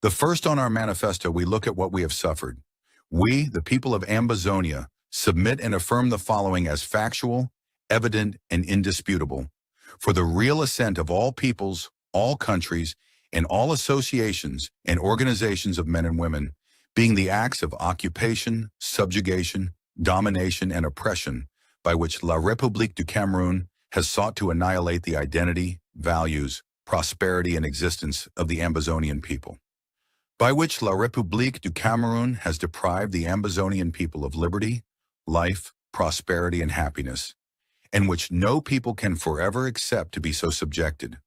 The first on our manifesto, we look at what we have suffered. We, the people of Ambazonia, submit and affirm the following as factual, evident, and indisputable. For the real assent of all peoples, all countries, and all associations and organizations of men and women, being the acts of occupation, subjugation, domination, and oppression by which La République du Cameroun has sought to annihilate the identity, values, prosperity, and existence of the Ambazonian people. By which La République du Cameroun has deprived the Ambazonian people of liberty, life, prosperity, and happiness, and which no people can forever accept to be so subjected.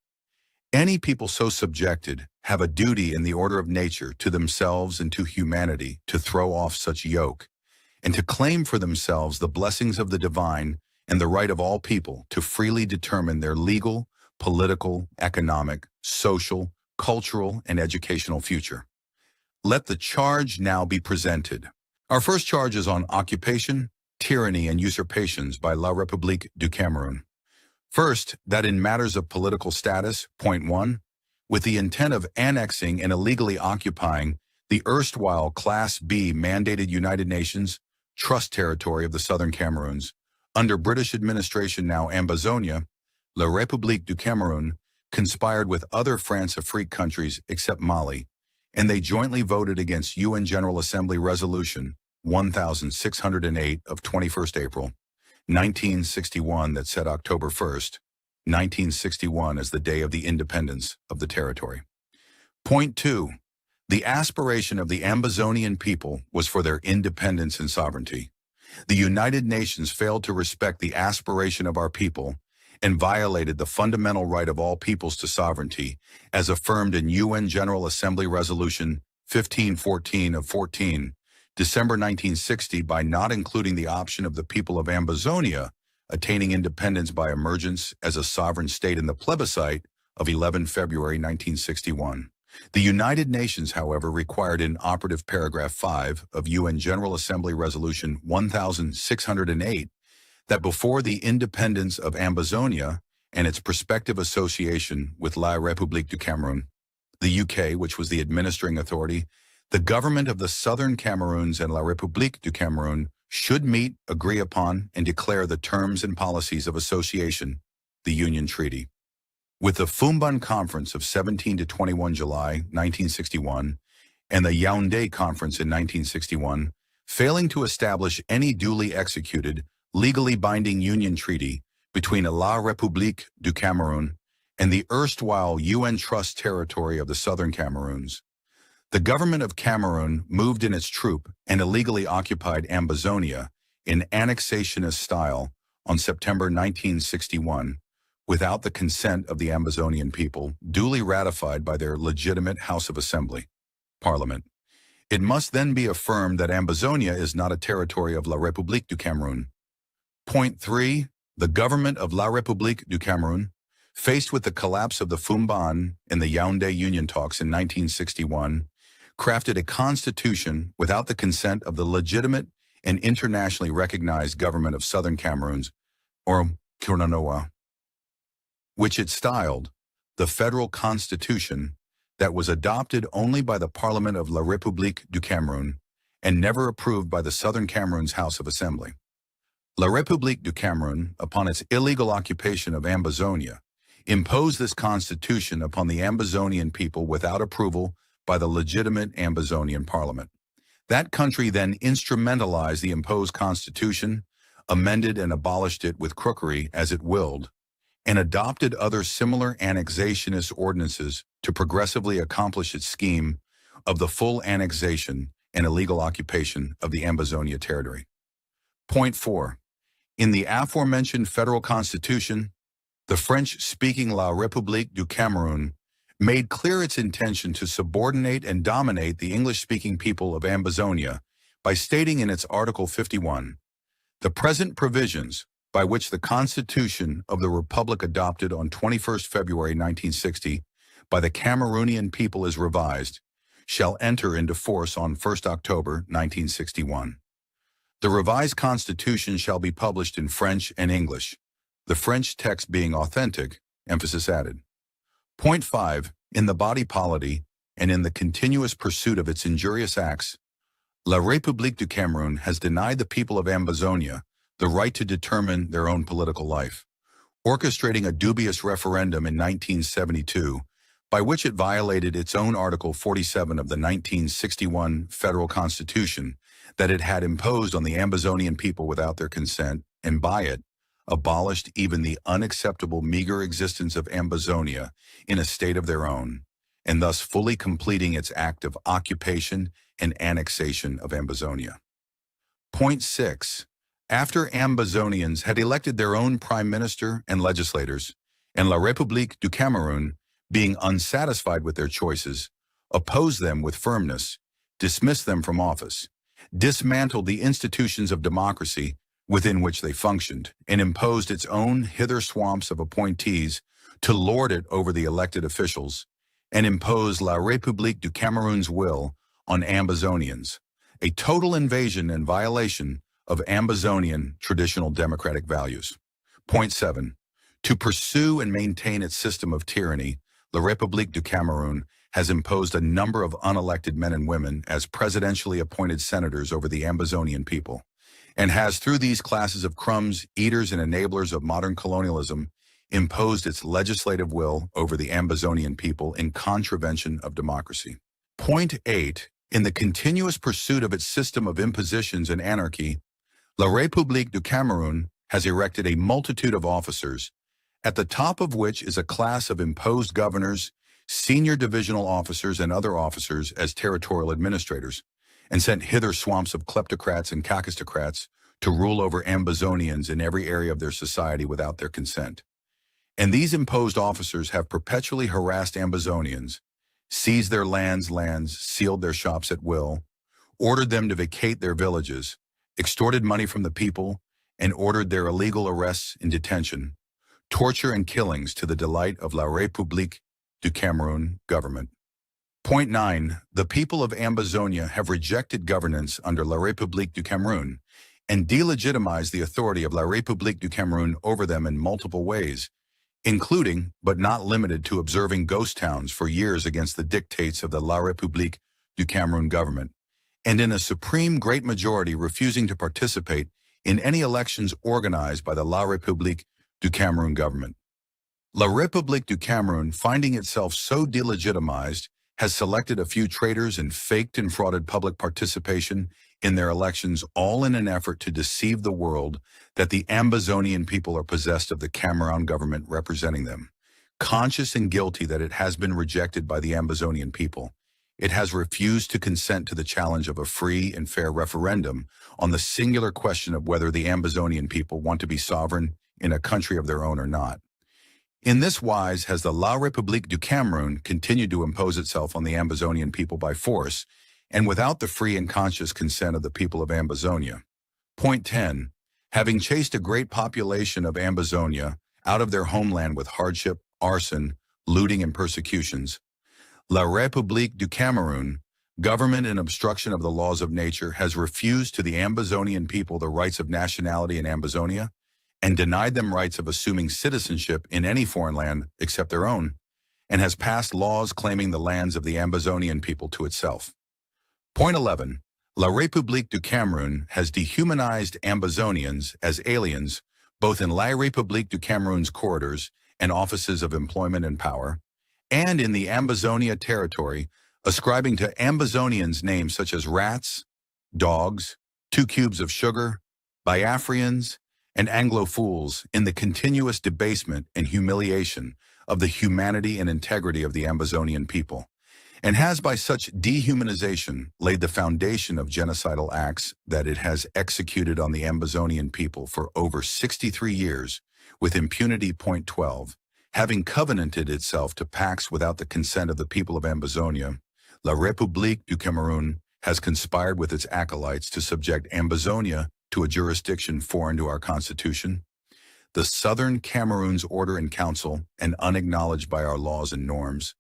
Any people so subjected have a duty in the order of nature to themselves and to humanity to throw off such yoke, and to claim for themselves the blessings of the divine and the right of all people to freely determine their legal, political, economic, social, cultural, and educational future. Let the charge now be presented. Our first charge is on occupation, tyranny, and usurpations by La République du Cameroun. First, that in matters of political status, point 1, with the intent of annexing and illegally occupying the erstwhile Class B mandated United Nations Trust territory of the Southern Cameroons, under British administration now Ambazonia, La République du Cameroun conspired with other France-Afrique countries except Mali, and they jointly voted against UN General Assembly Resolution 1608 of 21st April, 1961 that set October 1st, 1961 as the day of the independence of the territory. Point 2. The aspiration of the Ambazonian people was for their independence and sovereignty. The United Nations failed to respect the aspiration of our people and violated the fundamental right of all peoples to sovereignty, as affirmed in UN General Assembly Resolution 1514 of December 1960 by not including the option of the people of Ambazonia attaining independence by emergence as a sovereign state in the plebiscite of 11 February 1961. The United Nations, however, required in operative paragraph 5 of UN General Assembly Resolution 1608 that before the independence of Ambazonia and its prospective association with La République du Cameroun, the UK, which was the administering authority, the government of the Southern Cameroons and La République du Cameroun should meet, agree upon, and declare the terms and policies of association, the Union Treaty. With the Fumban Conference of 17 to 21 July 1961 and the Yaoundé Conference in 1961, failing to establish any duly executed, legally binding Union Treaty between La République du Cameroun and the erstwhile UN Trust territory of the Southern Cameroons, the government of Cameroon moved in its troop and illegally occupied Ambazonia in annexationist style on September 1961, without the consent of the Ambazonian people, duly ratified by their legitimate House of Assembly, Parliament. It must then be affirmed that Ambazonia is not a territory of La République du Cameroun. Point 3. The government of La République du Cameroun, faced with the collapse of the Fumban and the Yaoundé Union talks in 1961, crafted a constitution without the consent of the legitimate and internationally recognized government of Southern Cameroons, or Kirnanoa, which it styled the Federal Constitution, that was adopted only by the Parliament of La République du Cameroun and never approved by the Southern Cameroon's House of Assembly. La République du Cameroun, upon its illegal occupation of Ambazonia, imposed this constitution upon the Ambazonian people without approval by the legitimate Ambazonian Parliament. That country then instrumentalized the imposed constitution, amended and abolished it with crookery as it willed, and adopted other similar annexationist ordinances to progressively accomplish its scheme of the full annexation and illegal occupation of the Ambazonia territory. Point 4. In the aforementioned federal constitution, the French-speaking La République du Cameroun made clear its intention to subordinate and dominate the English-speaking people of Ambazonia by stating in its Article 51, the present provisions by which the Constitution of the Republic adopted on 21st February 1960 by the Cameroonian people is revised, shall enter into force on 1st October 1961. The revised Constitution shall be published in French and English, the French text being authentic, emphasis added. Point 5. In the body polity, and in the continuous pursuit of its injurious acts, La République du Cameroun has denied the people of Ambazonia the right to determine their own political life, orchestrating a dubious referendum in 1972, by which it violated its own Article 47 of the 1961 Federal Constitution that it had imposed on the Ambazonian people without their consent, and by it, abolished even the unacceptable meager existence of Ambazonia in a state of their own, and thus fully completing its act of occupation and annexation of Ambazonia. Point 6. After Ambazonians had elected their own prime minister and legislators, and La République du Cameroun, being unsatisfied with their choices, opposed them with firmness, dismissed them from office, dismantled the institutions of democracy within which they functioned, and imposed its own hither swamps of appointees to lord it over the elected officials, and impose La République du Cameroun's will on Ambazonians, a total invasion and violation of Ambazonian traditional democratic values. Point 7. To pursue and maintain its system of tyranny, La République du Cameroun has imposed a number of unelected men and women as presidentially appointed senators over the Ambazonian people, and has, through these classes of crumbs, eaters, and enablers of modern colonialism, imposed its legislative will over the Ambazonian people in contravention of democracy. Point 8. In the continuous pursuit of its system of impositions and anarchy, La République du Cameroun has erected a multitude of officers, at the top of which is a class of imposed governors, senior divisional officers, and other officers as territorial administrators, and sent hither swamps of kleptocrats and kakistocrats to rule over Ambazonians in every area of their society without their consent. And these imposed officers have perpetually harassed Ambazonians, seized their lands, sealed their shops at will, ordered them to vacate their villages, extorted money from the people, and ordered their illegal arrests and detention, torture and killings to the delight of La République du Cameroun government. Point 9. The people of Ambazonia have rejected governance under La République du Cameroun and delegitimized the authority of La République du Cameroun over them in multiple ways, including, but not limited to, observing ghost towns for years against the dictates of the La République du Cameroun government, and in a supreme great majority refusing to participate in any elections organized by the La République du Cameroun government. La République du Cameroun, finding itself so delegitimized, has selected a few traitors and faked and frauded public participation in their elections, all in an effort to deceive the world that the Ambazonian people are possessed of the Cameroun government representing them. Conscious and guilty that it has been rejected by the Ambazonian people, it has refused to consent to the challenge of a free and fair referendum on the singular question of whether the Ambazonian people want to be sovereign in a country of their own or not. In this wise has the La République du Cameroun continued to impose itself on the Ambazonian people by force, and without the free and conscious consent of the people of Ambazonia. Point 10. Having chased a great population of Ambazonia out of their homeland with hardship, arson, looting, and persecutions, La République du Cameroun, government and obstruction of the laws of nature, has refused to the Ambazonian people the rights of nationality in Ambazonia, and denied them rights of assuming citizenship in any foreign land except their own, and has passed laws claiming the lands of the Ambazonian people to itself. Point 11. La République du Cameroun has dehumanized Ambazonians as aliens, both in La République du Cameroun's corridors and offices of employment and power, and in the Ambazonia territory, ascribing to Ambazonians names such as rats, dogs, 2 cubes of sugar, Biafrians, and Anglo-fools, in the continuous debasement and humiliation of the humanity and integrity of the Ambazonian people, and has by such dehumanization laid the foundation of genocidal acts that it has executed on the Ambazonian people for over 63 years with impunity. Point 12. Having covenanted itself to pacts without the consent of the people of Ambazonia, La République du Cameroun has conspired with its acolytes to subject Ambazonia to a jurisdiction foreign to our Constitution, the Southern Cameroon's Order in Council, and unacknowledged by our laws and norms,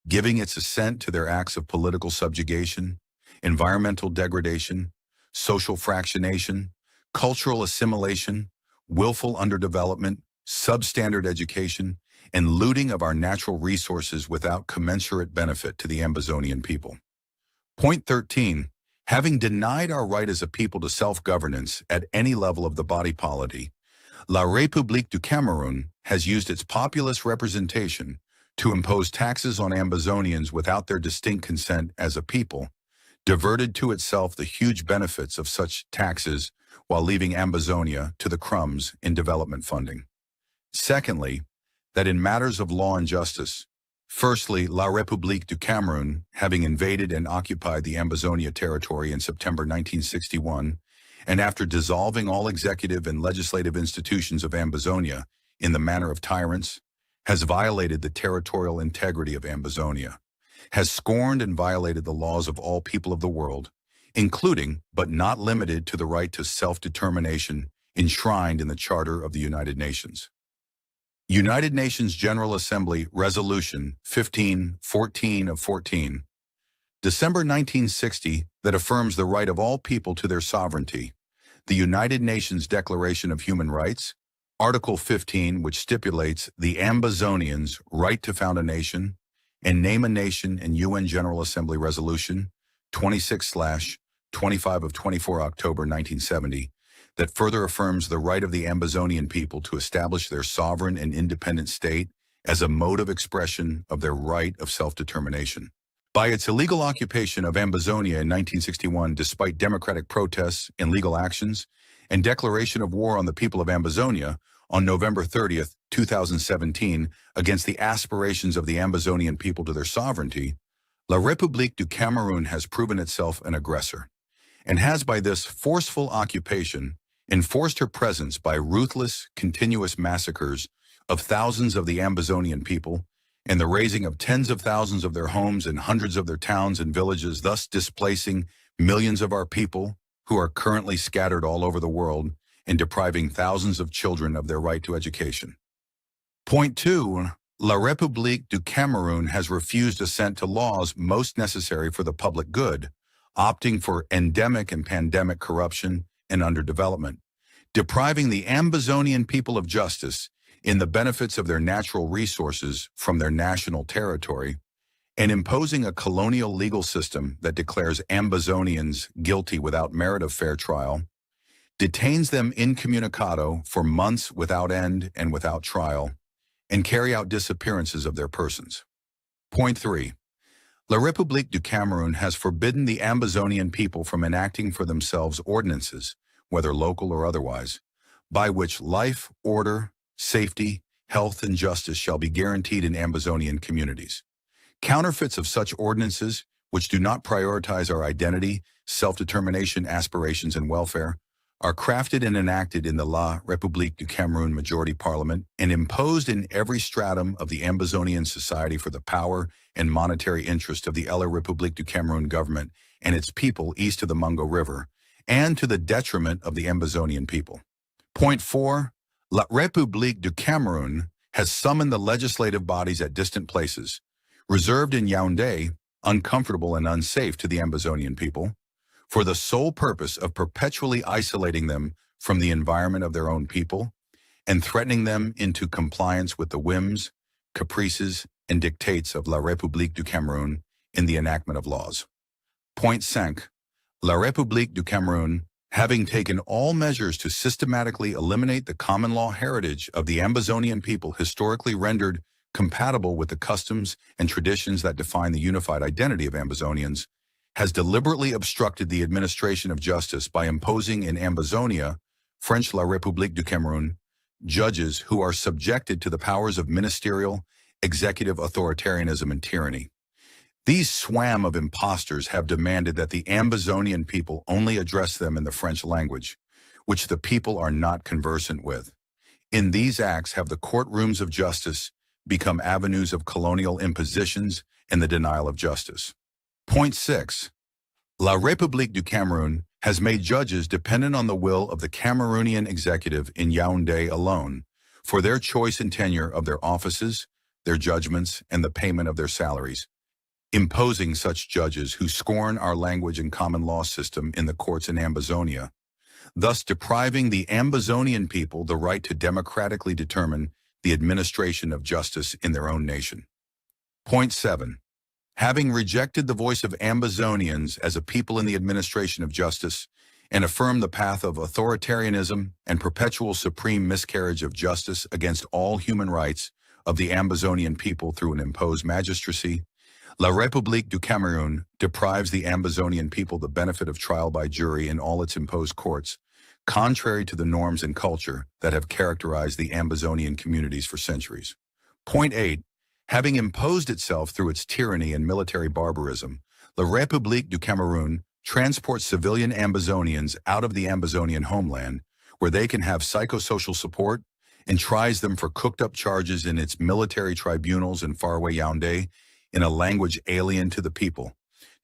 giving its assent to their acts of political subjugation, environmental degradation, social fractionation, cultural assimilation, willful underdevelopment, substandard education, and looting of our natural resources without commensurate benefit to the Ambazonian people. Point 13. Having denied our right as a people to self-governance at any level of the body politic, La République du Cameroun has used its populist representation to impose taxes on Ambazonians without their distinct consent as a people, diverted to itself the huge benefits of such taxes while leaving Ambazonia to the crumbs in development funding. Secondly, that in matters of law and justice, firstly, La République du Cameroun, having invaded and occupied the Ambazonia territory in September 1961, and after dissolving all executive and legislative institutions of Ambazonia in the manner of tyrants, has violated the territorial integrity of Ambazonia, has scorned and violated the laws of all people of the world, including, but not limited to, the right to self-determination enshrined in the Charter of the United Nations. United Nations General Assembly Resolution 1514 of 14, December 1960, that affirms the right of all people to their sovereignty. The United Nations Declaration of Human Rights, Article 15, which stipulates the Ambazonians' right to found a nation, and name a nation, and UN General Assembly Resolution 26/25 of 24 October 1970, that further affirms the right of the Ambazonian people to establish their sovereign and independent state as a mode of expression of their right of self-determination. By its illegal occupation of Ambazonia in 1961, despite democratic protests and legal actions, and declaration of war on the people of Ambazonia on November 30th, 2017, against the aspirations of the Ambazonian people to their sovereignty, La République du Cameroun has proven itself an aggressor, and has by this forceful occupation enforced her presence by ruthless, continuous massacres of thousands of the Ambazonian people, and the razing of tens of thousands of their homes and hundreds of their towns and villages, thus displacing millions of our people who are currently scattered all over the world and depriving thousands of children of their right to education. Point 2. La République du Cameroun has refused assent to laws most necessary for the public good, opting for endemic and pandemic corruption and underdevelopment, depriving the Ambazonian people of justice in the benefits of their natural resources from their national territory, and imposing a colonial legal system that declares Ambazonians guilty without merit of fair trial, detains them incommunicado for months without end and without trial, and carry out disappearances of their persons. Point 3. La République du Cameroun has forbidden the Ambazonian people from enacting for themselves ordinances, whether local or otherwise, by which life, order, safety, health, and justice shall be guaranteed in Ambazonian communities. Counterfeits of such ordinances, which do not prioritize our identity, self-determination, aspirations, and welfare, are crafted and enacted in the La République du Cameroun Majority Parliament and imposed in every stratum of the Ambazonian society for the power and monetary interest of the La République du Cameroun government and its people east of the Mungo River, and to the detriment of the Ambazonian people. Point 4. La République du Cameroun has summoned the legislative bodies at distant places, reserved in Yaoundé, uncomfortable and unsafe to the Ambazonian people, for the sole purpose of perpetually isolating them from the environment of their own people and threatening them into compliance with the whims, caprices, and dictates of La République du Cameroun in the enactment of laws. Point 5. La République du Cameroun, having taken all measures to systematically eliminate the common law heritage of the Ambazonian people historically rendered compatible with the customs and traditions that define the unified identity of Ambazonians, has deliberately obstructed the administration of justice by imposing in Ambazonia, French La République du Cameroun, judges who are subjected to the powers of ministerial, executive authoritarianism and tyranny. These swam of impostors have demanded that the Ambazonian people only address them in the French language, which the people are not conversant with. In these acts have the courtrooms of justice become avenues of colonial impositions and the denial of justice. Point 6. La République du Cameroun has made judges dependent on the will of the Cameroonian executive in Yaoundé alone for their choice and tenure of their offices, their judgments, and the payment of their salaries, imposing such judges who scorn our language and common law system in the courts in Ambazonia, thus depriving the Ambazonian people the right to democratically determine the administration of justice in their own nation. Point 7. Having rejected the voice of Ambazonians as a people in the administration of justice and affirmed the path of authoritarianism and perpetual supreme miscarriage of justice against all human rights of the Ambazonian people through an imposed magistracy, La République du Cameroun deprives the Ambazonian people the benefit of trial by jury in all its imposed courts, contrary to the norms and culture that have characterized the Ambazonian communities for centuries. Point 8. Having imposed itself through its tyranny and military barbarism, La République du Cameroun transports civilian Ambazonians out of the Ambazonian homeland, where they can have psychosocial support, and tries them for cooked-up charges in its military tribunals in faraway Yaoundé in a language alien to the people.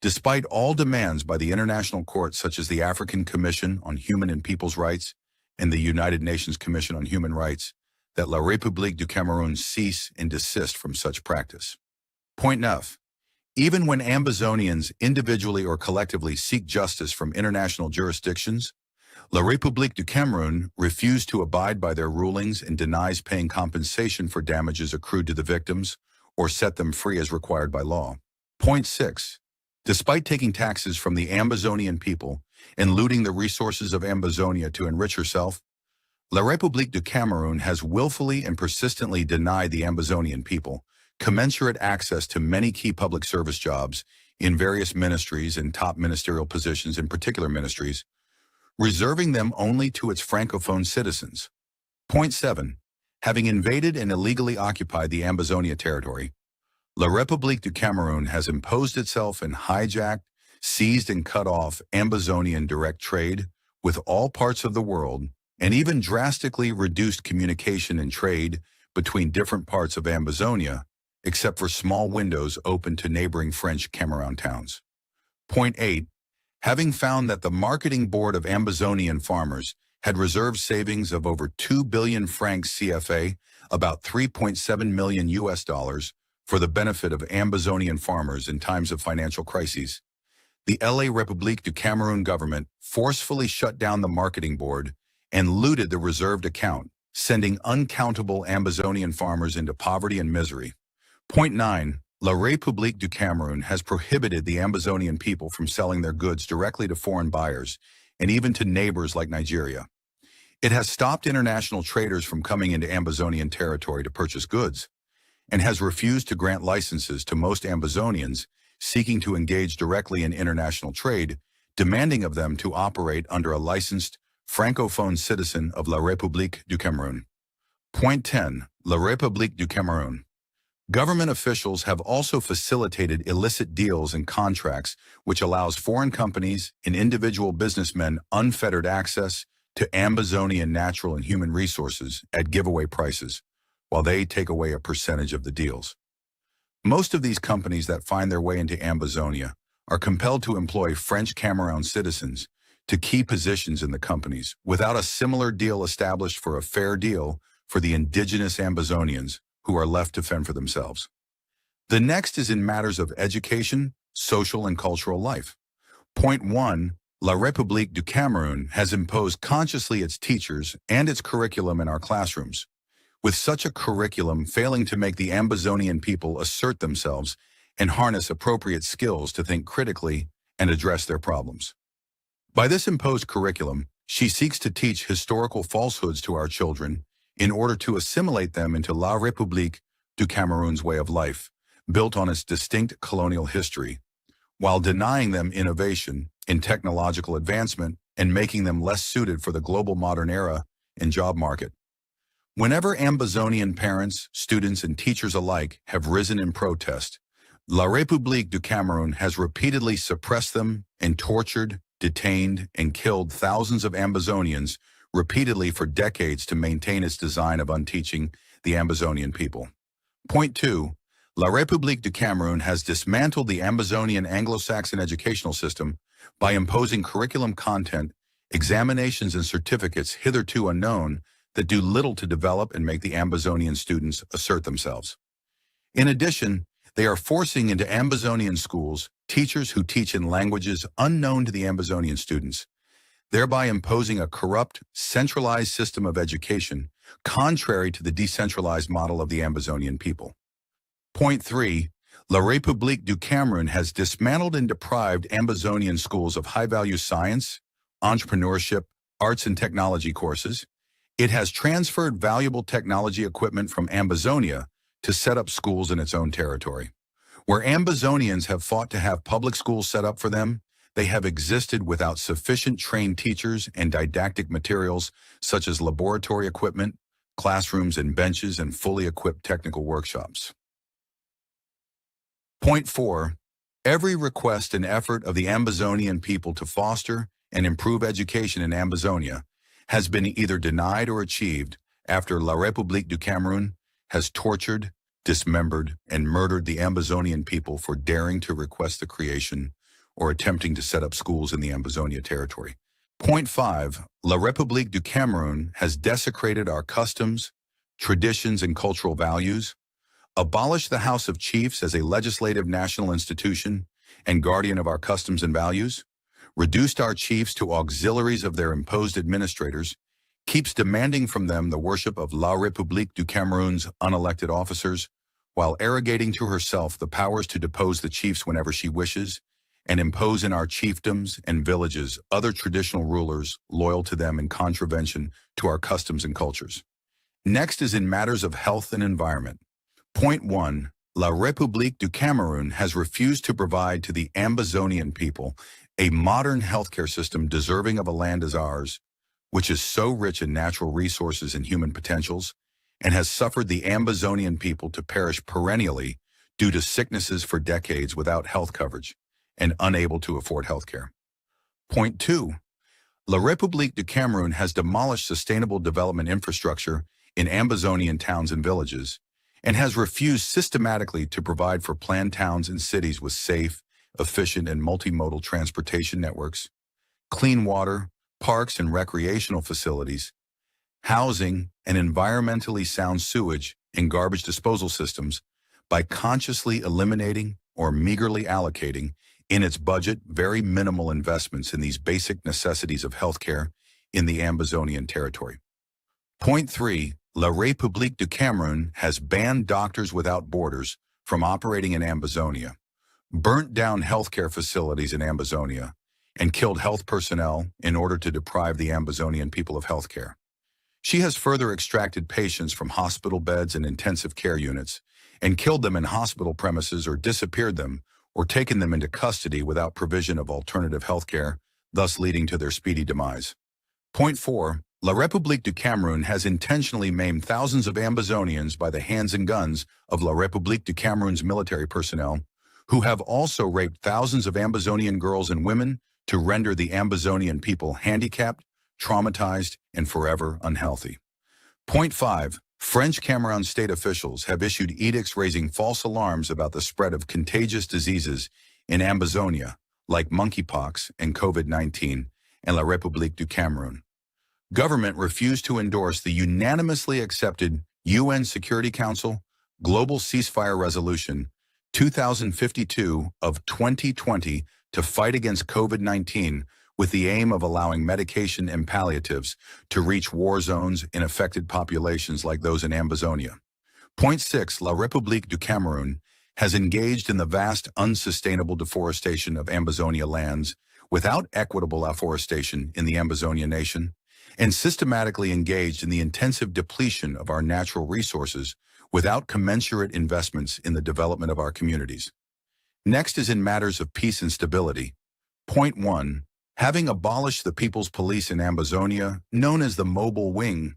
Despite all demands by the international courts such as the African Commission on Human and People's Rights and the United Nations Commission on Human Rights, that La République du Cameroun cease and desist from such practice. Point 9. Even when Ambazonians individually or collectively seek justice from international jurisdictions, La République du Cameroun refused to abide by their rulings and denies paying compensation for damages accrued to the victims or set them free as required by law. Point 6. Despite taking taxes from the Ambazonian people and looting the resources of Ambazonia to enrich herself, La République du Cameroun has willfully and persistently denied the Ambazonian people commensurate access to many key public service jobs in various ministries and top ministerial positions in particular ministries, reserving them only to its Francophone citizens. Point 7. Having invaded and illegally occupied the Ambazonia territory, La République du Cameroun has imposed itself and hijacked, seized and cut off Ambazonian direct trade with all parts of the world, and even drastically reduced communication and trade between different parts of Ambazonia, except for small windows open to neighboring French Cameroun towns. Point 8. Having found that the Marketing Board of Ambazonian farmers had reserved savings of over 2 billion francs CFA, about $3.7 million US dollars, for the benefit of Ambazonian farmers in times of financial crises, the La République du Cameroun government forcefully shut down the Marketing Board and looted the reserved account, sending uncountable Ambazonian farmers into poverty and misery. Point 9. La République du Cameroun has prohibited the Ambazonian people from selling their goods directly to foreign buyers and even to neighbors like Nigeria. It has stopped international traders from coming into Ambazonian territory to purchase goods, and has refused to grant licenses to most Ambazonians seeking to engage directly in international trade, demanding of them to operate under a licensed Francophone citizen of La République du Cameroun. Point 10. La République du Cameroun. Government officials have also facilitated illicit deals and contracts which allows foreign companies and individual businessmen unfettered access to Ambazonian natural and human resources at giveaway prices, while they take away a percentage of the deals. Most of these companies that find their way into Ambazonia are compelled to employ French Cameroun citizens to key positions in the companies without a similar deal established for a fair deal for the indigenous Ambazonians who are left to fend for themselves. The next is in matters of education, social and cultural life. Point 1. La République du Cameroun has imposed consciously its teachers and its curriculum in our classrooms, with such a curriculum failing to make the Ambazonian people assert themselves and harness appropriate skills to think critically and address their problems. By this imposed curriculum, she seeks to teach historical falsehoods to our children in order to assimilate them into La République du Cameroun's way of life, built on its distinct colonial history, while denying them innovation in technological advancement and making them less suited for the global modern era and job market. Whenever Ambazonian parents, students, and teachers alike have risen in protest, La République du Cameroun has repeatedly suppressed them and tortured, detained, and killed thousands of Ambazonians repeatedly for decades to maintain its design of unteaching the Ambazonian people. Point 2. La République du Cameroun has dismantled the Ambazonian Anglo-Saxon educational system by imposing curriculum content, examinations, and certificates hitherto unknown that do little to develop and make the Ambazonian students assert themselves. In addition, they are forcing into Ambazonian schools teachers who teach in languages unknown to the Ambazonian students, thereby imposing a corrupt, centralized system of education contrary to the decentralized model of the Ambazonian people. Point 3. La République du Cameroun has dismantled and deprived Ambazonian schools of high-value science, entrepreneurship, arts and technology courses. It has transferred valuable technology equipment from Ambazonia to set up schools in its own territory. Where Ambazonians have fought to have public schools set up for them, they have existed without sufficient trained teachers and didactic materials such as laboratory equipment, classrooms and benches, and fully equipped technical workshops. Point 4. Every request and effort of the Ambazonian people to foster and improve education in Ambazonia has been either denied or achieved after La République du Cameroun has tortured, dismembered, and murdered the Ambazonian people for daring to request the creation or attempting to set up schools in the Ambazonia territory. Point 5. La République du Cameroun has desecrated our customs, traditions, and cultural values, abolished the House of Chiefs as a legislative national institution and guardian of our customs and values, reduced our chiefs to auxiliaries of their imposed administrators, keeps demanding from them the worship of La République du Cameroun's unelected officers, while arrogating to herself the powers to depose the chiefs whenever she wishes, and impose in our chiefdoms and villages other traditional rulers loyal to them in contravention to our customs and cultures. Next is in matters of health and environment. Point 1. La République du Cameroun has refused to provide to the Ambazonian people a modern healthcare system deserving of a land as ours, which is so rich in natural resources and human potentials, and has suffered the Ambazonian people to perish perennially due to sicknesses for decades without health coverage and unable to afford healthcare. Point 2. La République du Cameroun has demolished sustainable development infrastructure in Ambazonian towns and villages, and has refused systematically to provide for planned towns and cities with safe, efficient, and multimodal transportation networks, clean water, parks and recreational facilities, housing, and environmentally sound sewage and garbage disposal systems by consciously eliminating or meagerly allocating in its budget very minimal investments in these basic necessities of healthcare in the Ambazonian territory. Point 3. La République du Cameroun has banned Doctors Without Borders from operating in Ambazonia, burnt down healthcare facilities in Ambazonia, and killed health personnel in order to deprive the Ambazonian people of healthcare. She has further extracted patients from hospital beds and intensive care units and killed them in hospital premises or disappeared them or taken them into custody without provision of alternative healthcare, thus leading to their speedy demise. Point 4. La République du Cameroun has intentionally maimed thousands of Ambazonians by the hands and guns of La République du Cameroun's military personnel, who have also raped thousands of Ambazonian girls and women to render the Ambazonian people handicapped, traumatized, and forever unhealthy. Point 5. French Cameroun state officials have issued edicts raising false alarms about the spread of contagious diseases in Ambazonia, like monkeypox and COVID-19, and La République du Cameroun. Government refused to endorse the unanimously accepted UN Security Council Global Ceasefire Resolution 2052 of 2020 to fight against COVID-19 with the aim of allowing medication and palliatives to reach war zones in affected populations like those in Ambazonia. Point 6. La République du Cameroun has engaged in the vast unsustainable deforestation of Ambazonia lands without equitable afforestation in the Ambazonia nation, and systematically engaged in the intensive depletion of our natural resources without commensurate investments in the development of our communities. Next is in matters of peace and stability. Point 1. Having abolished the People's Police in Ambazonia, known as the Mobile Wing,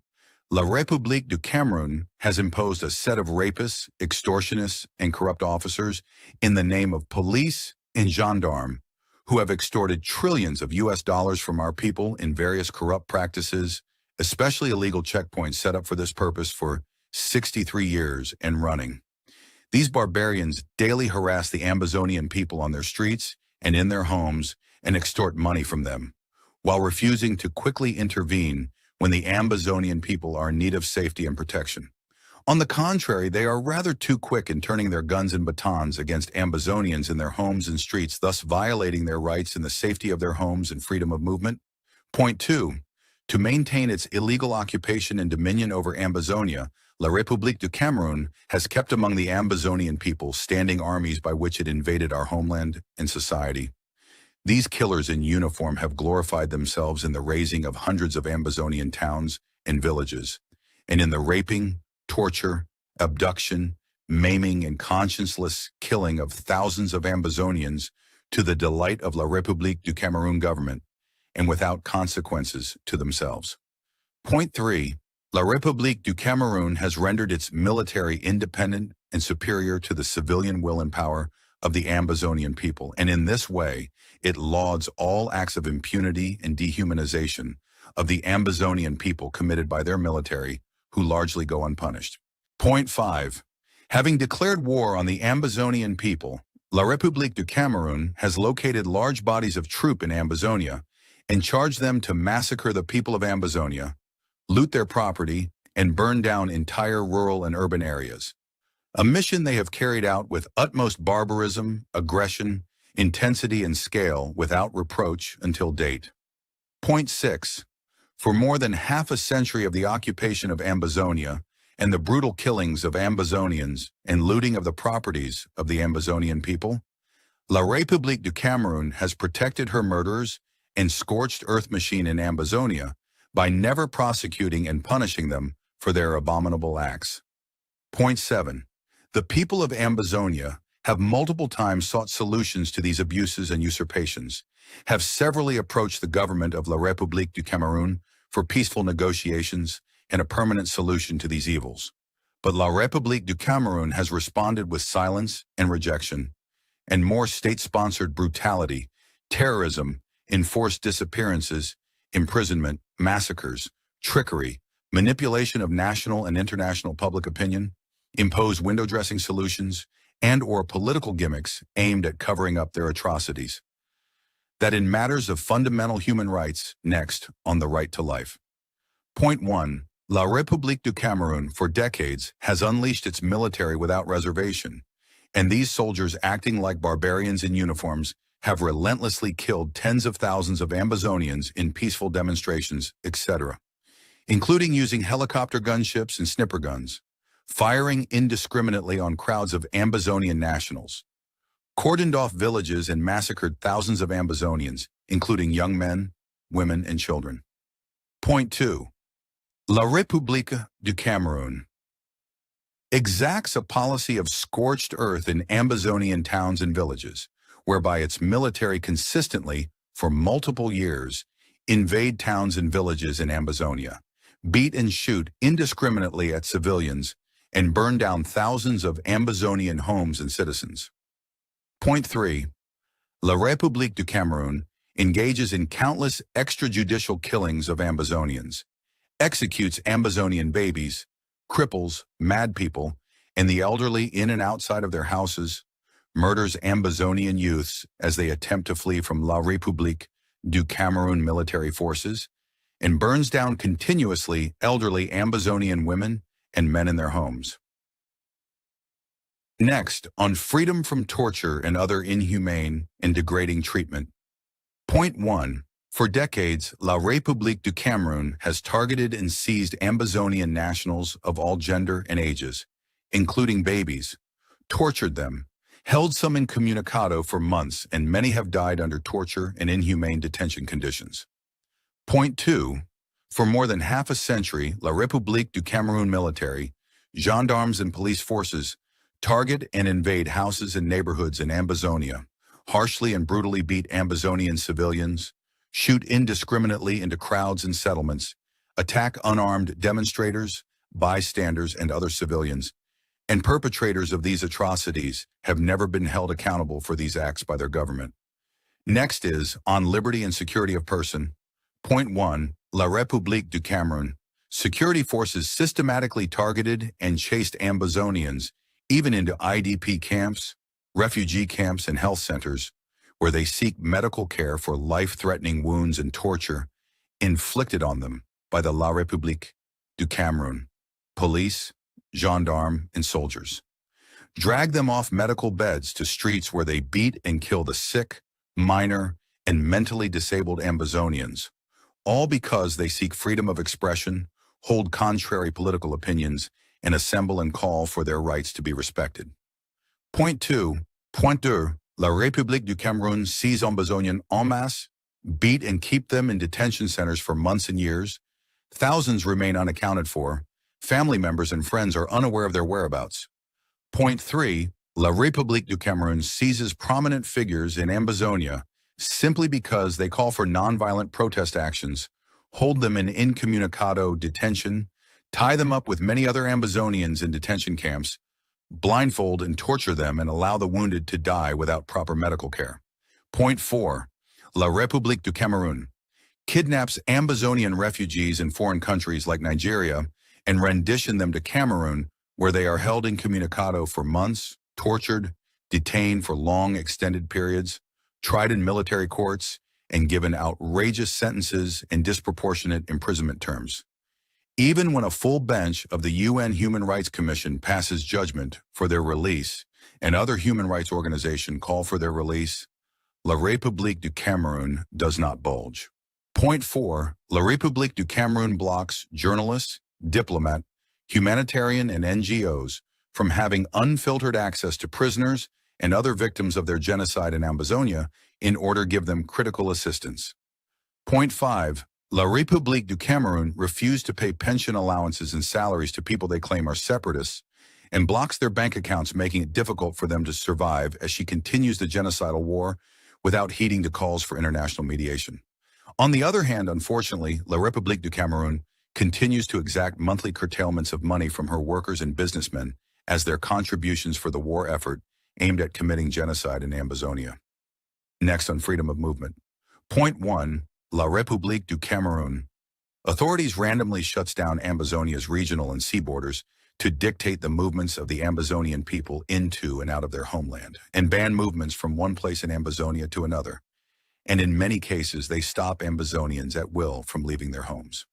La République du Cameroun has imposed a set of rapists, extortionists, and corrupt officers in the name of police and gendarme, who have extorted trillions of US dollars from our people in various corrupt practices, especially illegal checkpoints set up for this purpose for 63 years and running. These barbarians daily harass the Ambazonian people on their streets and in their homes and extort money from them, while refusing to quickly intervene when the Ambazonian people are in need of safety and protection. On the contrary, they are rather too quick in turning their guns and batons against Ambazonians in their homes and streets, thus violating their rights in the safety of their homes and freedom of movement. Point 2. To maintain its illegal occupation and dominion over Ambazonia, La République du Cameroun has kept among the Ambazonian people standing armies by which it invaded our homeland and society. These killers in uniform have glorified themselves in the razing of hundreds of Ambazonian towns and villages, and in the raping, torture, abduction, maiming, and conscienceless killing of thousands of Ambazonians to the delight of La République du Cameroun government, and without consequences to themselves. Point 3. La République du Cameroun has rendered its military independent and superior to the civilian will and power of the Ambazonian people, and in this way, it lauds all acts of impunity and dehumanization of the Ambazonian people committed by their military, who largely go unpunished. Point 5. Having declared war on the Ambazonian people, La République du Cameroun has located large bodies of troops in Ambazonia and charged them to massacre the people of Ambazonia, loot their property, and burn down entire rural and urban areas. A mission they have carried out with utmost barbarism, aggression, intensity, and scale without reproach until date. Point 6. For more than half a century of the occupation of Ambazonia and the brutal killings of Ambazonians and looting of the properties of the Ambazonian people, La République du Cameroun has protected her murderers and scorched earth machine in Ambazonia by never prosecuting and punishing them for their abominable acts. Point 7. The people of Ambazonia have multiple times sought solutions to these abuses and usurpations, have severally approached the government of La République du Cameroun for peaceful negotiations and a permanent solution to these evils. But La République du Cameroun has responded with silence and rejection, and more state-sponsored brutality, terrorism, enforced disappearances, imprisonment, massacres, trickery, manipulation of national and international public opinion, imposed window-dressing solutions, and/or political gimmicks aimed at covering up their atrocities. That in matters of fundamental human rights, next, on the right to life. Point 1. La République du Cameroun, for decades, has unleashed its military without reservation, and these soldiers acting like barbarians in uniforms have relentlessly killed tens of thousands of Ambazonians in peaceful demonstrations, etc., including using helicopter gunships and sniffer guns, firing indiscriminately on crowds of Ambazonian nationals, cordoned off villages and massacred thousands of Ambazonians, including young men, women, and children. Point 2. La République du Cameroun exacts a policy of scorched earth in Ambazonian towns and villages, whereby its military consistently, for multiple years, invade towns and villages in Ambazonia, beat and shoot indiscriminately at civilians, and burn down thousands of Ambazonian homes and citizens. Point 3. La République du Cameroun engages in countless extrajudicial killings of Ambazonians, executes Ambazonian babies, cripples, mad people, and the elderly in and outside of their houses, murders Ambazonian youths as they attempt to flee from La République du Cameroun military forces, and burns down continuously elderly Ambazonian women and men in their homes. Next, on freedom from torture and other inhumane and degrading treatment. Point 1. For decades, La République du Cameroun has targeted and seized Ambazonian nationals of all gender and ages, including babies, tortured them, held some incommunicado for months, and many have died under torture and inhumane detention conditions. Point 2. For more than half a century, La République du Cameroun military, gendarmes and police forces target and invade houses and neighborhoods in Ambazonia, harshly and brutally beat Ambazonian civilians, shoot indiscriminately into crowds and settlements, attack unarmed demonstrators, bystanders, and other civilians, and perpetrators of these atrocities have never been held accountable for these acts by their government. Next is, on liberty and security of person. Point 1. La République du Cameroun. Security forces systematically targeted and chased Ambazonians even into IDP camps, refugee camps, and health centers, where they seek medical care for life-threatening wounds and torture inflicted on them by the La République du Cameroun, police, gendarmes, and soldiers. Drag them off medical beds to streets where they beat and kill the sick, minor, and mentally disabled Ambazonians, all because they seek freedom of expression, hold contrary political opinions, and assemble and call for their rights to be respected. Point 2. Point 2. La République du Cameroun seize Ambazonians en masse, beat and keep them in detention centers for months and years. Thousands remain unaccounted for. Family members and friends are unaware of their whereabouts. Point 3. La République du Cameroun seizes prominent figures in Ambazonia simply because they call for nonviolent protest actions, hold them in incommunicado detention, tie them up with many other Ambazonians in detention camps, blindfold and torture them, and allow the wounded to die without proper medical care. Point 4. La République du Cameroun kidnaps Ambazonian refugees in foreign countries like Nigeria and rendition them to Cameroon, where they are held incommunicado for months, tortured, detained for long extended periods, tried in military courts, and given outrageous sentences and disproportionate imprisonment terms. Even when a full bench of the UN Human Rights Commission passes judgment for their release and other human rights organizations call for their release, La République du Cameroun does not budge. Point 4. La République du Cameroun blocks journalists, diplomats, humanitarian and NGOs from having unfiltered access to prisoners and other victims of their genocide in Ambazonia in order to give them critical assistance. Point 5. La République du Cameroun refused to pay pension allowances and salaries to people they claim are separatists and blocks their bank accounts, making it difficult for them to survive as she continues the genocidal war without heeding the calls for international mediation. On the other hand, unfortunately, La République du Cameroun continues to exact monthly curtailments of money from her workers and businessmen as their contributions for the war effort aimed at committing genocide in Ambazonia. Next on freedom of movement. Point 1. La République du Cameroun. Authorities randomly shuts down Ambazonia's regional and sea borders to dictate the movements of the Ambazonian people into and out of their homeland, and ban movements from one place in Ambazonia to another. And in many cases, they stop Ambazonians at will from leaving their homes.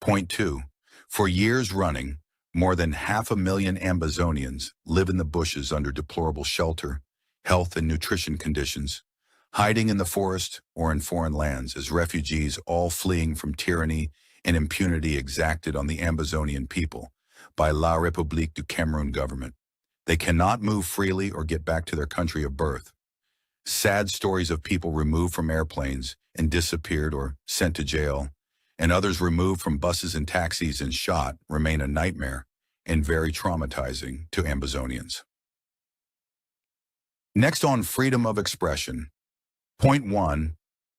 Point 2. For years running, more than 500,000 Ambazonians live in the bushes under deplorable shelter, health, and nutrition conditions, hiding in the forest or in foreign lands as refugees, all fleeing from tyranny and impunity exacted on the Ambazonian people by La République du Cameroun government. They cannot move freely or get back to their country of birth. Sad stories of people removed from airplanes and disappeared or sent to jail, and others removed from buses and taxis and shot, remain a nightmare and very traumatizing to Ambazonians. Next on freedom of expression. Point 1.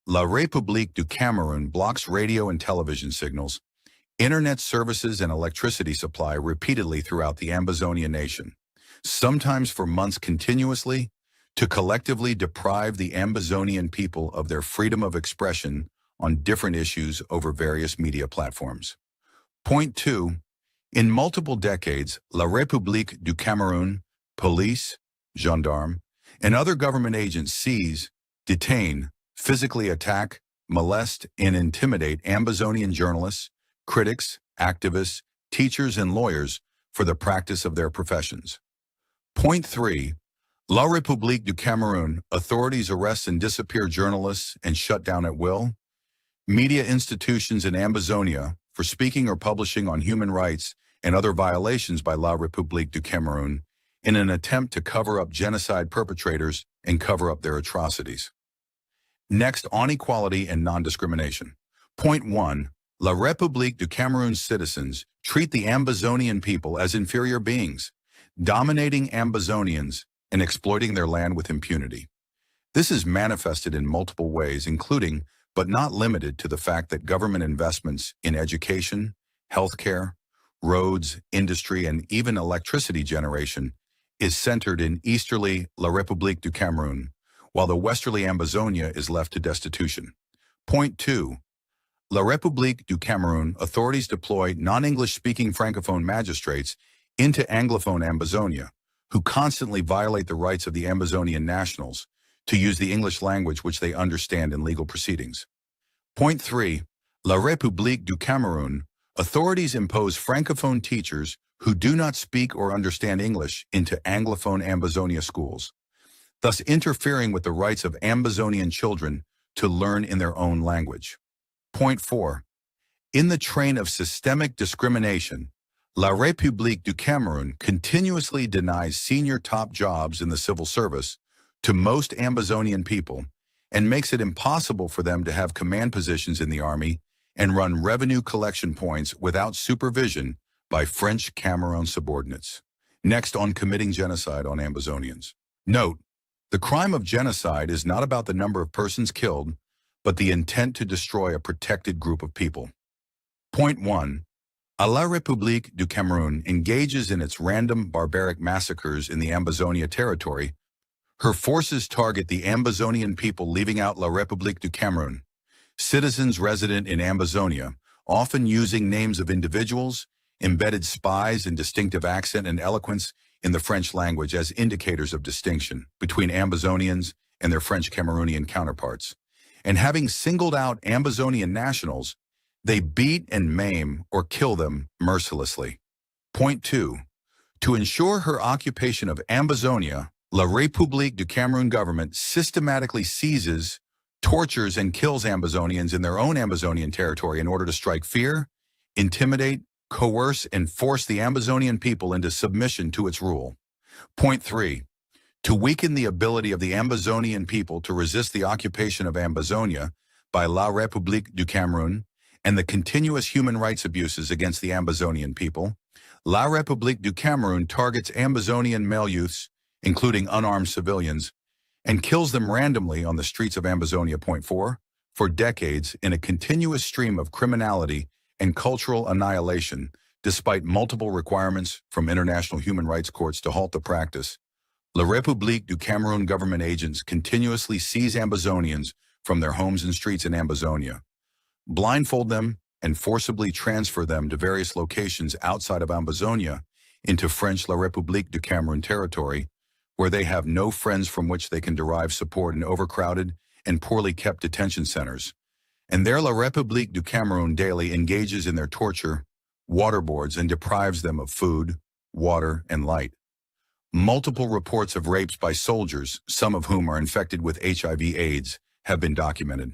La République du Cameroun blocks radio and television signals, internet services, and electricity supply repeatedly throughout the Ambazonia nation, sometimes for months continuously, to collectively deprive the Ambazonian people of their freedom of expression on different issues over various media platforms. Point 2. In multiple decades, La République du Cameroun, police, gendarmes, and other government agents seize, detain, physically attack, molest, and intimidate Ambazonian journalists, critics, activists, teachers, and lawyers for the practice of their professions. Point 3. La République du Cameroun, authorities arrest and disappear journalists and shut down at will. Media institutions in Ambazonia for speaking or publishing on human rights and other violations by La République du Cameroun in an attempt to cover up genocide perpetrators and cover up their atrocities. Next, on equality and non-discrimination. Point 1. La République du Cameroun citizens treat the Ambazonian people as inferior beings, dominating Ambazonians and exploiting their land with impunity. This is manifested in multiple ways, including, but not limited to, the fact that government investments in education, healthcare, roads, industry, and even electricity generation is centered in easterly La République du Cameroun, while the westerly Ambazonia is left to destitution. Point 2. La République du Cameroun authorities deploy non-English-speaking Francophone magistrates into Anglophone Ambazonia, who constantly violate the rights of the Ambazonian nationals to use the English language which they understand in legal proceedings. Point 3. La République du Cameroun authorities impose Francophone teachers who do not speak or understand English into Anglophone Ambazonia schools, thus interfering with the rights of Ambazonian children to learn in their own language. Point 4. In the train of systemic discrimination, La République du Cameroun continuously denies senior top jobs in the civil service to most Ambazonian people and makes it impossible for them to have command positions in the army and run revenue collection points without supervision by French Cameroon subordinates. Next, on committing genocide on Ambazonians. Note, the crime of genocide is not about the number of persons killed, but the intent to destroy a protected group of people. Point 1. La République du Cameroun engages in its random barbaric massacres in the Ambazonia territory. Her forces target the Ambazonian people, leaving out La République du Cameroun, citizens resident in Ambazonia, often using names of individuals, embedded spies, and distinctive accent and eloquence in the French language as indicators of distinction between Ambazonians and their French Cameroonian counterparts. And having singled out Ambazonian nationals, they beat and maim or kill them mercilessly. Point 2. To ensure her occupation of Ambazonia, La République du Cameroun government systematically seizes, tortures, and kills Ambazonians in their own Ambazonian territory in order to strike fear, intimidate, coerce, and force the Ambazonian people into submission to its rule. Point 3. To weaken the ability of the Ambazonian people to resist the occupation of Ambazonia by La République du Cameroun and the continuous human rights abuses against the Ambazonian people, La République du Cameroun targets Ambazonian male youths, including unarmed civilians, and kills them randomly on the streets of Ambazonia. Point 4. For decades, in a continuous stream of criminality and cultural annihilation, despite multiple requirements from international human rights courts to halt the practice, La République du Cameroun government agents continuously seize Ambazonians from their homes and streets in Ambazonia, blindfold them, and forcibly transfer them to various locations outside of Ambazonia into French La République du Cameroun territory, where they have no friends from which they can derive support in overcrowded and poorly kept detention centers. And there La République du Cameroun daily engages in their torture, waterboards, and deprives them of food, water, and light. Multiple reports of rapes by soldiers, some of whom are infected with HIV/AIDS, have been documented.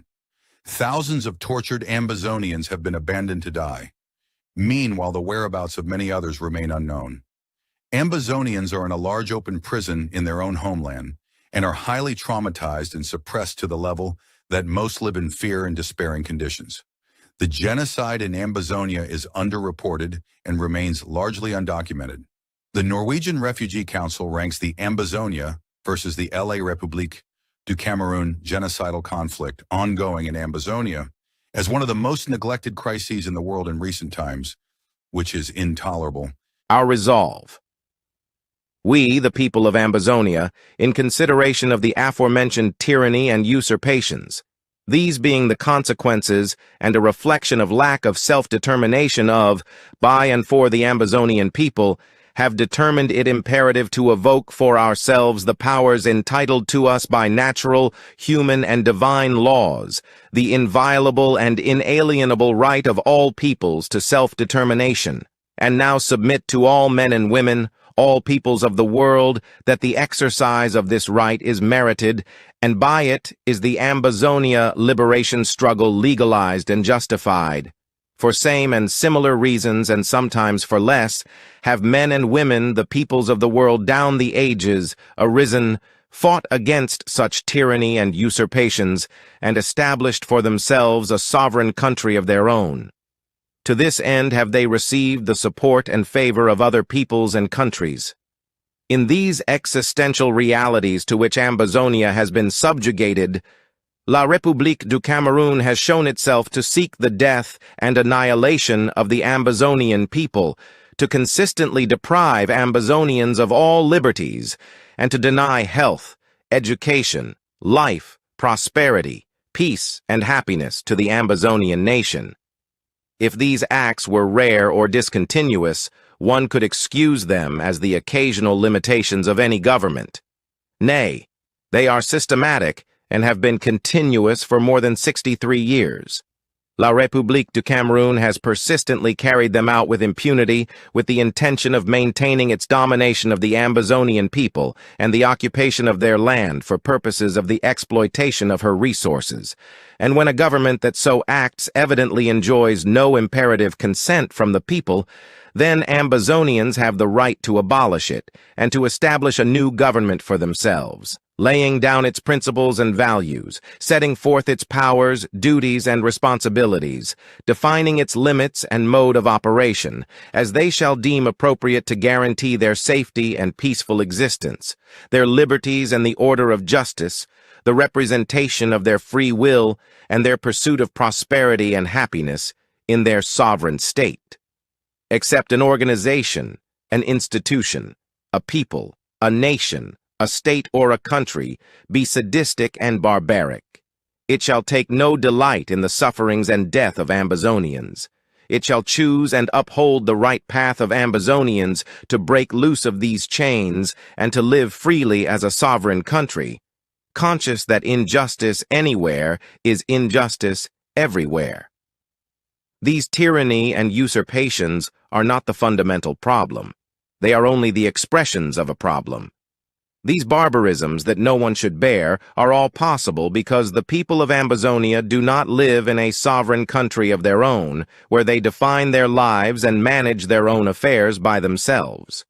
Thousands of tortured Ambazonians have been abandoned to die. Meanwhile, the whereabouts of many others remain unknown. Ambazonians are in a large open prison in their own homeland and are highly traumatized and suppressed to the level that most live in fear and despairing conditions. The genocide in Ambazonia is underreported and remains largely undocumented. The Norwegian Refugee Council ranks the Ambazonia versus the La République du Cameroun genocidal conflict ongoing in Ambazonia as one of the most neglected crises in the world in recent times, which is intolerable. Our resolve. We, the people of Ambazonia, in consideration of the aforementioned tyranny and usurpations, these being the consequences and a reflection of lack of self-determination of, by and for the Ambazonian people, have determined it imperative to evoke for ourselves the powers entitled to us by natural, human, and divine laws, the inviolable and inalienable right of all peoples to self-determination, and now submit to all men and women, all peoples of the world, that the exercise of this right is merited, and by it is the Ambazonia liberation struggle legalized and justified. For same and similar reasons, and sometimes for less, have men and women, the peoples of the world down the ages, arisen, fought against such tyranny and usurpations, and established for themselves a sovereign country of their own. To this end have they received the support and favor of other peoples and countries. In these existential realities to which Ambazonia has been subjugated, La République du Cameroun has shown itself to seek the death and annihilation of the Ambazonian people, to consistently deprive Ambazonians of all liberties, and to deny health, education, life, prosperity, peace, and happiness to the Ambazonian nation. If these acts were rare or discontinuous, one could excuse them as the occasional limitations of any government. Nay, they are systematic and have been continuous for more than 63 years. La République du Cameroun has persistently carried them out with impunity with the intention of maintaining its domination of the Ambazonian people and the occupation of their land for purposes of the exploitation of her resources. And when a government that so acts evidently enjoys no imperative consent from the people, then Ambazonians have the right to abolish it and to establish a new government for themselves, laying down its principles and values, setting forth its powers, duties, and responsibilities, defining its limits and mode of operation, as they shall deem appropriate to guarantee their safety and peaceful existence, their liberties and the order of justice, the representation of their free will, and their pursuit of prosperity and happiness in their sovereign state. Except an organization, an institution, a people, a nation, a state or a country, be sadistic and barbaric. It shall take no delight in the sufferings and death of Ambazonians. It shall choose and uphold the right path of Ambazonians to break loose of these chains and to live freely as a sovereign country, conscious that injustice anywhere is injustice everywhere. These tyranny and usurpations are not the fundamental problem. They are only the expressions of a problem. These barbarisms that no one should bear are all possible because the people of Ambazonia do not live in a sovereign country of their own, where they define their lives and manage their own affairs by themselves.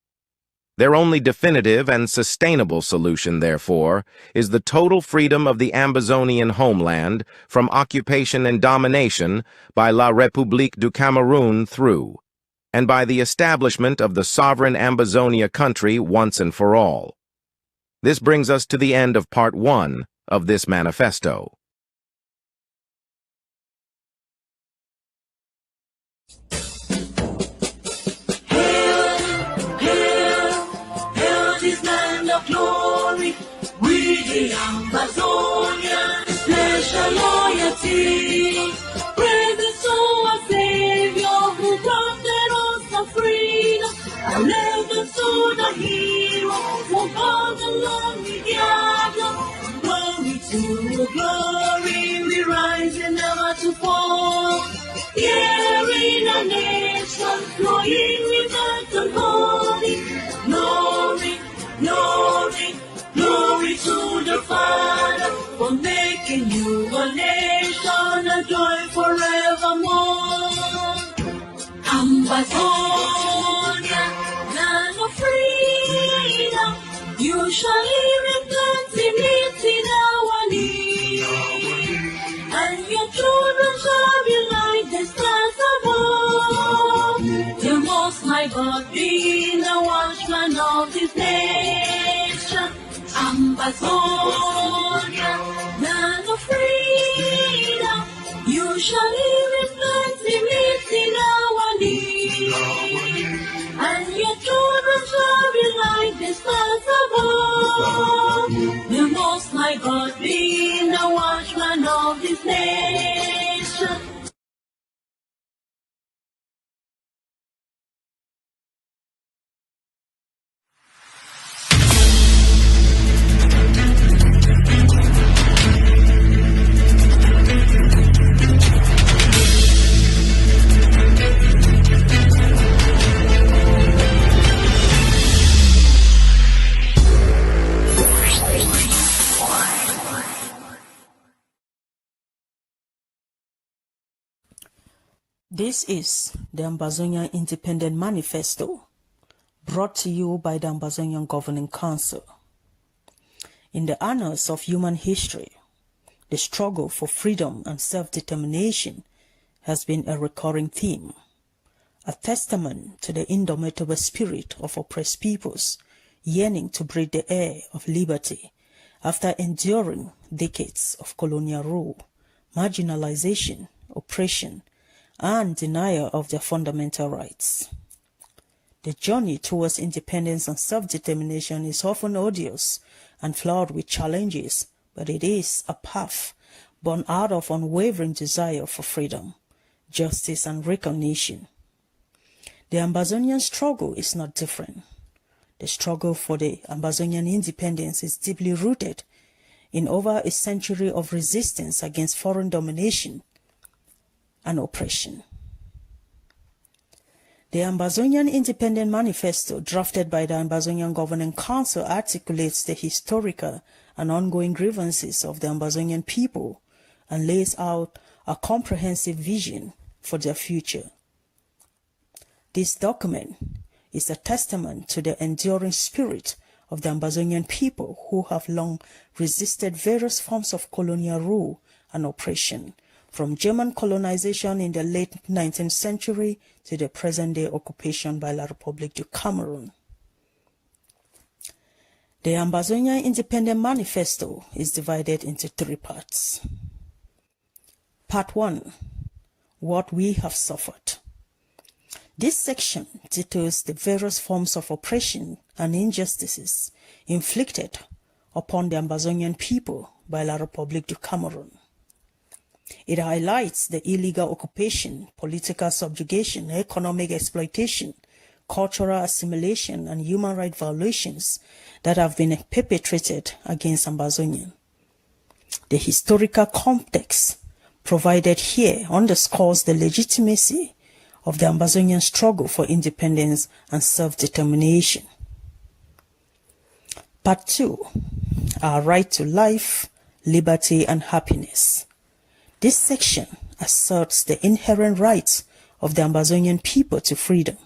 Their only definitive and sustainable solution, therefore, is the total freedom of the Ambazonian homeland from occupation and domination by La République du Cameroun through, and by the establishment of the sovereign Ambazonia country once and for all. This brings us to the end of Part 1 of this manifesto. Glory, we the Ambazonia, special loyalty. Praise to our Savior who granted us the freedom. Allegiance to the hero who fought along the gather. Glory to glory, we rise and never to fall. Here in a nation, flowing with the glory, glory. Glory, glory to the Father for making you a nation, a joy forevermore. Ambazonia, land of freedom, you shall live in plenty in our need, and your children shall be like the stars above. The Most High God be the watchman of this nation. Ambazonia, land of freedom, you shall live in plenty in our need, and your children shall be like the stars above. The Most High God be the watchman of this nation. This is the Ambazonia Independent Manifesto, brought to you by the Ambazonian Governing Council. In the annals of human history, the struggle for freedom and self-determination has been a recurring theme, a testament to the indomitable spirit of oppressed peoples yearning to breathe the air of liberty after enduring decades of colonial rule, marginalization, oppression, and denial of their fundamental rights. The journey towards independence and self-determination is often odious and flawed with challenges, but it is a path born out of unwavering desire for freedom, justice, and recognition. The Ambazonian struggle is not different. The struggle for the Ambazonian independence is deeply rooted in over a century of resistance against foreign domination and oppression. The Ambazonian Independent Manifesto, drafted by the Ambazonian Governing Council, articulates the historical and ongoing grievances of the Ambazonian people and lays out a comprehensive vision for their future. This document is a testament to the enduring spirit of the Ambazonian people who have long resisted various forms of colonial rule and oppression, from German colonization in the late 19th century to the present-day occupation by La République du Cameroon. The Ambazonia Independent Manifesto is divided into 3 parts. Part 1, What We Have Suffered. This section details the various forms of oppression and injustices inflicted upon the Ambazonian people by La République du Cameroon. It highlights the illegal occupation, political subjugation, economic exploitation, cultural assimilation, and human rights violations that have been perpetrated against Ambazonians. The historical context provided here underscores the legitimacy of the Ambazonian struggle for independence and self-determination. Part 2, Our Right to Life, Liberty, and Happiness. This section asserts the inherent rights of the Ambazonian people to freedom,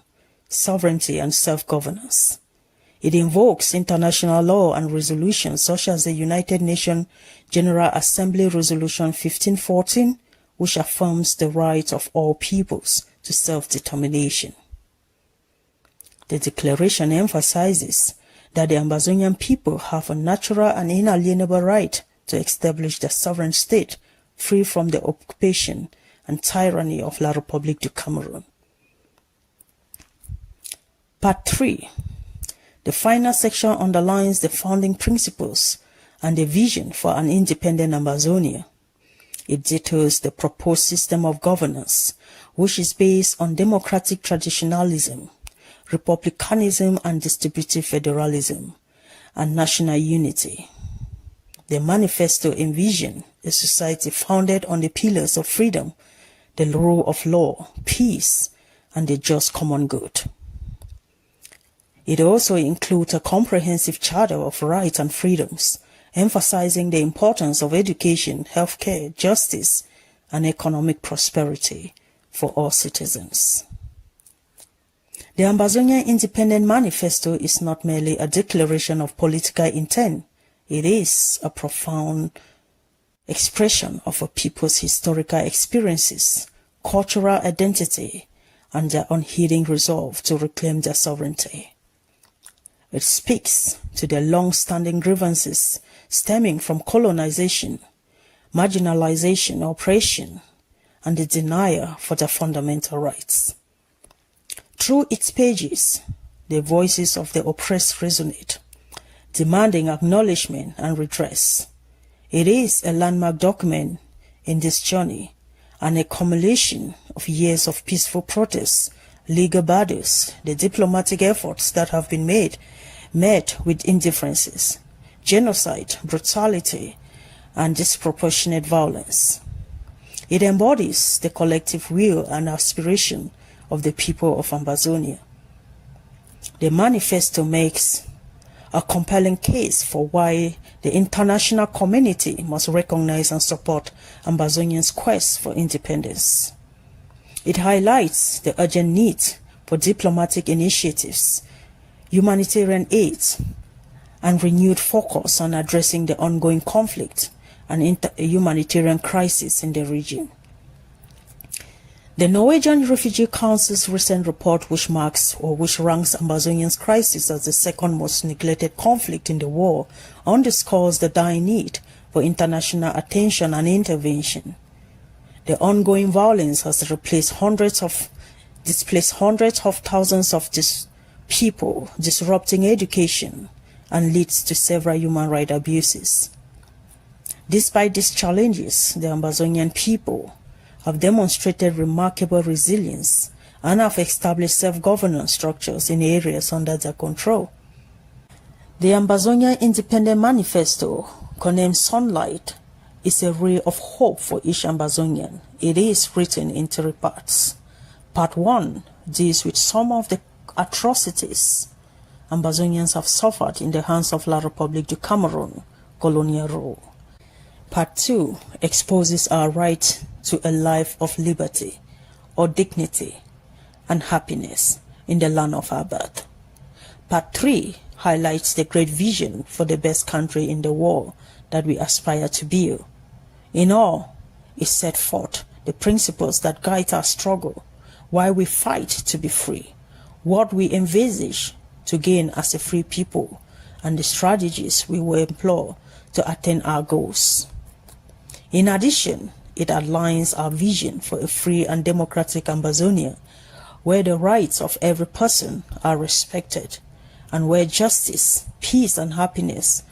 sovereignty, and self-governance. It invokes international law and resolutions such as the United Nations General Assembly Resolution 1514, which affirms the right of all peoples to self-determination. The declaration emphasizes that the Ambazonian people have a natural and inalienable right to establish their sovereign state free from the occupation and tyranny of La République du Cameroon. Part 3. The final section underlines the founding principles and the vision for an independent Ambazonia. It details the proposed system of governance, which is based on democratic traditionalism, republicanism and distributive federalism, and national unity. The manifesto envisioned a society founded on the pillars of freedom, the rule of law, peace, and the just common good. It also includes a comprehensive charter of rights and freedoms, emphasizing the importance of education, healthcare, justice, and economic prosperity for all citizens. The Ambazonian Independent Manifesto is not merely a declaration of political intent. It is a profound expression of a people's historical experiences, cultural identity, and their unheeding resolve to reclaim their sovereignty. It speaks to the long-standing grievances stemming from colonization, marginalization, oppression, and the denial for their fundamental rights. Through its pages, the voices of the oppressed resonate, demanding acknowledgement and redress. It is a landmark document in this journey, an accumulation of years of peaceful protests, legal battles, the diplomatic efforts that have been met with indifferences, genocide, brutality, and disproportionate violence. It embodies the collective will and aspiration of the people of Ambazonia. The manifesto makes a compelling case for why the international community must recognize and support Ambazonians' quest for independence. It highlights the urgent need for diplomatic initiatives, humanitarian aid, and renewed focus on addressing the ongoing conflict and humanitarian crisis in the region. The Norwegian Refugee Council's recent report, which ranks Ambazonians' crisis as the second most neglected conflict in the world, underscores the dire need for international attention and intervention. The ongoing violence has displaced hundreds of thousands of people, disrupting education, and leads to several human rights abuses. Despite these challenges, the Ambazonian people have demonstrated remarkable resilience and have established self-governance structures in areas under their control. The Ambazonia Independent Manifesto, codenamed Sunlight, is a ray of hope for each Ambazonian, it is written in 3 parts. Part 1 deals with some of the atrocities Ambazonians have suffered in the hands of La République du Cameroon colonial rule. Part 2 exposes our right to a life of liberty or dignity and happiness in the land of our birth. Part 3 highlights the great vision for the best country in the world that we aspire to build. In all, it set forth the principles that guide our struggle, why we fight to be free, what we envisage to gain as a free people, and the strategies we will employ to attain our goals. In addition, it outlines our vision for a free and democratic Ambazonia, where the rights of every person are respected, and where justice, peace and happiness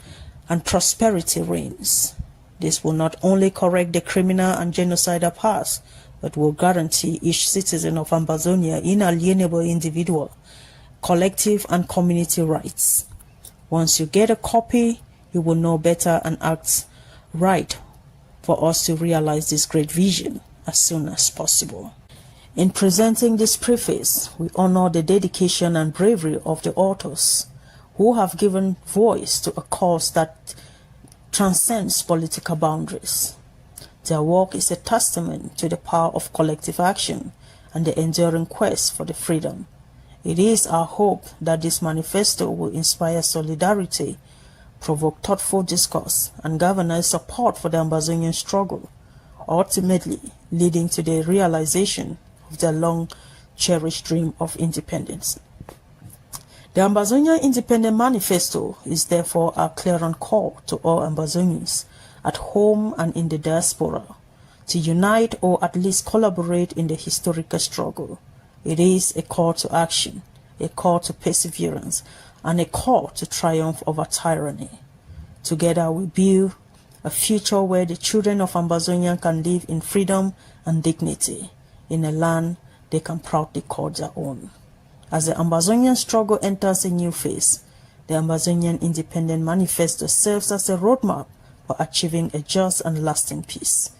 and prosperity reigns. This will not only correct the criminal and genocidal past, but will guarantee each citizen of Ambazonia inalienable individual, collective and community rights. Once you get a copy, you will know better and act right for us to realize this great vision as soon as possible. In presenting this preface, we honor the dedication and bravery of the authors who have given voice to a cause that transcends political boundaries. Their work is a testament to the power of collective action and the enduring quest for the freedom. It is our hope that this manifesto will inspire solidarity, provoke thoughtful discourse, and galvanize support for the Ambazonian struggle, ultimately leading to the realization of their long-cherished dream of independence. The Ambazonia Independent Manifesto is therefore a clarion call to all Ambazonians at home and in the diaspora to unite or at least collaborate in the historical struggle. It is a call to action, a call to perseverance, and a call to triumph over tyranny. Together we build a future where the children of Ambazonia can live in freedom and dignity, in a land they can proudly call their own. As the Ambazonian struggle enters a new phase, the Ambazonian Independent Manifesto serves as a roadmap for achieving a just and lasting peace.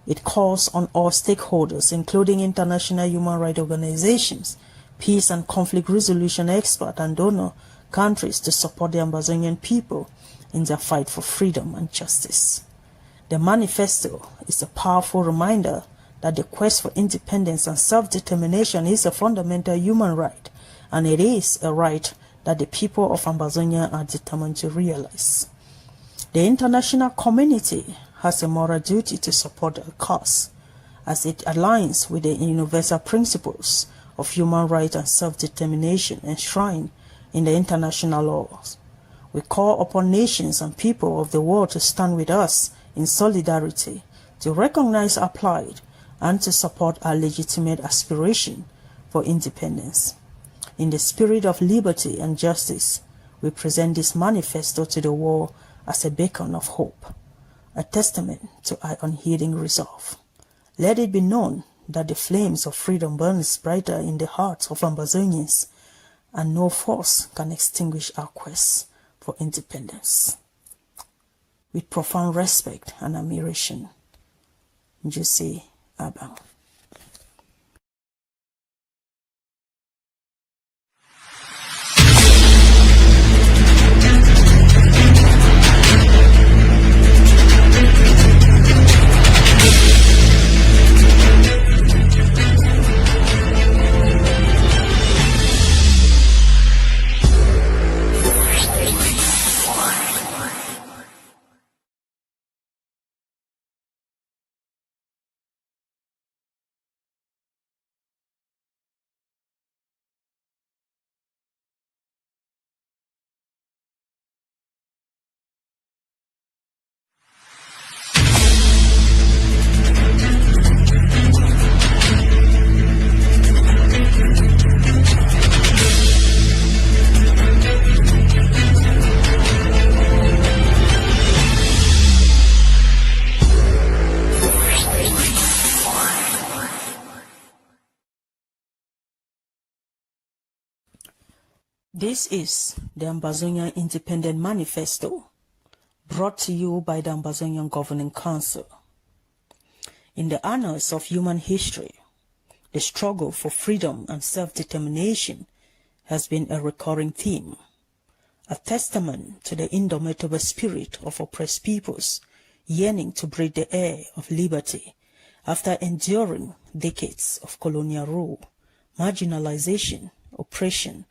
It calls on all stakeholders, including international human rights organizations, peace and conflict resolution experts and donor countries to support the Ambazonian people in their fight for freedom and justice. The manifesto is a powerful reminder that the quest for independence and self-determination is a fundamental human right, and it is a right that the people of Ambazonia are determined to realize. The international community has a moral duty to support the cause, as it aligns with the universal principles of human rights and self-determination enshrined in the international laws. We call upon nations and people of the world to stand with us in solidarity, to recognize our plight, and to support our legitimate aspiration for independence. In the spirit of liberty and justice, we present this manifesto to the world as a beacon of hope, a testament to our unheeding resolve. Let it be known that the flames of freedom burns brighter in the hearts of Ambazonians, and no force can extinguish our quest for independence. With profound respect and admiration, Jose Abang. This is the Ambazonia Independent Manifesto, brought to you by the Ambazonian Governing Council. In the annals of human history, the struggle for freedom and self-determination has been a recurring theme, a testament to the indomitable spirit of oppressed peoples yearning to breathe the air of liberty after enduring decades of colonial rule, marginalization, oppression,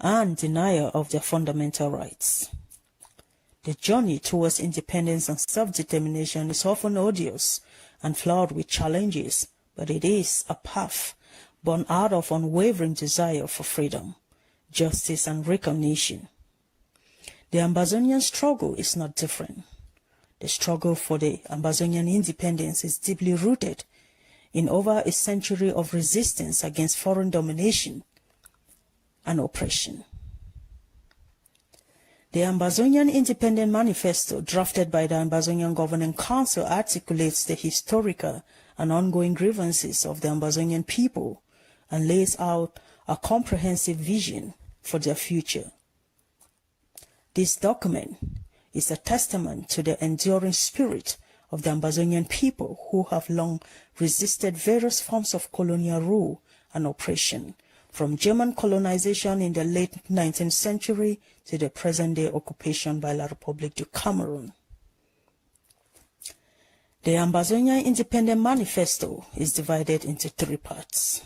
and denial of their fundamental rights. The journey towards independence and self-determination is often arduous and flawed with challenges, but it is a path born out of unwavering desire for freedom, justice, and recognition. The Ambazonian struggle is not different. The struggle for the Ambazonian independence is deeply rooted in over a century of resistance against foreign domination and oppression. The Ambazonian Independent Manifesto, drafted by the Ambazonian Governing Council, articulates the historical and ongoing grievances of the Ambazonian people and lays out a comprehensive vision for their future. This document is a testament to the enduring spirit of the Ambazonian people who have long resisted various forms of colonial rule and oppression, from German colonization in the late 19th century to the present-day occupation by La République du Cameroon. The Ambazonian Independent Manifesto is divided into 3 parts.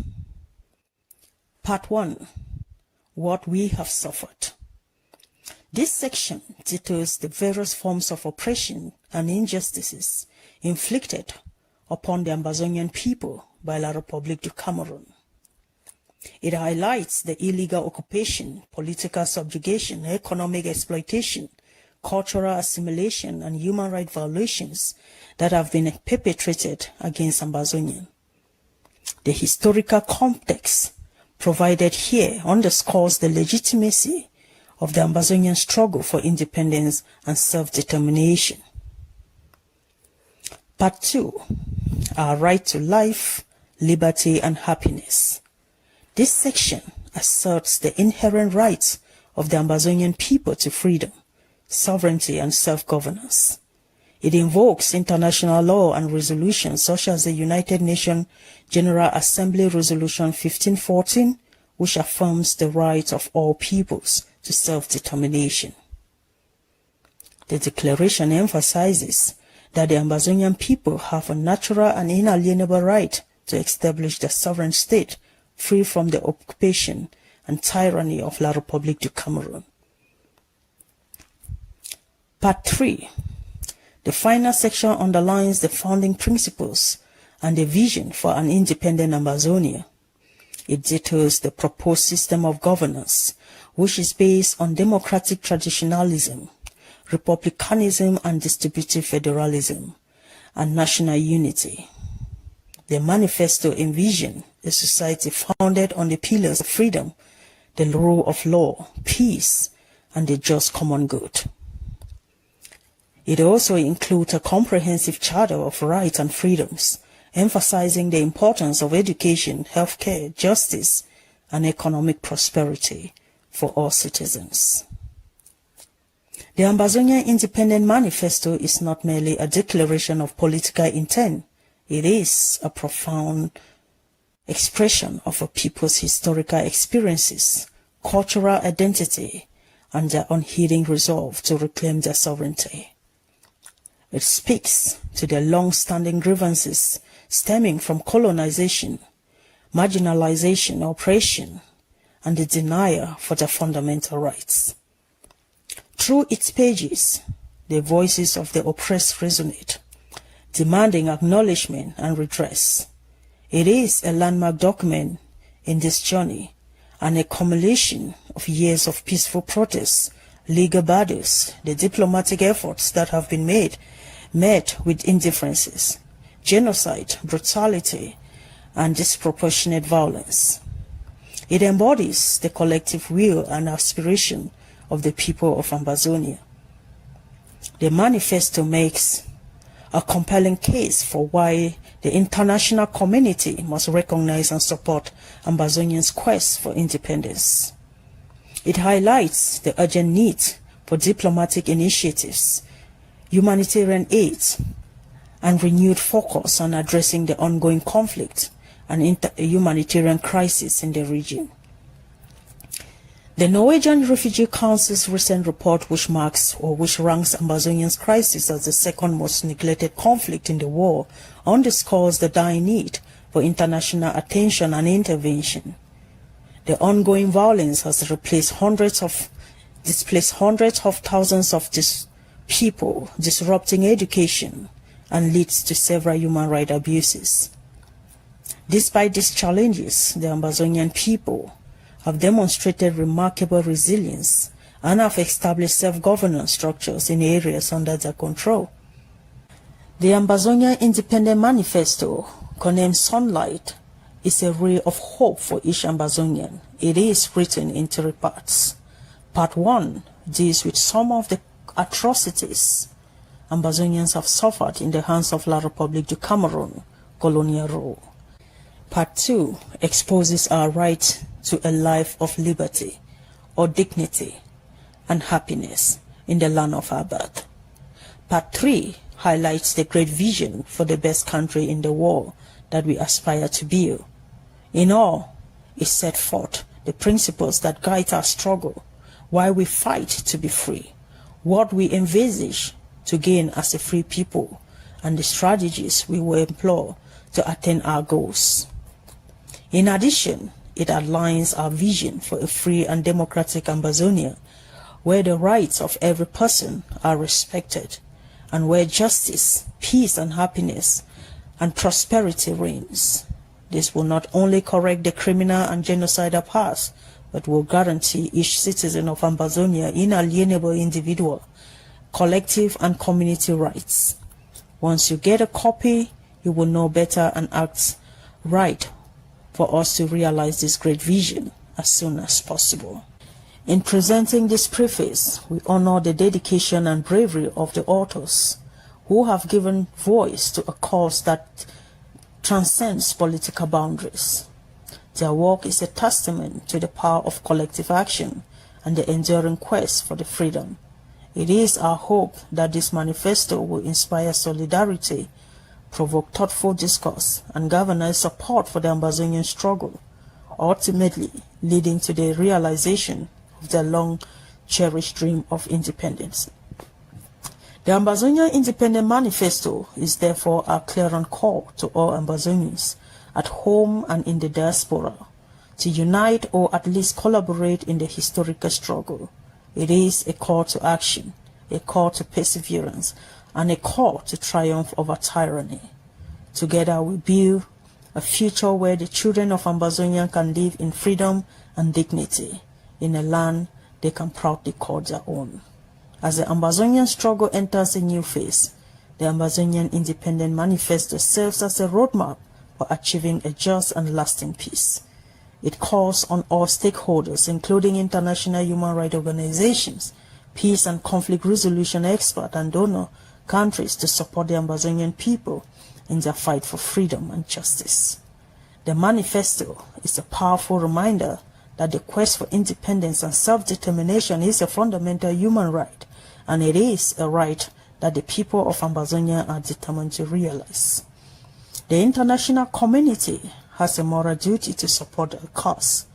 Part 1, What We Have Suffered. This section details the various forms of oppression and injustices inflicted upon the Ambazonian people by La République du Cameroon. It highlights the illegal occupation, political subjugation, economic exploitation, cultural assimilation, and human rights violations that have been perpetrated against Ambazonians. The historical context provided here underscores the legitimacy of the Ambazonian struggle for independence and self-determination. Part 2, Our Right to Life, Liberty, and Happiness. This section asserts the inherent rights of the Ambazonian people to freedom, sovereignty, and self-governance. It invokes international law and resolutions such as the United Nations General Assembly Resolution 1514, which affirms the right of all peoples to self-determination. The declaration emphasizes that the Ambazonian people have a natural and inalienable right to establish their sovereign state free from the occupation and tyranny of La République du Cameroon. Part 3. The final section underlines the founding principles and the vision for an independent Ambazonia. It details the proposed system of governance, which is based on democratic traditionalism, republicanism and distributive federalism, and national unity. The manifesto envisions a society founded on the pillars of freedom, the rule of law, peace, and the just common good. It also includes a comprehensive charter of rights and freedoms, emphasizing the importance of education, healthcare, justice, and economic prosperity for all citizens. The Ambazonian Independent Manifesto is not merely a declaration of political intent. It is a profound expression of a people's historical experiences, cultural identity, and their unheeding resolve to reclaim their sovereignty. It speaks to the long-standing grievances stemming from colonization, marginalization, oppression, and the denial for their fundamental rights. Through its pages, the voices of the oppressed resonate, demanding acknowledgement and redress. It is a landmark document in this journey and a culmination of years of peaceful protests, legal battles, the diplomatic efforts that have been met with indifferences, genocide, brutality, and disproportionate violence. It embodies the collective will and aspiration of the people of Ambazonia. The manifesto makes a compelling case for why the international community must recognize and support Ambazonians' quest for independence. It highlights the urgent need for diplomatic initiatives, humanitarian aid, and renewed focus on addressing the ongoing conflict and humanitarian crisis in the region. The Norwegian Refugee Council's recent report, which ranks Ambazonia's crisis as the second most neglected conflict in the world, underscores the dire need for international attention and intervention. The ongoing violence has displaced hundreds of thousands of people, disrupting education, and leads to several human rights abuses. Despite these challenges, the Ambazonian people have demonstrated remarkable resilience and have established self-governance structures in areas under their control. The Ambazonia Independent Manifesto, codenamed Sunlight, is a ray of hope for each Ambazonian. It is written in 3 parts. Part 1 deals with some of the atrocities Ambazonians have suffered in the hands of La République du Cameroon colonial rule. Part 2 exposes our right to a life of liberty or dignity and happiness in the land of our birth. Part 3 highlights the great vision for the best country in the world that we aspire to build. In all, it set forth the principles that guide our struggle, why we fight to be free, what we envisage to gain as a free people, and the strategies we will employ to attain our goals. In addition, it outlines our vision for a free and democratic Ambazonia, where the rights of every person are respected, and where justice, peace and happiness and prosperity reigns. This will not only correct the criminal and genocidal past, but will guarantee each citizen of Ambazonia inalienable individual, collective and community rights. Once you get a copy, you will know better and act right for us to realize this great vision as soon as possible. In presenting this preface, we honor the dedication and bravery of the authors who have given voice to a cause that transcends political boundaries. Their work is a testament to the power of collective action and the enduring quest for the freedom. It is our hope that this manifesto will inspire solidarity, provoke thoughtful discourse, and galvanize support for the Ambazonian struggle, ultimately leading to the realization of their long-cherished dream of independence. The Ambazonia Independent Manifesto is therefore a clarion call to all Ambazonians at home and in the diaspora to unite or at least collaborate in the historical struggle. It is a call to action, a call to perseverance, and a call to triumph over tyranny. Together we build a future where the children of Ambazonia can live in freedom and dignity in a land they can proudly call their own. As the Ambazonian struggle enters a new phase, the Ambazonian Independent Manifesto serves as a roadmap for achieving a just and lasting peace. It calls on all stakeholders, including international human rights organizations, peace and conflict resolution experts and donor countries to support the Ambazonian people in their fight for freedom and justice. The manifesto is a powerful reminder that the quest for independence and self-determination is a fundamental human right, and it is a right that the people of Ambazonia are determined to realize. The international community has a moral duty to support the cause,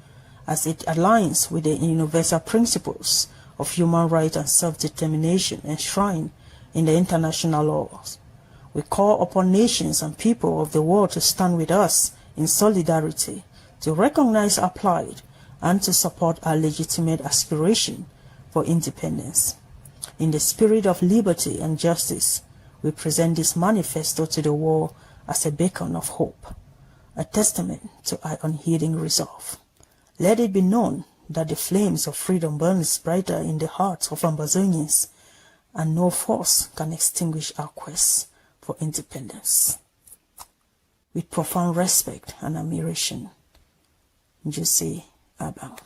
as it aligns with the universal principles of human rights and self-determination enshrined in the international laws. We call upon nations and people of the world to stand with us in solidarity, to recognize our plight, and to support our legitimate aspiration for independence. In the spirit of liberty and justice, we present this manifesto to the world as a beacon of hope, a testament to our unheeding resolve. Let it be known that the flames of freedom burns brighter in the hearts of Ambazonians, and no force can extinguish our quest for independence. With profound respect and admiration, Jose Abang.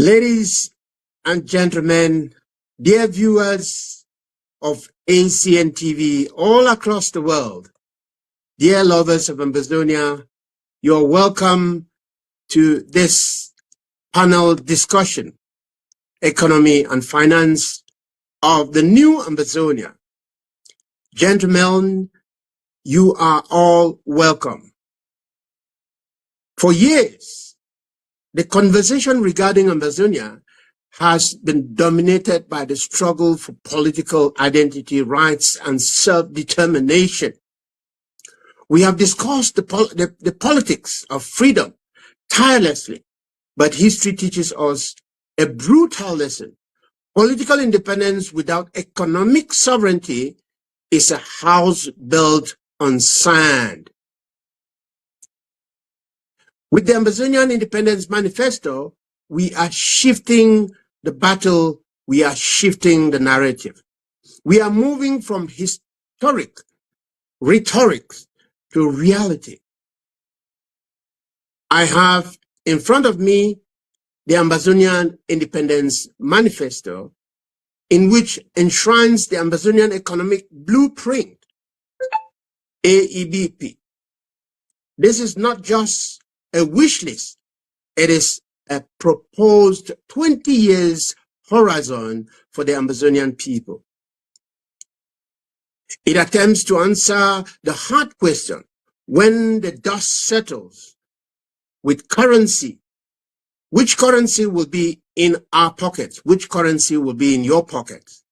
Ladies and gentlemen, dear viewers of ACN TV all across the world, dear lovers of Ambazonia, you're welcome to this panel discussion, Economy and Finance of the New Ambazonia. Gentlemen, you are all welcome. For years, the conversation regarding Ambazonia has been dominated by the struggle for political identity, rights, and self-determination. We have discussed the politics of freedom tirelessly, but history teaches us a brutal lesson. Political independence without economic sovereignty is a house built on sand. With the Ambazonian Independence Manifesto, we are shifting the battle, we are shifting the narrative. We are moving from historic rhetoric to reality. I have in front of me the Ambazonian Independence Manifesto, in which enshrines the Ambazonian Economic Blueprint, AEBP. This is not just a wish list, it is a proposed 20 years horizon for the Ambazonian people. It attempts to answer the hard question, when the dust settles with currency, which currency will be in our pockets? Which currency will be in your pockets?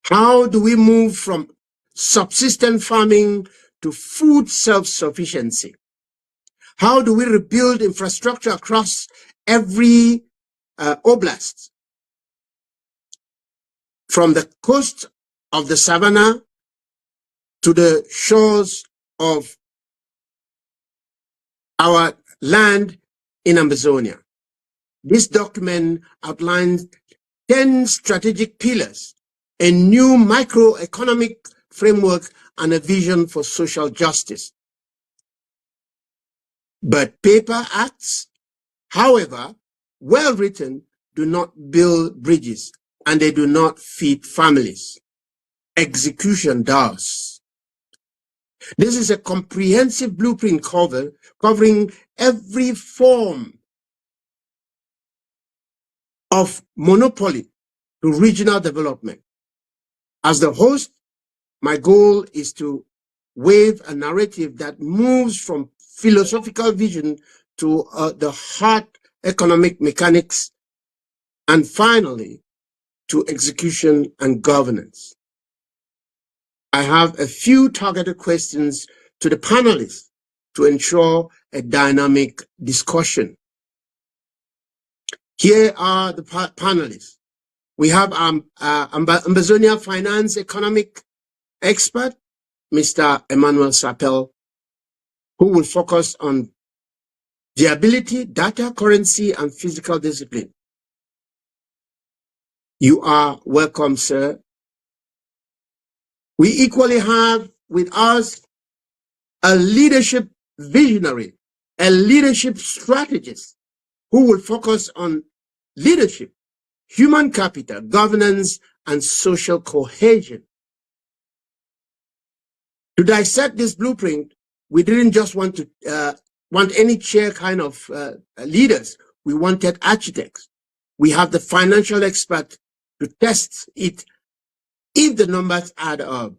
How do we move from subsistence farming to food self-sufficiency? How do we rebuild infrastructure across every oblast? From the coast of the savannah to the shores of our land in Ambazonia. This document outlines 10 strategic pillars, a new microeconomic framework, and a vision for social justice. But paper acts, however well written, do not build bridges and they do not feed families. Execution does. This is a comprehensive blueprint covering every form of monopoly to regional development. As the host, my goal is to wave a narrative that moves from philosophical vision to the hard economic mechanics, and finally to execution and governance. I have a few targeted questions to the panelists to ensure a dynamic discussion. Here are the panelists. We have Ambazonia finance economic expert, Mr. Emmanuel Sapel, who will focus on viability, data, currency, and physical discipline. You are welcome, sir. We equally have with us a leadership visionary, a leadership strategist who will focus on leadership, human capital, governance, and social cohesion. To dissect this blueprint, we didn't just want any chair kind of leaders. We wanted architects. We have the financial expert to test it if the numbers add up.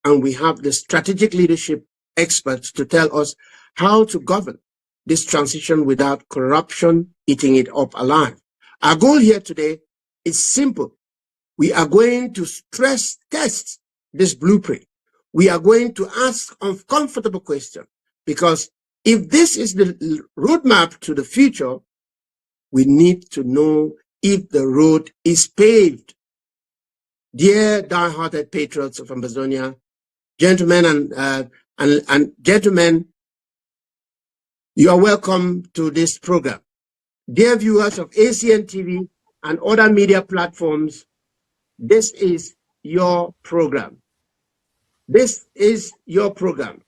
And we have the strategic leadership experts to tell us how to govern this transition without corruption eating it up alive. Our goal here today is simple. We are going to stress test this blueprint. We are going to ask uncomfortable questions, because if this is the roadmap to the future, we need to know if the road is paved. Dear die-hearted patriots of Ambazonia, gentlemen and gentlemen, you are welcome to this program. Dear viewers of ACN TV and other media platforms, this is your program. This is your program.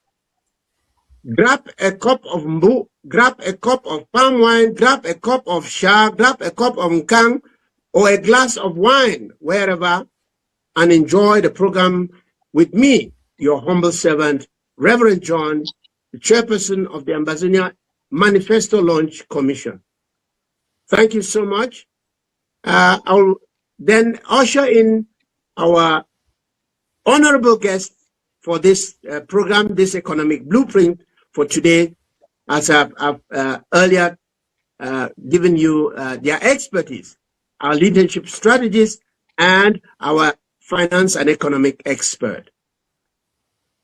grab a cup of mbu, grab a cup of palm wine, grab a cup of sha, grab a cup of nkang, or a glass of wine, wherever, and enjoy the program with me, your humble servant, Reverend John, the chairperson of the Ambazonia Manifesto Launch Commission. Thank you so much. I'll then usher in our honorable guest for this program, this economic blueprint for today, as I've earlier given you their expertise, our leadership strategists, and our finance and economic expert.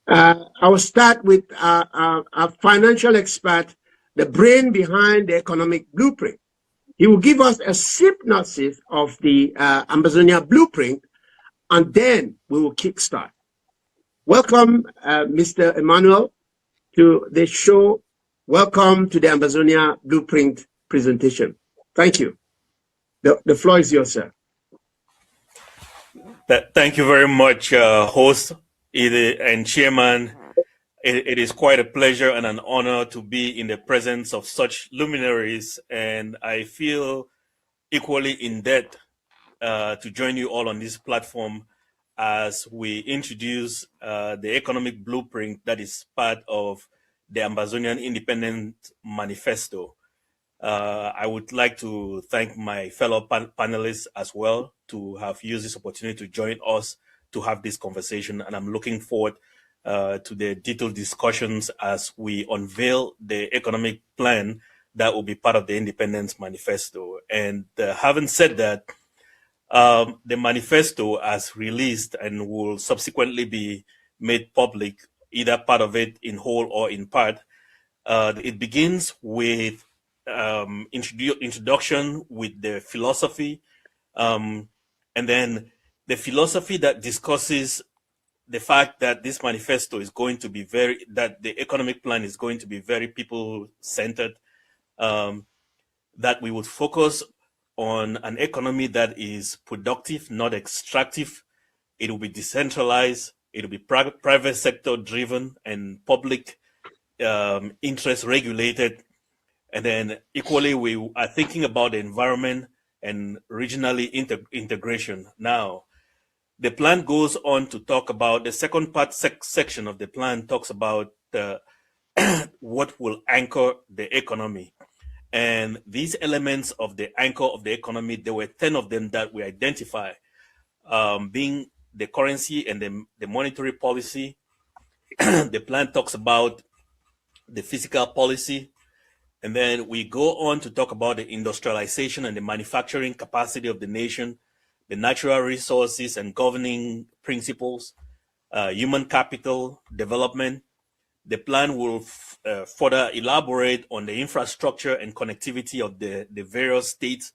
I will start with our financial expert, the brain behind the economic blueprint. He will give us a synopsis of the Ambazonia blueprint, and then we will kickstart. Welcome, Mr. Emmanuel, to the show. Welcome to the Ambazonia blueprint presentation. Thank you. The floor is yours, sir. Thank you very much, host and chairman. It is quite a pleasure and an honor to be in the presence of such luminaries, and I feel equally in debt to join you all on this platform as we introduce the economic blueprint that is part of the Ambazonian Independent Manifesto. I would like to thank my fellow panelists as well to have used this opportunity to join us to have this conversation, and I'm looking forward to the detailed discussions as we unveil the economic plan that will be part of the Independence Manifesto. And having said that, the manifesto as released and will subsequently be made public, either part of it in whole or in part, it begins with introduction with the philosophy, and then the philosophy that discusses the fact that this manifesto is going to be that the economic plan is going to be very people-centered, that we would focus on an economy that is productive, not extractive. It will be decentralized. It will be private sector driven and public interest regulated. And then equally, we are thinking about the environment and regionally integration. Now, the plan goes on to talk about the second part section of the plan talks about what will anchor the economy. And these elements of the anchor of the economy, there were 10 of them that we identify, being the currency and the monetary policy. The plan talks about the fiscal policy. And then we go on to talk about the industrialization and the manufacturing capacity of the nation, the natural resources and governing principles, human capital development. The plan will further elaborate on the infrastructure and connectivity of the various states,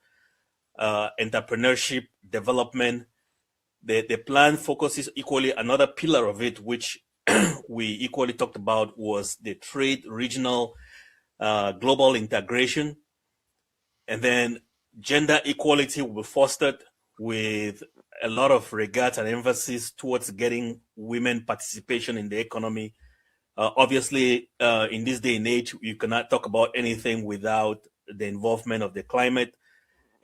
entrepreneurship development. The plan focuses equally, another pillar of it, which we equally talked about, was the trade, regional, global integration. And then gender equality will be fostered with a lot of regard and emphasis towards getting women participation in the economy. Obviously, in this day and age, you cannot talk about anything without the involvement of the climate.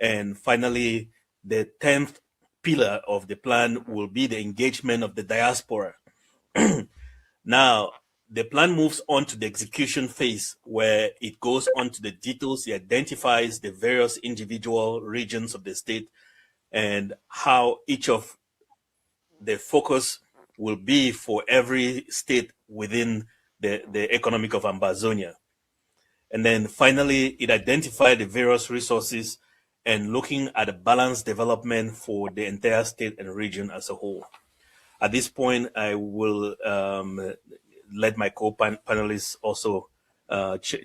And finally, the 10th pillar of the plan will be the engagement of the diaspora. Now, the plan moves on to the execution phase, where it goes on to the details. It identifies the various individual regions of the state and how each of the focus will be for every state within the economic of Ambazonia. And then finally, it identified the various resources and looking at a balanced development for the entire state and region as a whole. At this point, I will let my co-panelists also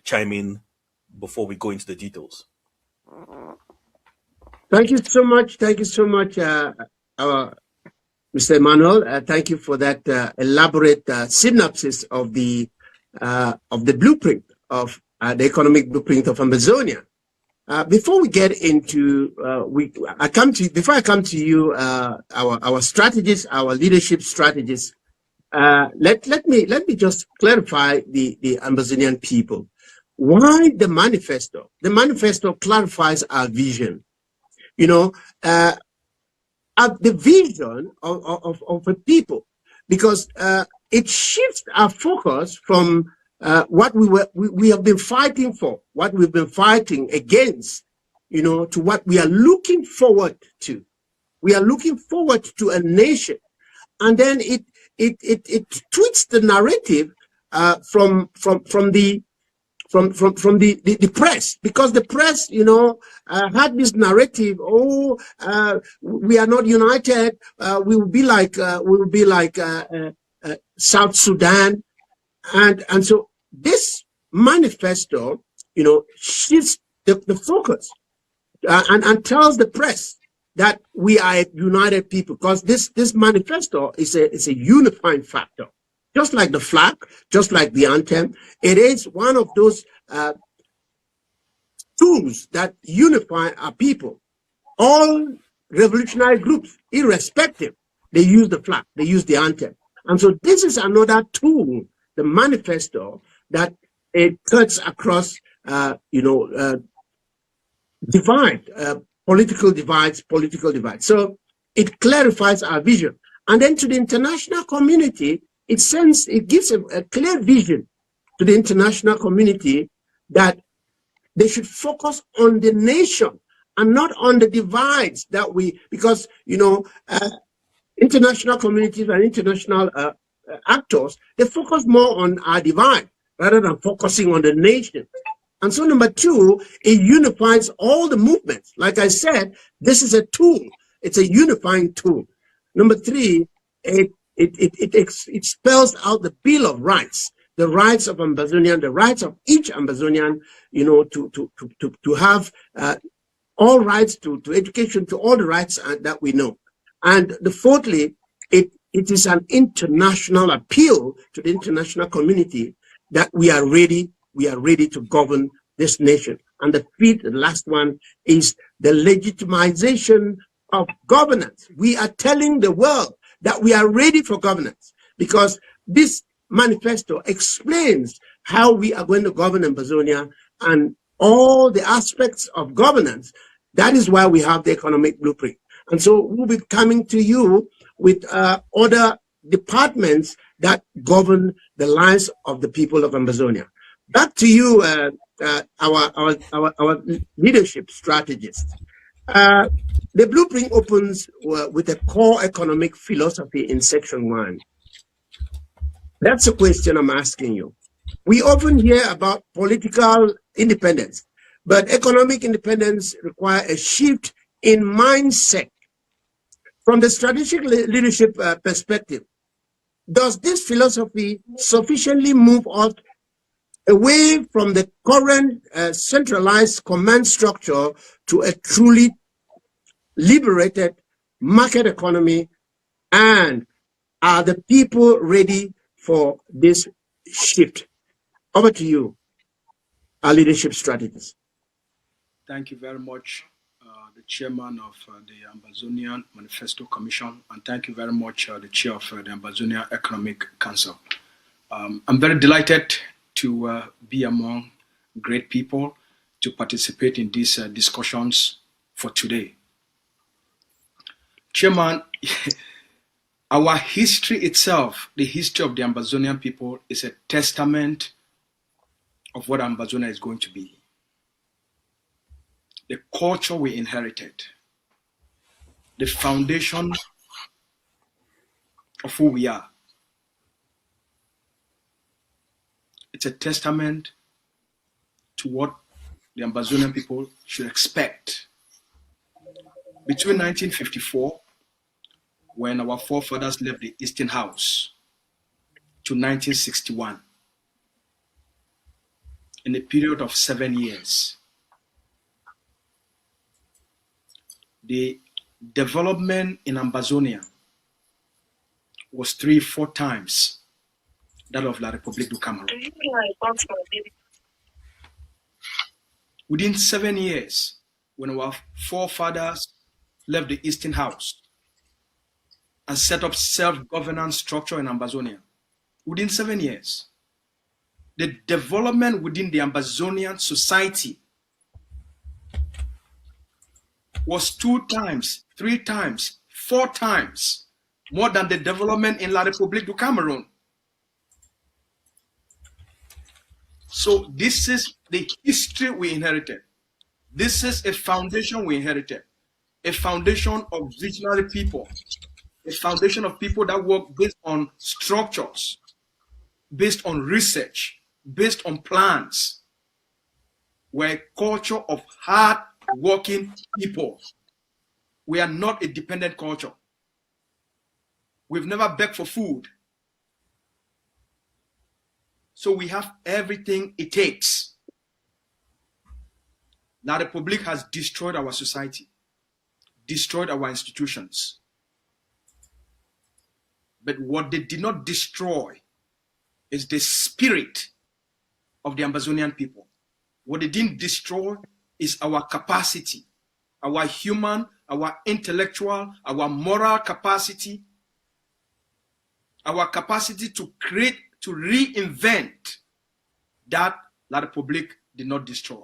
chime in before we go into the details. Thank you so much. Thank you so much, Mr. Emmanuel. Thank you for that elaborate synopsis of the blueprint of the economic blueprint of Ambazonia. Before we get into, before I come to you, our strategists, our leadership strategists, let me just clarify the Ambazonian people. Why the manifesto? The manifesto clarifies our vision. You know, the vision of a people, because it shifts our focus from what we have been fighting for, what we've been fighting against, you know, to what we are looking forward to. We are looking forward to a nation, and then it tweaks the narrative from the press, because the press, you know, had this narrative. Oh, we are not united. We will be like South Sudan, and so this manifesto, you know, shifts the focus and tells the press that we are a united people, because this manifesto is a unifying factor. Just like the flag, just like the anthem, it is one of those tools that unify our people. All revolutionary groups, irrespective, they use the flag, they use the anthem. And so this is another tool, the manifesto, that it cuts across, political divides. So it clarifies our vision. And then to the international community, it gives a clear vision to the international community that they should focus on the nation and not on the divides because, you know, international communities and international actors, they focus more on our divide rather than focusing on the nation. And so number two, it unifies all the movements. Like I said, this is a tool. It's a unifying tool. Number three, it spells out the Bill of Rights, the rights of Ambazonian, the rights of each Ambazonian, you know, to have all rights to education, to all the rights that we know. And fourthly, it is an international appeal to the international community that we are ready to govern this nation. And the fifth, the last one, is the legitimization of governance. We are telling the world that we are ready for governance, because this manifesto explains how we are going to govern Ambazonia and all the aspects of governance. That is why we have the economic blueprint. And so we'll be coming to you with other departments that govern the lives of the people of Ambazonia. Back to you, our leadership strategist. The blueprint opens with a core economic philosophy in section 1. That's a question I'm asking you. We often hear about political independence, but economic independence requires a shift in mindset. From the strategic leadership perspective, does this philosophy sufficiently move us away from the current centralized command structure to a truly liberated market economy? And are the people ready for this shift? Over to you, our leadership strategist. Thank you very much, the chairman of the Ambazonian Manifesto Commission, and thank you very much, the chair of the Ambazonia Economic Council. I'm very delighted to be among great people to participate in these discussions for today. Chairman, our history itself, the history of the Ambazonian people, is a testament of what Ambazonia is going to be. The culture we inherited, the foundation of who we are. It's a testament to what the Ambazonian people should expect. Between 1954, when our forefathers left the Eastern House, to 1961, in a period of 7 years, the development in Ambazonia was 3-4 times that of La République du Cameroon. Within 7 years, when our forefathers left the Eastern House and set up self-governance structure in Ambazonia, within 7 years. The development within the Ambazonian society was 2 times, 3 times, 4 times more than the development in La République du Cameroon. So this is the history we inherited. This is a foundation we inherited. A foundation of visionary people. A foundation of people that work based on structures, based on research, based on plans. We're a culture of hard-working people. We are not a dependent culture. We've never begged for food. So we have everything it takes. La République has destroyed our society, destroyed our institutions. But what they did not destroy is the spirit of the Ambazonian people. What they didn't destroy is our capacity, our human, our intellectual, our moral capacity, our capacity to create, to reinvent that La République did not destroy.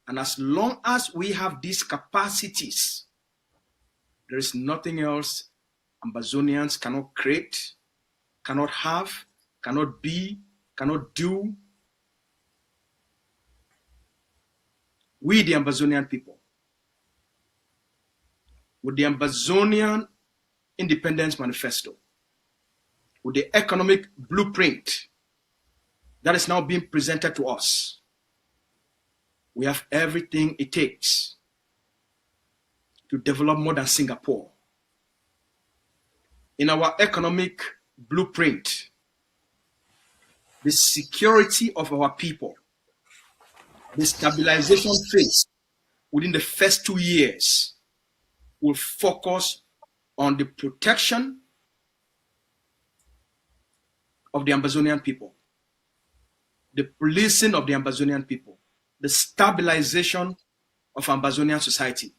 And as long as we have these capacities, there is nothing else Ambazonians cannot create, cannot have, cannot be, cannot do. We, the Ambazonian people, with the Ambazonian Independence Manifesto, with the economic blueprint that is now being presented to us, we have everything it takes to develop more than Singapore. In our economic blueprint, the security of our people, the stabilization phase within the first 2 years will focus on the protection of the Ambazonian people, the policing of the Ambazonian people, the stabilization of Ambazonian society.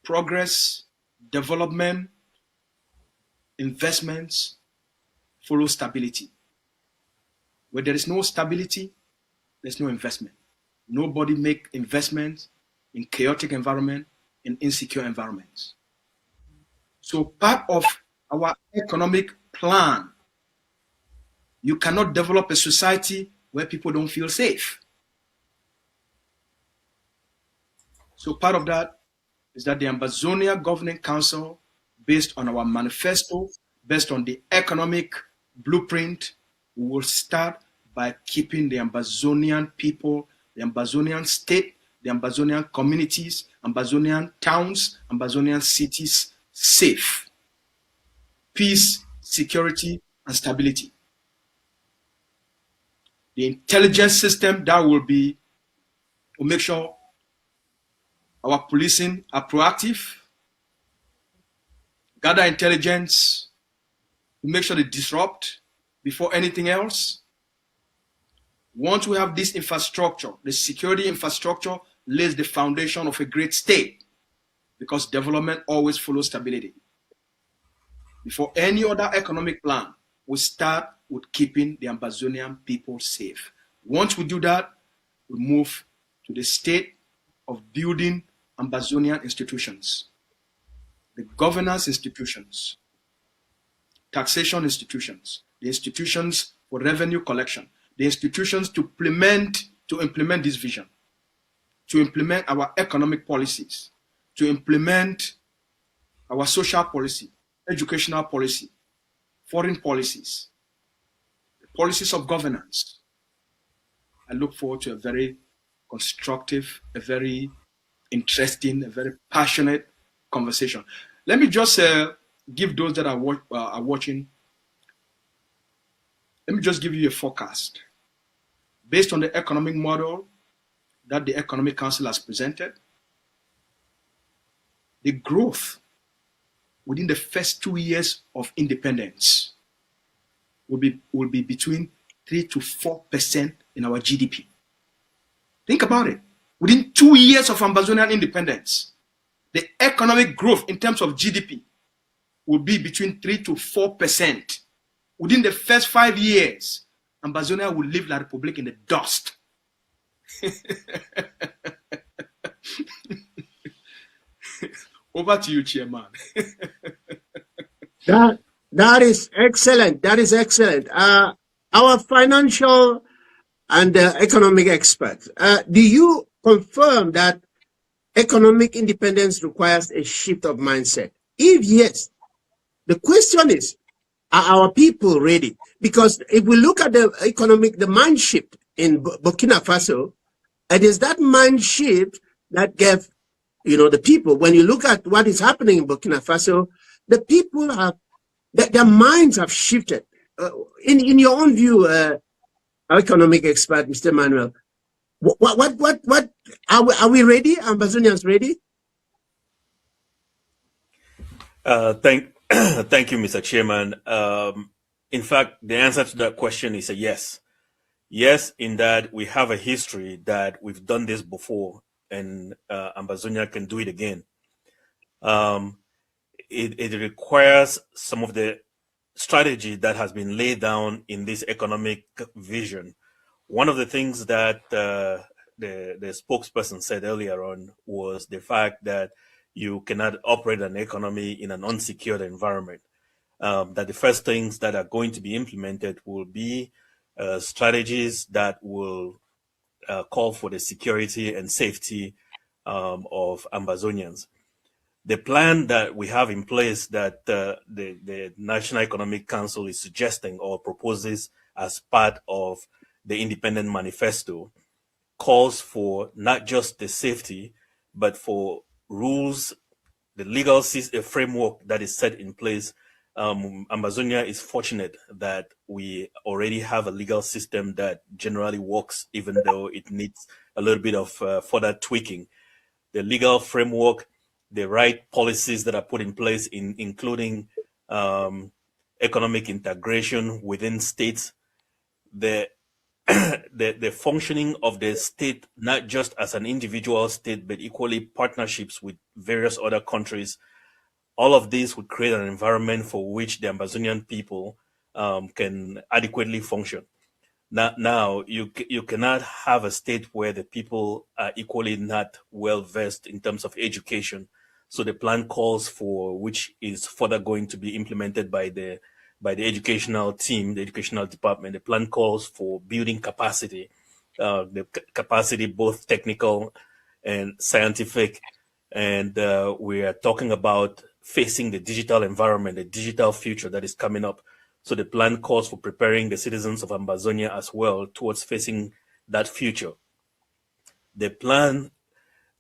Progress, development, investments follow stability. Where there is no stability, there's no investment. Nobody make investments in chaotic environment, in insecure environments. So part of our economic plan, you cannot develop a society where people don't feel safe. So part of that is that the Ambazonia Governing Council, based on our manifesto, based on the economic blueprint, we will start by keeping the Ambazonian people, the Ambazonian state, the Ambazonian communities, Ambazonian towns, Ambazonian cities safe. Peace, security, and stability. The intelligence system that will make sure our policing are proactive, gather intelligence, make sure they disrupt before anything else. Once we have this infrastructure, the security infrastructure lays the foundation of a great state, because development always follows stability. Before any other economic plan, we start with keeping the Ambazonian people safe. Once we do that, we move to the state of building Ambazonian institutions, the governance institutions, taxation institutions, the institutions for revenue collection, the institutions to implement this vision, to implement our economic policies, to implement our social policy, educational policy, foreign policies, the policies of governance. I look forward to a very constructive, a very interesting, a very passionate conversation. Let me just give those that are watching, let me just give you a forecast. Based on the economic model that the Economic Council has presented, the growth within the first 2 years of independence will be between 3 to 4% in our GDP. Think about it. Within 2 years of Ambazonian independence, the economic growth in terms of GDP will be between 3 to 4%. within the first 5 years, Ambazonia will leave La Republique in the dust. Over to you, Chairman. That is excellent. That is excellent. Our financial and economic experts, do you confirm that economic independence requires a shift of mindset? If yes, the question is, are our people ready? Because if we look at the mind shift in Burkina Faso, it is that mind shift that gave, the people, when you look at what is happening in Burkina Faso, the people have, their minds have shifted. In your own view, our economic expert, Mr. Manuel, what are we ready? Ambazonians ready? Thank you, Mr. Chairman. In fact, the answer to that question is a yes. Yes, in that we have a history that we've done this before, and Ambazonia can do it again. It requires some of the strategy that has been laid down in this economic vision. One of the things that the spokesperson said earlier on was the fact that you cannot operate an economy in an unsecured environment. That the first things that are going to be implemented will be strategies that will call for the security and safety of Ambazonians. The plan that we have in place that the National Economic Council is suggesting or proposes as part of the Independent Manifesto calls for not just the safety, but for rules, the legal framework that is set in place. Ambazonia is fortunate that we already have a legal system that generally works, even though it needs a little bit of further tweaking. The legal framework, the right policies that are put in place, including economic integration within states, the functioning of the state, not just as an individual state, but equally partnerships with various other countries. All of this would create an environment for which the Ambazonian people can adequately function. Now you cannot have a state where the people are equally not well versed in terms of education. So the plan calls for, which is further going to be implemented by the educational team, the educational department. The plan calls for building capacity, the capacity both technical and scientific, and we are talking about facing the digital environment, the digital future that is coming up. So the plan calls for preparing the citizens of Ambazonia as well towards facing that future. The plan,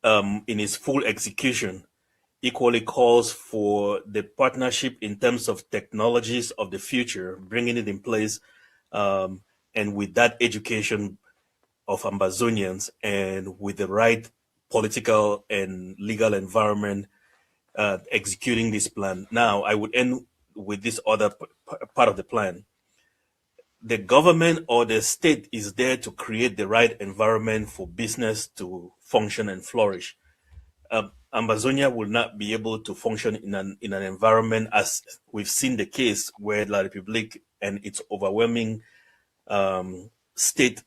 in its full execution, equally calls for the partnership in terms of technologies of the future, bringing it in place, and with that education of Ambazonians and with the right political and legal environment, executing this plan. Now, I would end with this other part of the plan. The government or the state is there to create the right environment for business to function and flourish. Ambazonia will not be able to function in an environment as we've seen the case where La Republique and its overwhelming state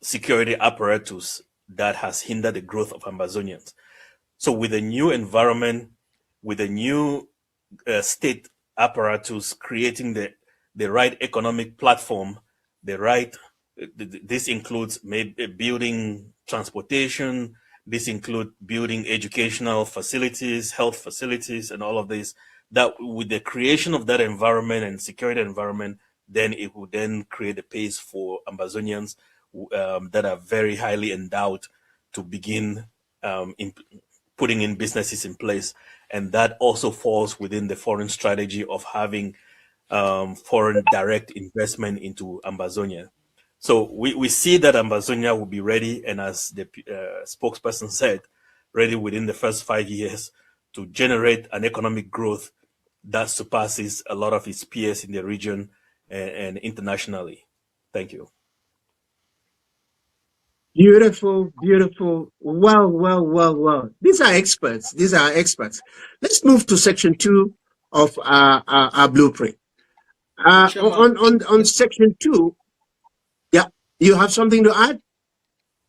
security apparatus that has hindered the growth of Ambazonians. So with a new environment, with a new state apparatus creating the right economic platform, this includes maybe building transportation, this includes building educational facilities, health facilities, and all of this, that with the creation of that environment and security environment, then it will then create a pace for Ambazonians that are very highly endowed to begin putting in businesses in place. And that also falls within the foreign strategy of having foreign direct investment into Ambazonia. So we see that Ambazonia will be ready, and as the spokesperson said, ready within the first 5 years to generate an economic growth that surpasses a lot of its peers in the region and internationally. Thank you. Beautiful, beautiful. Well. These are experts. Let's move to section 2 of our blueprint. On section 2, yeah, you have something to add?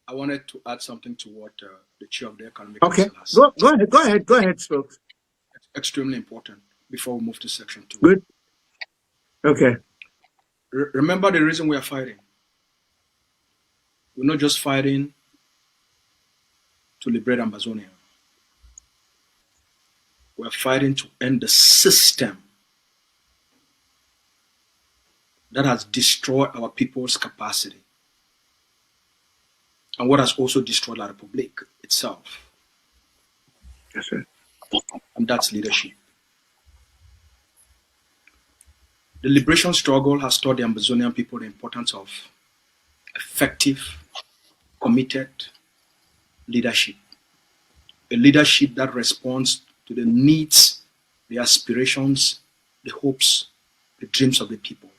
I wanted to add something to what the chair of the Economic Okay, Council has said. go ahead, Stokes. It's extremely important before we move to section 2. Good. Okay. Remember the reason we are fighting. We're not just fighting to liberate Ambazonia. We're fighting to end the system that has destroyed our people's capacity and what has also destroyed La Republique itself. Yes, sir. And that's leadership. The liberation struggle has taught the Ambazonian people the importance of effective, committed leadership. A leadership that responds to the needs, the aspirations, the hopes, the dreams of the people.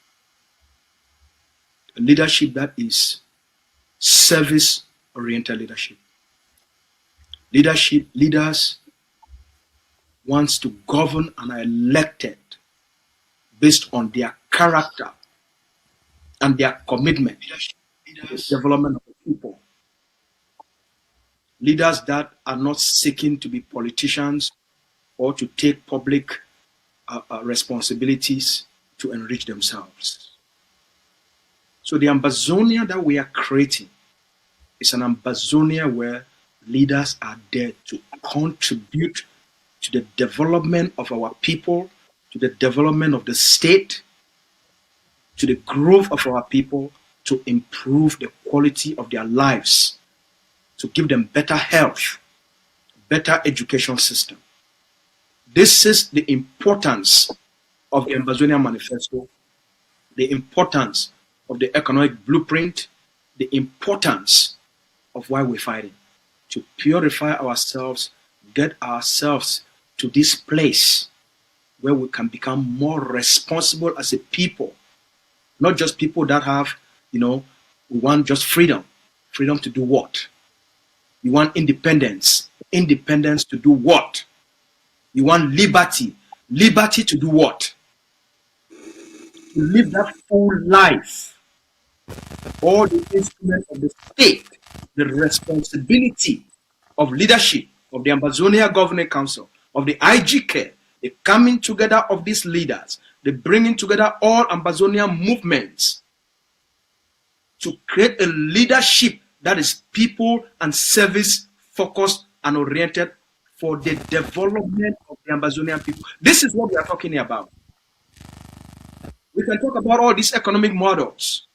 A leadership that is service-oriented leadership. Leaders wants to govern and are elected based on their character and their commitment to the development of the people. Leaders that are not seeking to be politicians or to take public responsibilities to enrich themselves. So the Ambazonia that we are creating is an Ambazonia where leaders are there to contribute to the development of our people, to the development of the state, to the growth of our people, to improve the quality of their lives, to give them better health, better education system. This is the importance of the Ambazonia Manifesto, the importance of the economic blueprint, the importance of why we're fighting, to purify ourselves, get ourselves to this place where we can become more responsible as a people, not just people that have, we want just freedom. Freedom to do what? We want independence. Independence to do what? You want liberty. Liberty to do what? To live that full life. All the instruments of the state, the responsibility of leadership, of the Ambazonia Governing Council, of the IGK, the coming together of these leaders, the bringing together all Ambazonia movements to create a leadership that is people and service focused and oriented for the development of the Ambazonian people. This is what we are talking about. We can talk about all these economic models,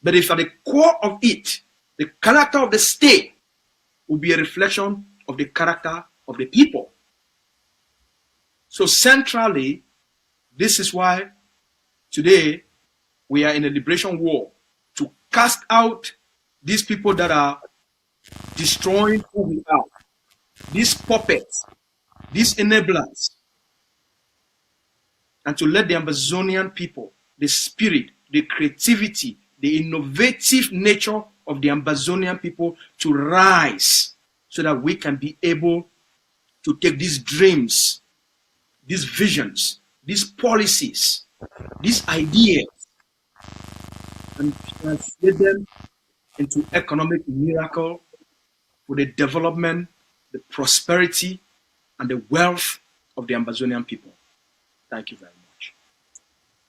but if at the core of it, the character of the state will be a reflection of the character of the people. So centrally, this is why today we are in a liberation war to cast out these people that are destroying who we are, these puppets, these enablers, and to let the Ambazonian people, the spirit, the creativity, the innovative nature of the Ambazonian people to rise so that we can be able to take these dreams, these visions, these policies, these ideas, and translate them into economic miracle for the development, the prosperity, and the wealth of the Ambazonian people. Thank you very much.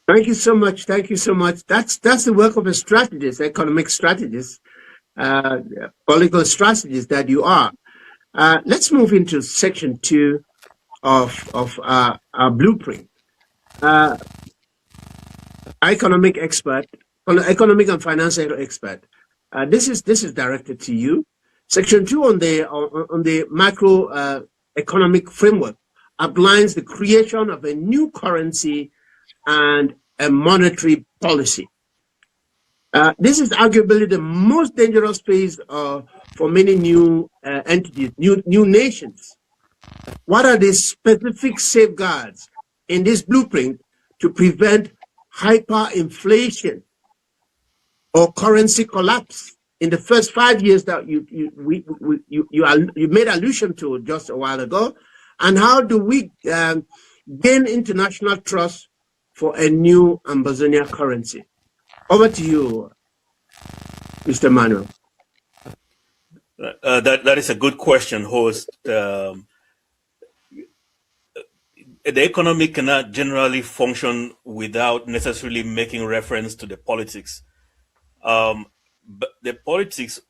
Thank you so much. Thank you so much. That's the work of a strategist, economic strategist, political strategist that you are. Let's move into section 2 of our blueprint. Economic expert, economic and financial expert. This is directed to you. Section 2 on the macro economic framework outlines the creation of a new currency and a monetary policy. This is arguably the most dangerous phase for many new entities, new nations. What are the specific safeguards in this blueprint to prevent hyperinflation or currency collapse in the first 5 years that you made allusion to just a while ago? And how do we gain international trust for a new Ambazonia currency? Over to you, Mr. Manuel. That is a good question, host. The economy cannot generally function without necessarily making reference to the politics. But the politics,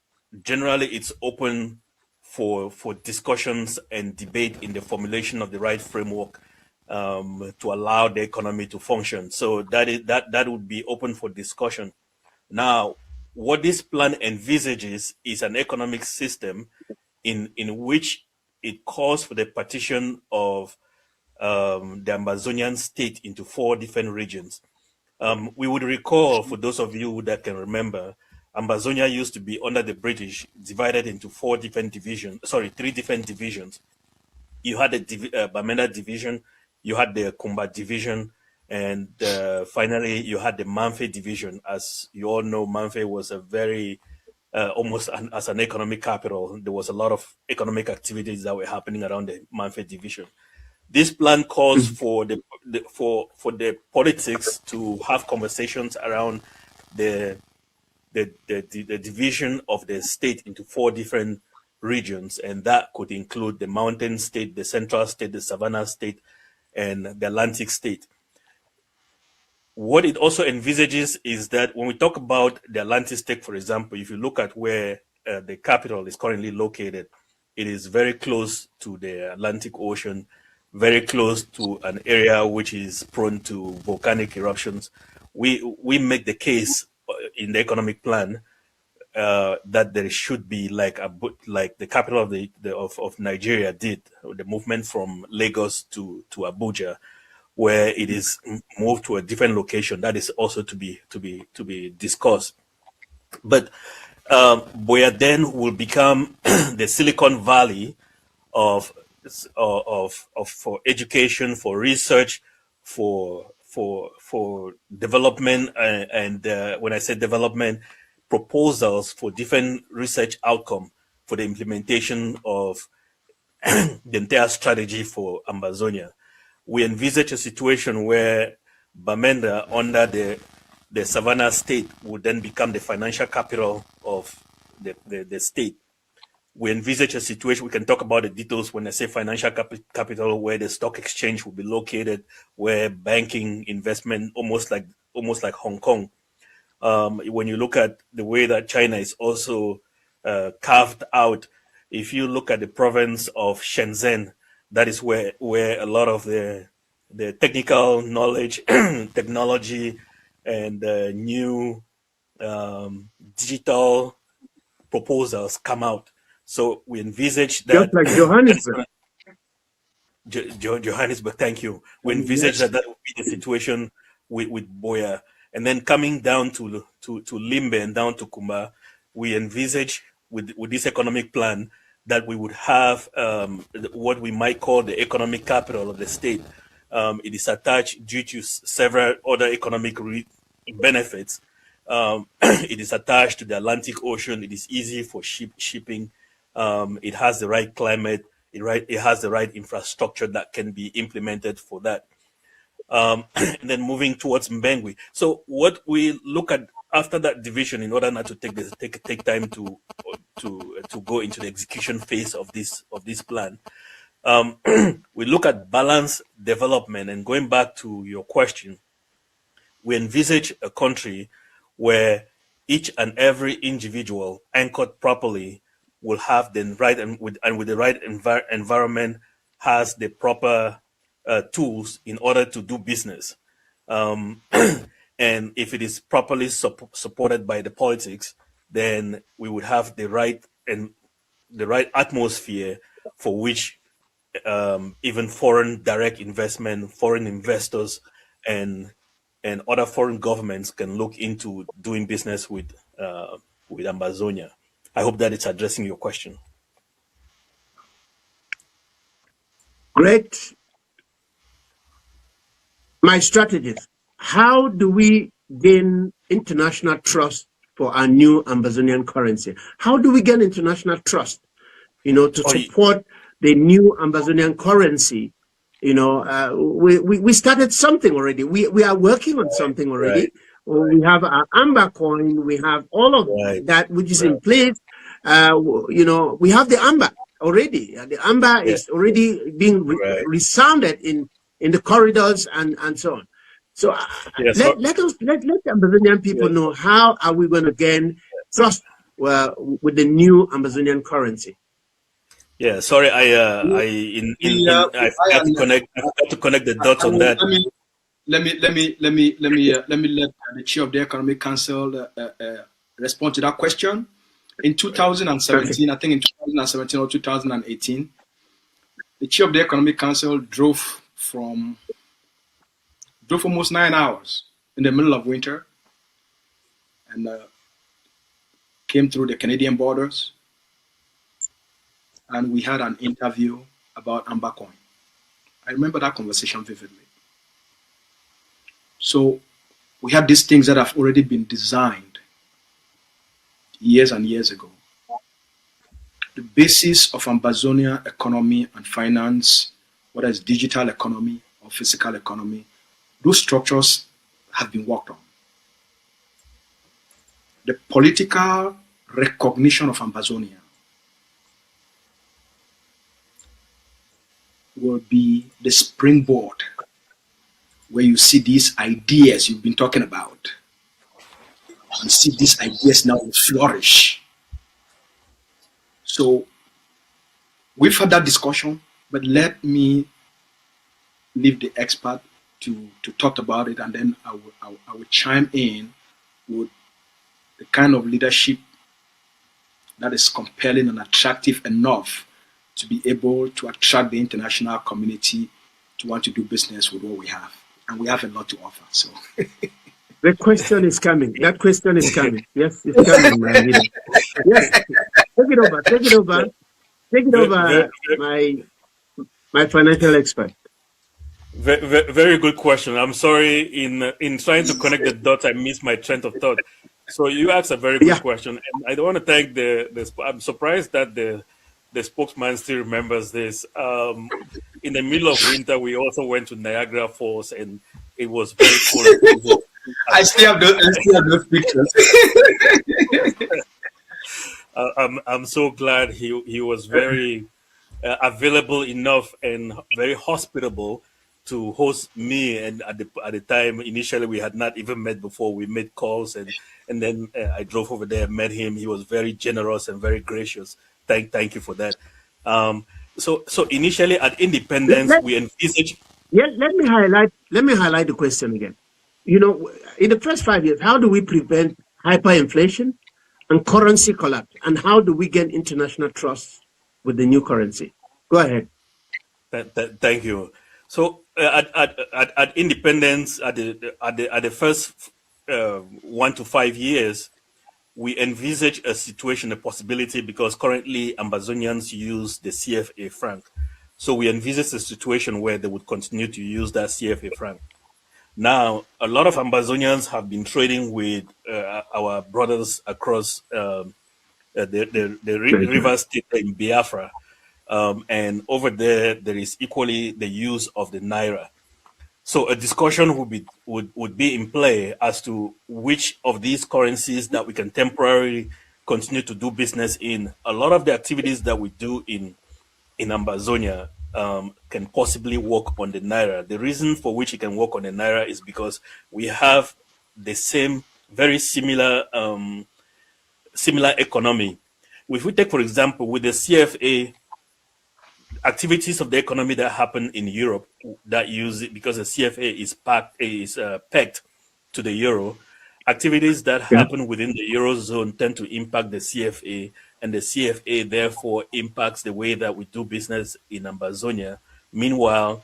generally, it's open for discussions and debate in the formulation of the right framework to allow the economy to function. So that would be open for discussion. Now, what this plan envisages is an economic system in which it calls for the partition of the Ambazonian state into 4 different regions. We would recall, for those of you that can remember, Ambazonia used to be under the British, divided into 3 different divisions. You had the Bamenda division, you had the Kumba division, and finally you had the Manfe division. As you all know, Manfe was a very, as an economic capital. There was a lot of economic activities that were happening around the Manfe division. This plan calls for the politics to have conversations around the division of the state into 4 different regions, and that could include the mountain state, the central state, the savannah state, and the Atlantic state. What it also envisages is that when we talk about the Atlantic state, for example, if you look at where the capital is currently located, it is very close to the Atlantic Ocean, very close to an area which is prone to volcanic eruptions. We make the case in the economic plan that there should be like the capital of Nigeria did, the movement from Lagos to Abuja, where it is moved to a different location. That is also to be discussed. But Boya then will become the Silicon Valley of for education, for research, for development, and when I say development, proposals for different research outcome for the implementation of the entire strategy for Ambazonia. We envisage a situation where Bamenda, under the Savannah state, would then become the financial capital of the state. We envisage a situation, we can talk about the details when I say financial capital, where the stock exchange will be located, where banking, investment, almost like Hong Kong. When you look at the way that China is also carved out, if you look at the province of Shenzhen, that is where a lot of the technical knowledge, technology, and new digital proposals come out. So we envisage that. Just like Johannesburg. Johannesburg, thank you. We envisage that would be the situation with Boya. And then coming down to Limbe and down to Kumba, we envisage with this economic plan that we would have what we might call the economic capital of the state. It is attached due to several other economic benefits. It is attached to the Atlantic Ocean. It is easy for shipping. It has the right climate. It has the right infrastructure that can be implemented for that. And then moving towards Mbengwi. So what we look at after that division, in order not to take time to go into the execution phase of this plan, we look at balanced development. And going back to your question, we envisage a country where each and every individual, anchored properly, will have the right and with the right environment, has the proper tools in order to do business. And if it is properly supported by the politics, then we would have the right atmosphere for which even foreign direct investment, foreign investors, and other foreign governments can look into doing business with Ambazonia. I hope that it's addressing your question. Great. My strategies. How do we gain international trust for our new Ambazonian currency? How do we gain international trust, to support the new Ambazonian currency we started something already. We are working on something already. We have our Amber coin. We have all of that which is in place. We have the Amber already. The Amber is already being resounded in the corridors and so on. So let the Ambazonian people know, how are we going to gain trust with the new Ambazonian currency. Yeah, sorry, I forgot to connect the dots on that. Let me let the chair of the Economic Council respond to that question. In 2017, I think in 2017 or 2018, the chair of the Economic Council drove almost 9 hours in the middle of winter and came through the Canadian borders, and we had an interview about Amber coin. I remember that conversation vividly. So we have these things that have already been designed years and years ago. The basis of Ambazonia economy and finance, whether it's digital economy or physical economy, those structures have been worked on. The political recognition of Ambazonia will be the springboard where you see these ideas you've been talking about. You see these ideas now flourish. So we've had that discussion, but let me leave the expert to talk about it, and then I will chime in with the kind of leadership that is compelling and attractive enough to be able to attract the international community to want to do business with what we have. And we have a lot to offer. So the question is coming. That question is coming. Yes, it's coming, my leader. Yes. Take it over, my financial expert. Very good question. I'm sorry, in trying to connect the dots, I missed my train of thought. So you asked a very good question, and I want to thank I'm surprised that the spokesman still remembers this. In the middle of winter, we also went to Niagara Falls, and it was very cold. I still have those pictures. I'm so glad he was very available enough and very hospitable to host me. And at the time, initially, we had not even met before. We made calls, and then I drove over there, met him. He was very generous and very gracious. Thank you for that. So initially at Independence, we envisaged. Yes, let me highlight the question again. In the first 5 years, how do we prevent hyperinflation and currency collapse? And how do we gain international trust with the new currency? Go ahead. Thank you. So at Independence, at the first 1 to 5 years, we envisage a situation, a possibility, because currently Ambazonians use the CFA franc. So we envisage a situation where they would continue to use that CFA franc. Now, a lot of Ambazonians have been trading with our brothers across the river state in Biafra. And over there is equally the use of the Naira. So a discussion would be in play as to which of these currencies that we can temporarily continue to do business in. A lot of the activities that we do in Ambazonia can possibly work on the Naira. The reason for which it can work on the Naira is because we have the same, very similar economy. If we take, for example, with the CFA, activities of the economy that happen in Europe that use it, because the CFA is pegged to the euro, activities that happen within the eurozone tend to impact the CFA, and the CFA therefore impacts the way that we do business in Ambazonia. Meanwhile,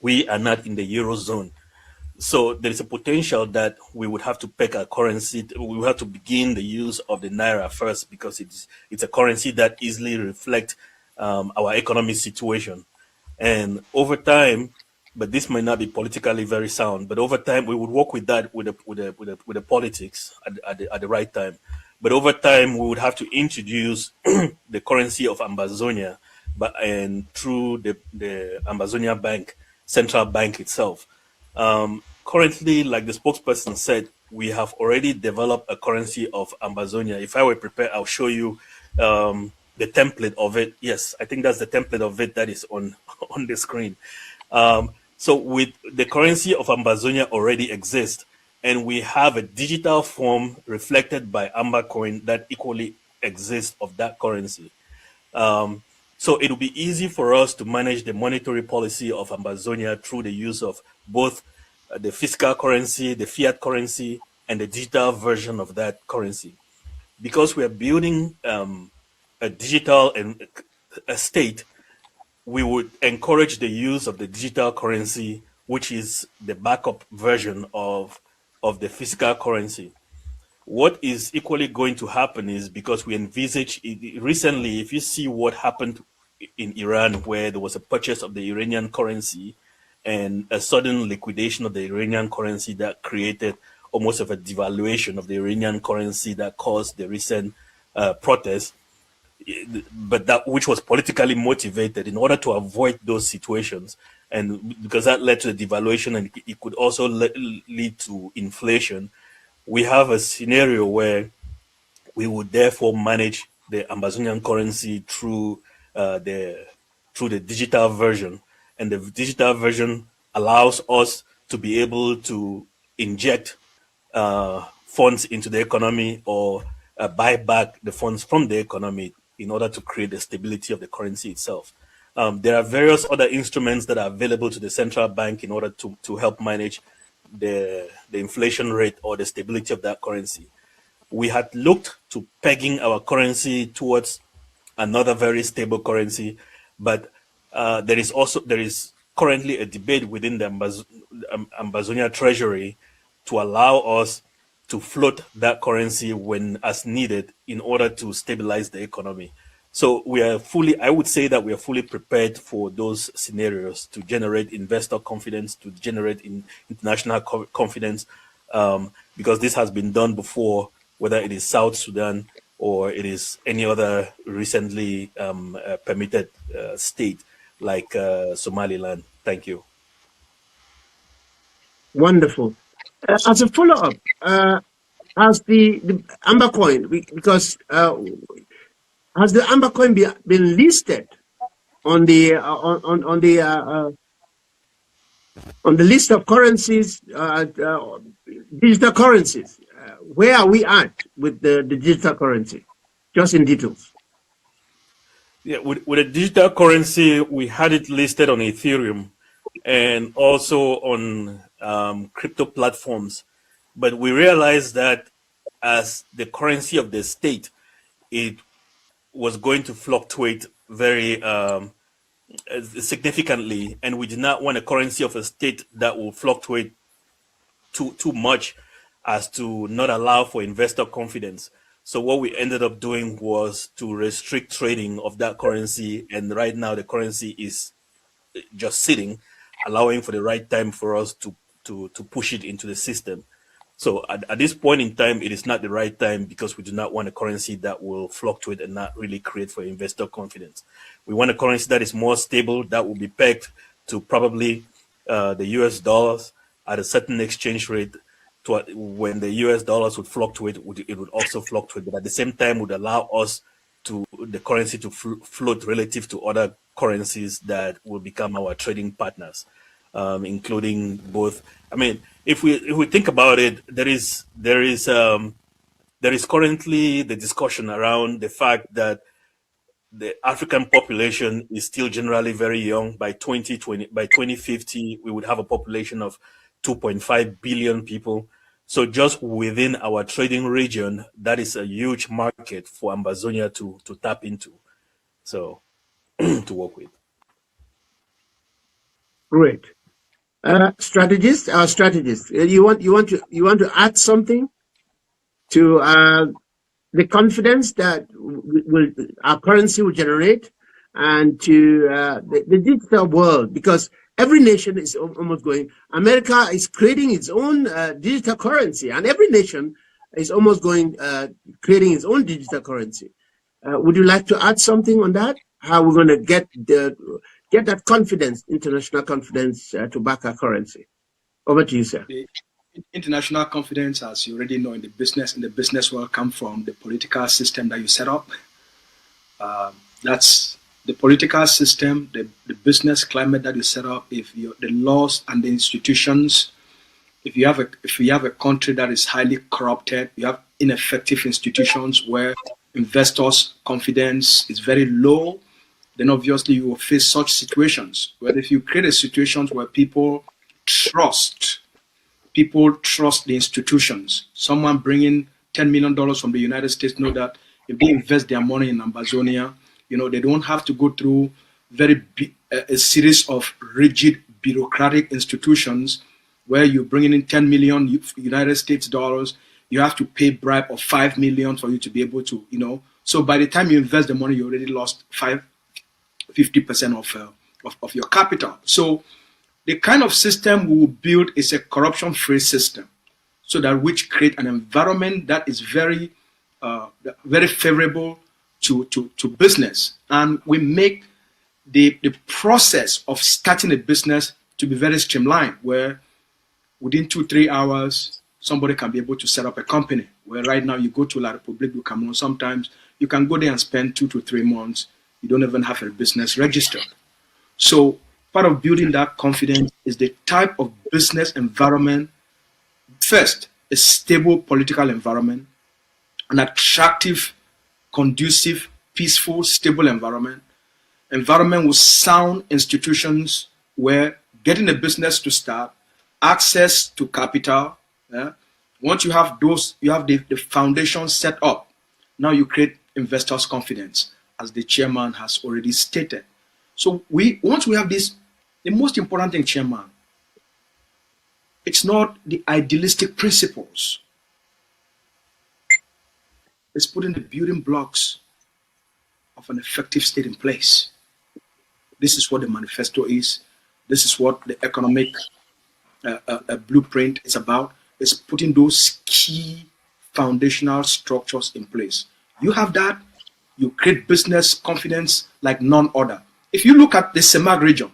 we are not in the eurozone. So there is a potential that we would have to peg our currency. We would have to begin the use of the Naira first, because it's a currency that easily reflects our economic situation. And over time, but this might not be politically very sound, but over time we would work with that with the politics at the right time. But over time we would have to introduce the currency of Ambazonia but and through the Ambazonia Bank, central bank itself. Currently, like the spokesperson said, we have already developed a currency of Ambazonia. If I were prepared, I'll show you the template of it. Yes, I think that's the template of it that is on on the screen. So with the currency of Ambazonia already exists, and we have a digital form reflected by Amba coin that equally exists of that currency. So it'll be easy for us to manage the monetary policy of Ambazonia through the use of both the fiscal currency, the fiat currency, and the digital version of that currency. Because we are building a digital and a state, we would encourage the use of the digital currency, which is the backup version of the physical currency. What is equally going to happen is, because we envisage recently, if you see what happened in Iran, where there was a purchase of the Iranian currency and a sudden liquidation of the Iranian currency that created almost of a devaluation of the Iranian currency that caused the recent protests, but that which was politically motivated in order to avoid those situations. And because that led to the devaluation, and it could also lead to inflation, we have a scenario where we would therefore manage the Ambazonian currency through the digital version, and the digital version allows us to be able to inject funds into the economy, or buy back the funds from the economy in order to create the stability of the currency itself. There are various other instruments that are available to the central bank in order to help manage the inflation rate or the stability of that currency. We had looked to pegging our currency towards another very stable currency, but there is currently a debate within the Ambazonia Treasury to allow us to float that currency when as needed in order to stabilize the economy. So I would say that we are fully prepared for those scenarios to generate investor confidence, to generate international confidence, because this has been done before, whether it is South Sudan or it is any other recently permitted state like Somaliland. Thank you. Wonderful. As a follow-up, has the Amber coin, because has the Amber coin been listed on the list of currencies, digital currencies? Where are we at with the digital currency? Just in details. Yeah, with the digital currency, we had it listed on Ethereum and also on crypto platforms. But we realized that as the currency of the state, it was going to fluctuate very significantly, and we did not want a currency of a state that will fluctuate too much as to not allow for investor confidence. So what we ended up doing was to restrict trading of that currency, and right now the currency is just sitting, allowing for the right time for us to push it into the system. So at this point in time, it is not the right time, because we do not want a currency that will fluctuate and not really create for investor confidence. We want a currency that is more stable, that will be pegged to probably the US dollars at a certain exchange rate. When the US dollars would fluctuate, it would also fluctuate, but at the same time would allow us the currency to float relative to other currencies that will become our trading partners, including both. I mean, if we think about it, there is currently the discussion around the fact that the African population is still generally very young. By 2050, we would have a population of 2.5 billion people. So just within our trading region, that is a huge market for Ambazonia to tap into, so to work with. Great. Strategist, you want to add something to the confidence that our currency will generate, and to the digital world, because every nation is almost going. America is creating its own digital currency, and every nation is almost going creating its own digital currency. Would you like to add something on that? how we're going to get that confidence, international confidence, to back our currency. Over to you, sir. The international confidence, as you already know, in the business world, come from the political system that you set up. That's the political system, the business climate that you set up. If the laws and the institutions, if you have a country that is highly corrupted, you have ineffective institutions where investors' confidence is very low, then obviously you will face such situations. Where if you create a situation where people trust the institutions, someone bringing $10 million from the United States know that if they invest their money in Ambazonia, they don't have to go through a series of rigid bureaucratic institutions where you're bringing in 10 million United States dollars, you have to pay bribe of 5 million for you to be able to, So by the time you invest the money, you already lost 50% of your capital. So the kind of system we will build is a corruption-free system, so that which create an environment that is very favorable to business, and we make the process of starting a business to be very streamlined, where within 2-3 hours somebody can be able to set up a company. Where right now you go to La Republique du Cameroon, sometimes you can go there and spend 2 to 3 months. You don't even have a business registered. So part of building that confidence is the type of business environment. First, a stable political environment, an attractive, conducive, peaceful, stable environment with sound institutions where getting a business to start, access to capital. Once you have those, you have the foundation set up. Now you create investors' confidence, as the chairman has already stated. So once we have this, the most important thing, chairman, it's not the idealistic principles. It's putting the building blocks of an effective state in place. This is what the manifesto is. This is what the economic blueprint is about. It's putting those key foundational structures in place. You have that, you create business confidence like none other. If you look at the CEMAG region,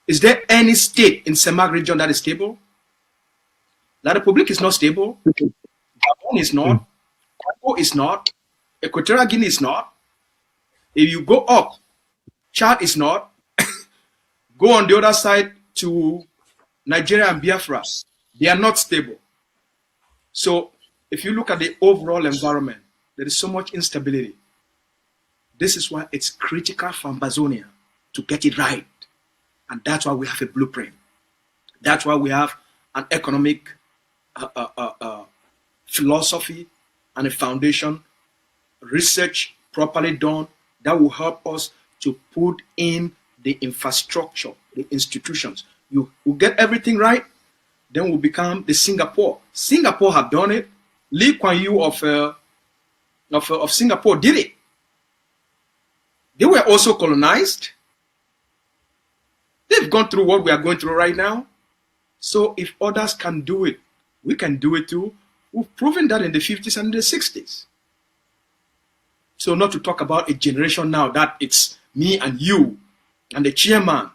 is there any state in CEMAG region that is stable? La Republique is not stable. Gabon is not. Congo is not. Equatorial Guinea is not. If you go up, Chad is not. Go on the other side to Nigeria and Biafra, they are not stable. So if you look at the overall environment, there is so much instability. This is why it's critical for Ambazonia to get it right. And that's why we have a blueprint. That's why we have an economic philosophy and a foundation, research properly done, that will help us to put in the infrastructure, the institutions. You will get everything right, then we'll become the Singapore. Singapore have done it. Lee Kuan Yew of Singapore did it. They were also colonized. They've gone through what we are going through right now. So if others can do it, we can do it too. We've proven that in the 50s and the 60s. So not to talk about a generation now that it's me and you and the chairman,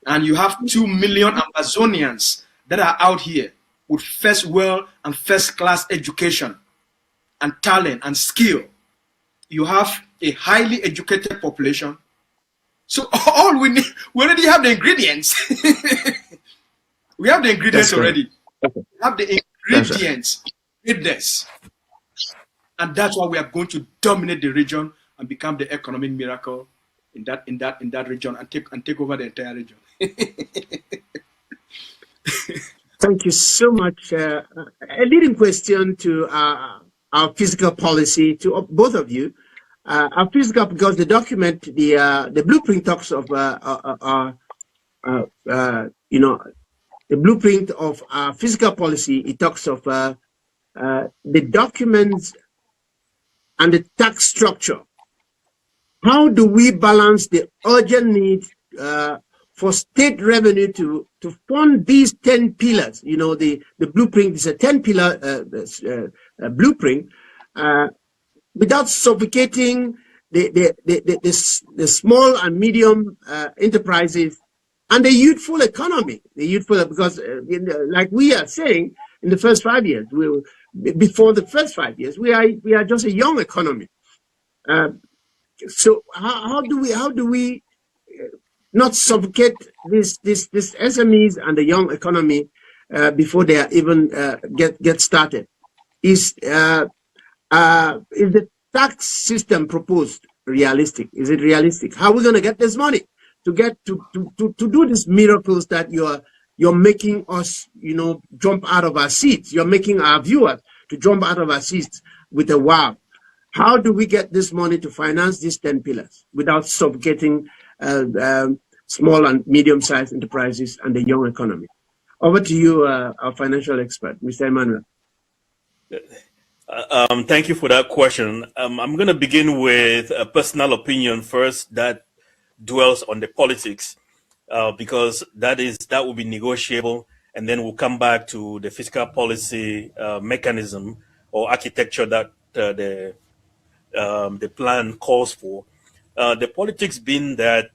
and you have 2 million Ambazonians that are out here with first world and first class education and talent and skill. You have a highly educated population. So all we need, we already have the ingredients. We have the ingredients already. We have the ingredients in this. And that's why we are going to dominate the region and become the economic miracle in that region and take over the entire region. Thank you so much. A leading question to our fiscal policy, to both of you. Our fiscal, because the document, the blueprint talks of the blueprint of our fiscal policy. It talks of the documents and the tax structure. How do we balance the urgent need for state revenue to fund these 10 pillars? The blueprint is a 10-pillar blueprint, without suffocating the small and medium enterprises and the youthful economy, because like we are saying, in the first 5 years, before the first 5 years, we are just a young economy. So how do we not suffocate this SMEs and the young economy before they are even get started? Is the tax system proposed realistic? Is it realistic? How are we going to get this money to get to do these miracles that you're making us, jump out of our seats? You're making our viewers to jump out of our seats with a wow. How do we get this money to finance these 10 pillars without suffocating small and medium-sized enterprises and the young economy? Over to you, our financial expert, Mr. Emmanuel. Thank you for that question. I'm going to begin with a personal opinion first that dwells on the politics, because that will be negotiable, and then we'll come back to the fiscal policy mechanism or architecture that the plan calls for. The politics being that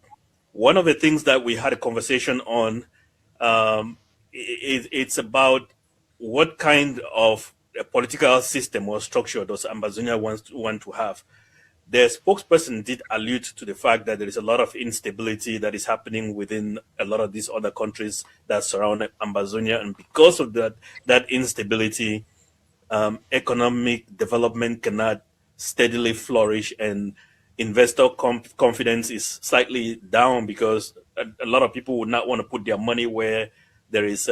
one of the things that we had a conversation on, it's about what kind of a political system or structure does Ambazonia want to have. The spokesperson did allude to the fact that there is a lot of instability that is happening within a lot of these other countries that surround Ambazonia, and because of that instability, economic development cannot steadily flourish, and investor confidence is slightly down because a lot of people would not want to put their money where there is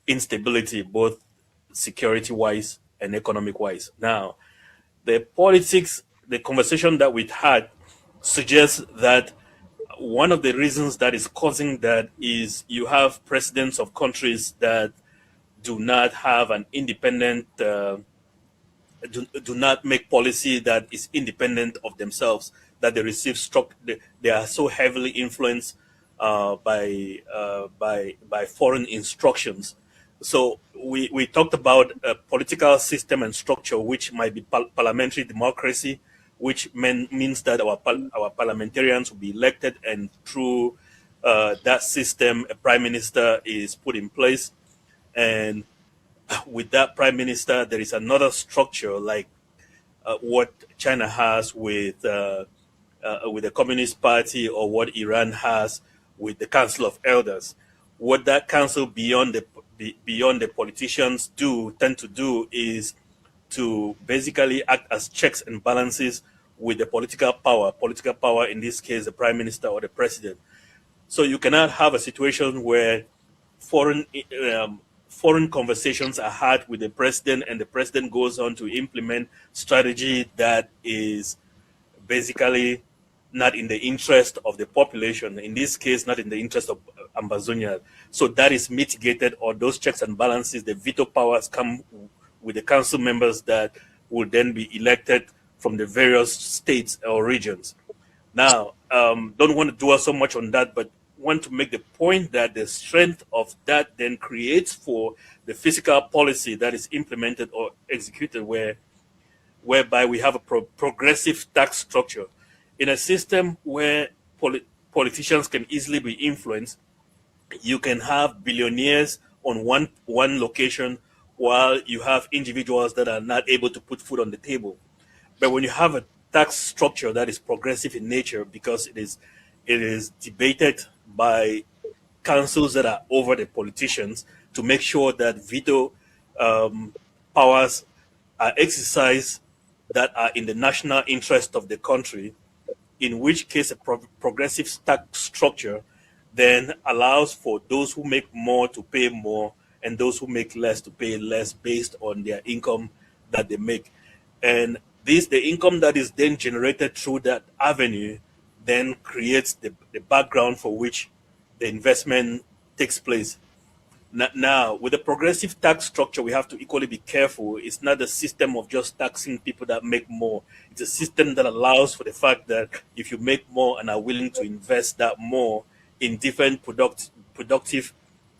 instability, both security-wise and economic-wise. Now, the politics, the conversation that we've had suggests that one of the reasons that is causing that is you have presidents of countries that do not have an independent do not make policy that is independent of themselves, that they receive they are so heavily influenced by foreign instructions. So we talked about a political system and structure which might be parliamentary democracy, which means that our parliamentarians will be elected, and through that system a prime minister is put in place, and with that prime minister, there is another structure like what China has with the Communist Party, or what Iran has with the Council of Elders. What that council beyond the politicians tend to do is to basically act as checks and balances with the political power. Political power, in this case, the prime minister or the president. So you cannot have a situation where foreign conversations are had with the president, and the president goes on to implement strategy that is basically not in the interest of the population, in this case, not in the interest of Ambazonia. So that is mitigated, or those checks and balances, the veto powers come with the council members that will then be elected from the various states or regions. Now, don't want to dwell so much on that, but want to make the point that the strength of that then creates for the fiscal policy that is implemented or executed, whereby we have a progressive tax structure. In a system where politicians can easily be influenced, you can have billionaires on one location while you have individuals that are not able to put food on the table. But when you have a tax structure that is progressive in nature, because it is debated by councils that are over the politicians to make sure that veto powers are exercised that are in the national interest of the country, in which case a progressive tax structure then allows for those who make more to pay more, and those who make less to pay less based on their income that they make. And the income that is then generated through that avenue then creates the background for which the investment takes place. Now, with the progressive tax structure, we have to equally be careful. It's not a system of just taxing people that make more. It's a system that allows for the fact that if you make more and are willing to invest that more in different productive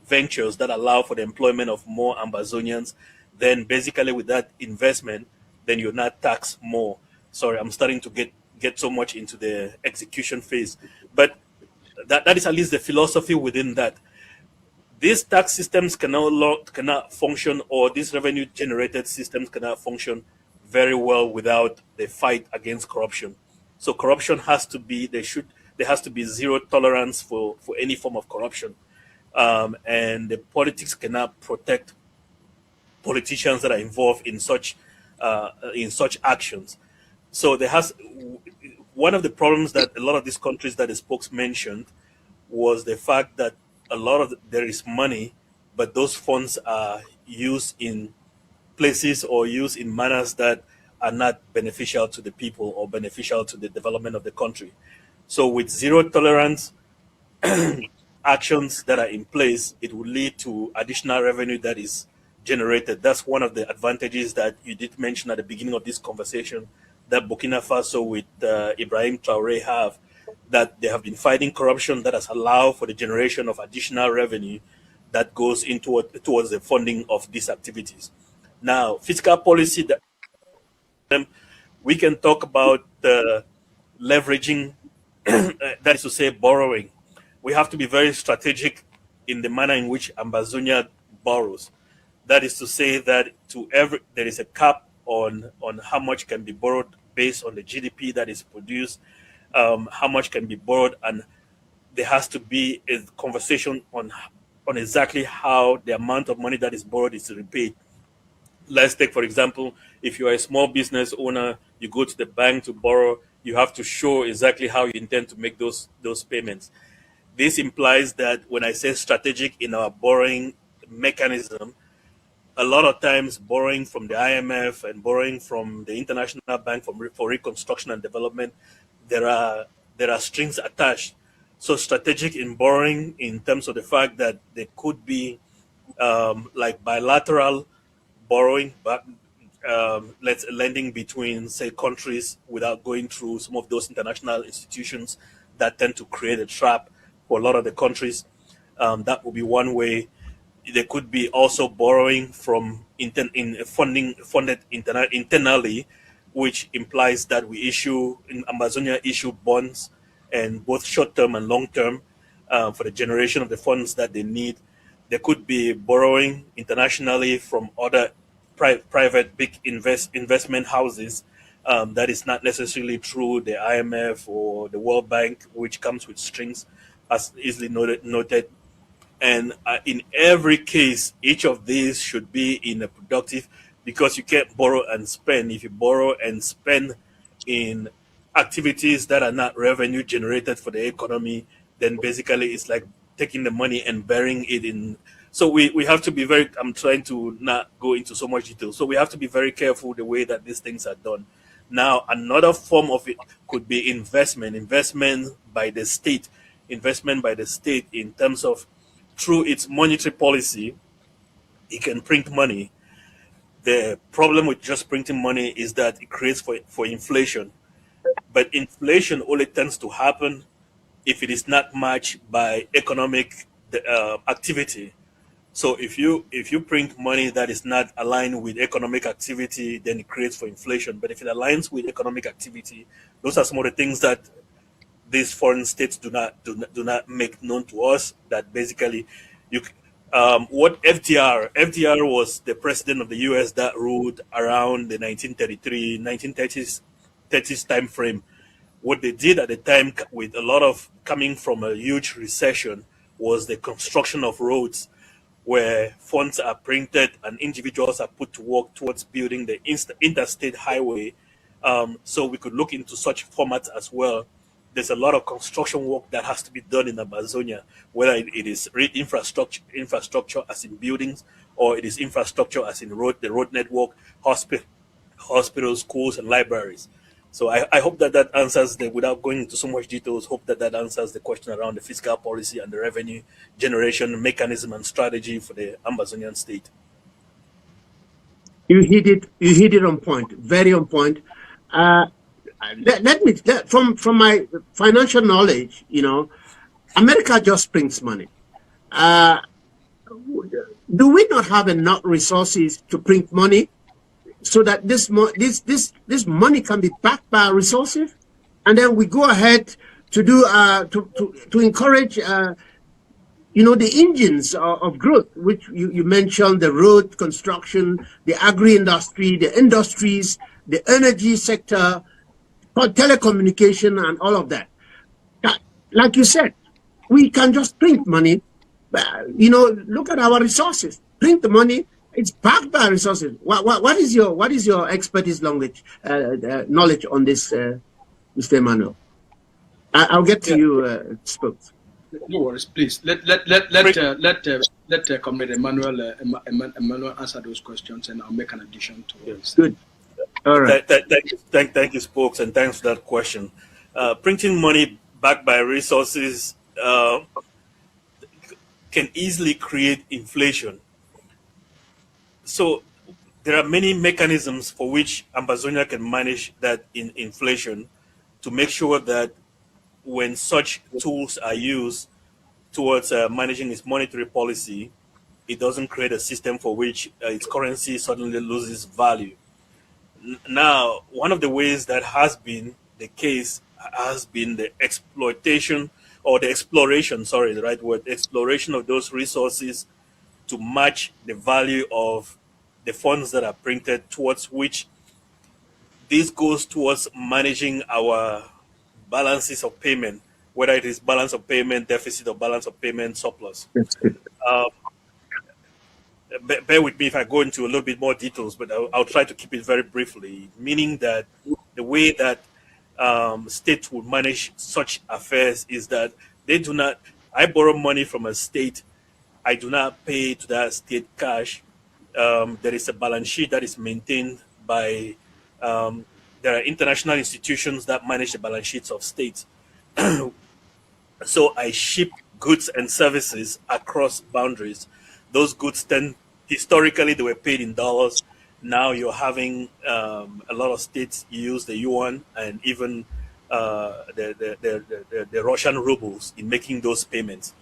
ventures that allow for the employment of more Ambazonians, then basically with that investment, then you're not taxed more. Sorry, I'm starting to get get so much into the execution phase. But that is at least the philosophy within that. These tax systems cannot function, or these revenue generated systems cannot function very well without the fight against corruption. So corruption has to be, there has to be zero tolerance for any form of corruption. And the politics cannot protect politicians that are involved in such actions. So one of the problems that a lot of these countries that the spokes mentioned was the fact that there is money, but those funds are used in places or used in manners that are not beneficial to the people or beneficial to the development of the country. So with zero tolerance actions that are in place, it will lead to additional revenue that is generated. That's one of the advantages that you did mention at the beginning of this conversation that Burkina Faso with Ibrahim Traoré have, that they have been fighting corruption that has allowed for the generation of additional revenue that goes into towards the funding of these activities. Now, fiscal policy, we can talk about leveraging, that is to say, borrowing. We have to be very strategic in the manner in which Ambazonia borrows. That is to say that there is a cap on how much can be borrowed based on the GDP that is produced, how much can be borrowed, and there has to be a conversation on exactly how the amount of money that is borrowed is repaid. Let's take, for example, if you are a small business owner, you go to the bank to borrow, you have to show exactly how you intend to make those payments. This implies that when I say strategic in our borrowing mechanism, a lot of times borrowing from the IMF and borrowing from the International Bank for Reconstruction and Development, there are strings attached. So strategic in borrowing in terms of the fact that there could be like bilateral borrowing, but lending between, say, countries without going through some of those international institutions that tend to create a trap for a lot of the countries. That would be one way. There could be also borrowing from funded internally, which implies that we in Ambazonia issue bonds, and both short-term and long-term for the generation of the funds that they need. There could be borrowing internationally from other private big investment houses. That is not necessarily through the IMF or the World Bank, which comes with strings, as easily noted. And in every case, each of these should be in a productive, because you can't borrow and spend. If you borrow and spend in activities that are not revenue generated for the economy, then basically it's like taking the money and burying it in. So we have to be very, I'm trying to not go into so much detail. So we have to be very careful the way that these things are done. Now, another form of it could be investment by the state in terms of, through its monetary policy, it can print money. The problem with just printing money is that it creates for inflation. But inflation only tends to happen if it is not matched by economic activity. So if you print money that is not aligned with economic activity, then it creates for inflation. But if it aligns with economic activity, those are some of the things that these foreign states do not make known to us. That basically, what FDR was the president of the U.S. that ruled around the 1930s time frame. What they did at the time, with a lot of coming from a huge recession, was the construction of roads, where funds are printed and individuals are put to work towards building the interstate highway. So we could look into such formats as well. There's a lot of construction work that has to be done in Ambazonia, whether it is infrastructure as in buildings, or it is infrastructure as in the road network, hospitals, schools, and libraries. So I hope that answers without going into so much details, hope that answers the question around the fiscal policy and the revenue generation mechanism and strategy for the Ambazonian state. You hit it on point, very on point. From my financial knowledge, America just prints money. Do we not have enough resources to print money so that this money can be backed by resources? and then we go ahead to do to encourage the engines of growth, which you mentioned: the road construction, the agri-industry, the industries, the energy sector, telecommunication, and all of that. Like you said, we can just print money. Look at our resources. Print the money. It's backed by resources. What is your expertise knowledge on this, Mr. Emmanuel? I'll get to you, Spokes. No worries, please. Let Comrade Emmanuel answer those questions, and I'll make an addition to it. Good. All right. Thank you, Spokes, and thanks for that question. Printing money backed by resources can easily create inflation. So there are many mechanisms for which Ambazonia can manage that inflation to make sure that when such tools are used towards managing its monetary policy, it doesn't create a system for which its currency suddenly loses value. Now, one of the ways that has been the case has been the exploration of those resources to match the value of the funds that are printed, towards which this goes towards managing our balances of payment, whether it is balance of payment deficit or balance of payment surplus. Bear with me if I go into a little bit more details, but I'll try to keep it very briefly, meaning that the way that states will manage such affairs is that they do not, I borrow money from a state, I do not pay to that state cash. There is a balance sheet that is maintained by, there are international institutions that manage the balance sheets of states. So I ship goods and services across boundaries. Those goods historically they were paid in dollars. Now you're having a lot of states use the yuan and even the Russian rubles in making those payments.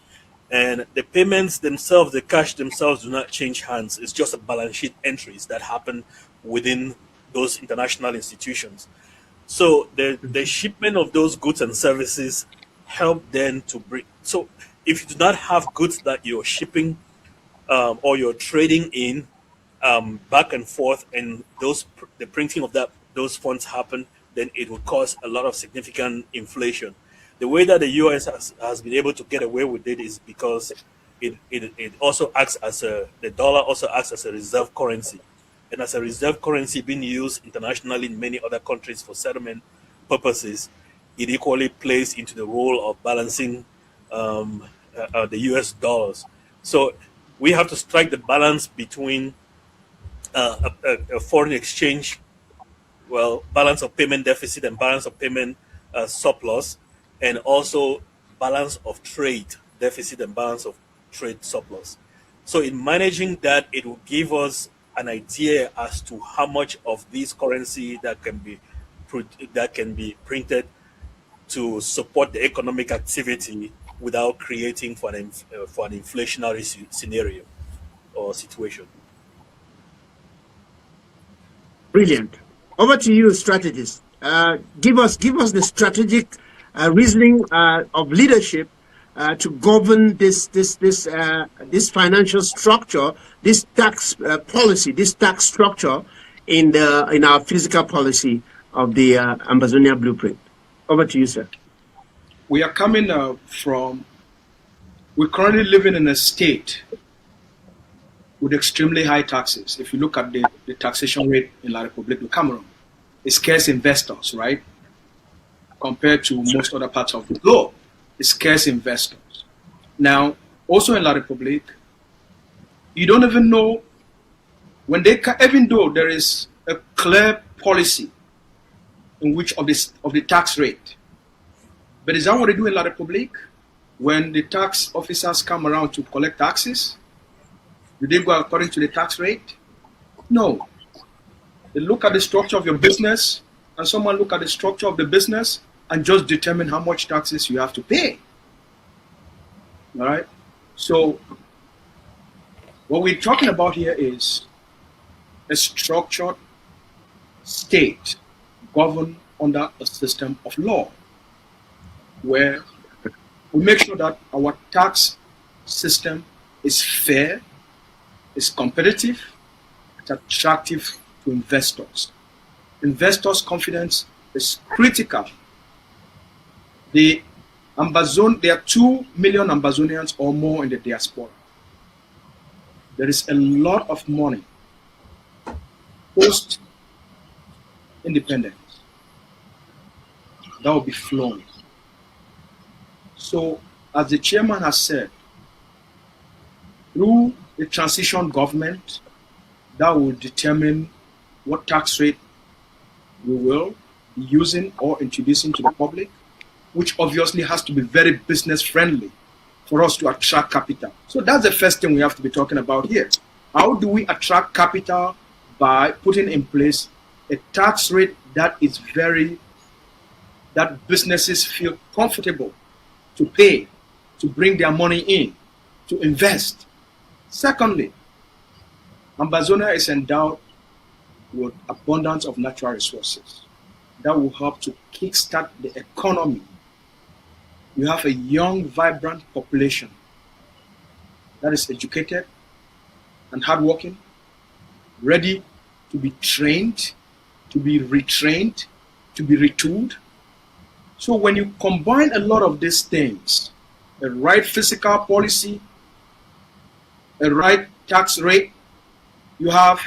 And the payments themselves, the cash themselves, do not change hands. It's just a balance sheet entries that happen within those international institutions. So the shipment of those goods and services help then to bring. So if you do not have goods that you're shipping or you're trading in back and forth, and the printing of those funds happen, then it will cause a lot of significant inflation. The way that the US has been able to get away with it is because it also acts as the dollar also acts as a reserve currency. And as a reserve currency being used internationally in many other countries for settlement purposes, it equally plays into the role of balancing the US dollars. So we have to strike the balance between a foreign exchange, balance of payment deficit and balance of payment surplus, and also balance of trade deficit and balance of trade surplus. So in managing that, it will give us an idea as to how much of this currency that can be printed to support the economic activity without creating for an inflationary scenario or situation. Brilliant. Over to you, strategists. Give us the strategic reasoning of leadership to govern this financial structure, this tax policy, this tax structure in our fiscal policy of the Ambazonia blueprint. Over to you, sir. We are coming we're currently living in a state with extremely high taxes. If you look at the taxation rate in La République du Cameroon, it scares investors, right? Compared to most other parts of the globe, it scares investors. Now, also in La République, you don't even know when even though there is a clear policy in which of the tax rate, but is that what they do in La République? When the tax officers come around to collect taxes, do they go according to the tax rate? No. They look at the structure of your business, and someone look at the structure of the business and just determine how much taxes you have to pay. All right? So what we're talking about here is a structured state governed under a system of law where we make sure that our tax system is fair, is competitive, it's attractive to investors. Investors' confidence is critical. There are 2 million Ambazonians or more in the diaspora. There is a lot of money post-independence that will be flowing. So, as the chairman has said, through the transition government, that will determine what tax rate we will be using or introducing to the public, which obviously has to be very business friendly for us to attract capital. So that's the first thing we have to be talking about here. How do we attract capital? By putting in place a tax rate that is that businesses feel comfortable to pay, to bring their money in, to invest. Secondly, Ambazonia is endowed with abundance of natural resources that will help to kickstart the economy. You have a young, vibrant population that is educated and hardworking, ready to be trained, to be retrained, to be retooled. So when you combine a lot of these things, a right fiscal policy, a right tax rate, you have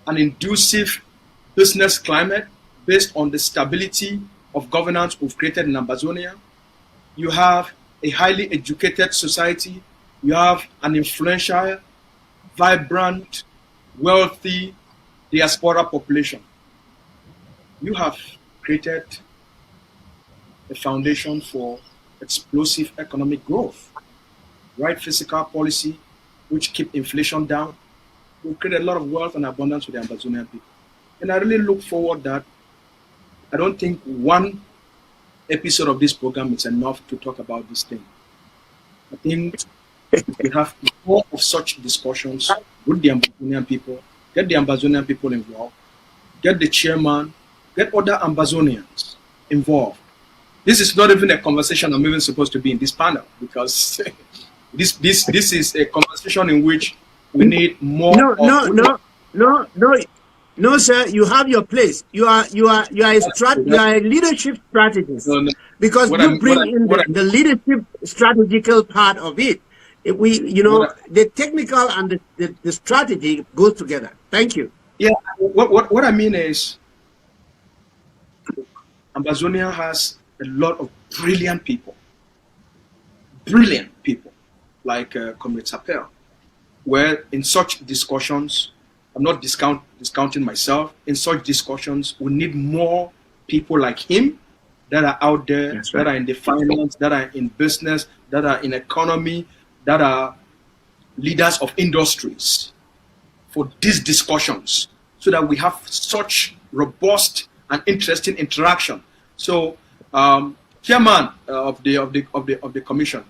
an inducive business climate based on the stability of governance we've created in Ambazonia. You have a highly educated society. You have an influential, vibrant, wealthy diaspora population. You have created a foundation for explosive economic growth. Right fiscal policy, which keep inflation down, will create a lot of wealth and abundance for the Ambazonian people. And I really look forward that I don't think one episode of this program is enough to talk about this thing. I think we have more of such discussions with the Ambazonian people, get the Ambazonian people involved, get the chairman, get other Ambazonians involved. This is not even a conversation I'm even supposed to be in this panel, because this is a conversation in which we need more. No, sir. You have your place. You are a leadership strategist, because you bring in the leadership strategical part of it. The technical and the strategy go together. Thank you. Yeah. What I mean is, Ambazonia has a lot of brilliant people, like Comrade Sapel, where in such discussions, I'm not discounting myself, in such discussions, we need more people like him that are out there, that are in the finance, that are in business, that are in economy, that are leaders of industries for these discussions, so that we have such robust and interesting interaction. So, chairman of the commission,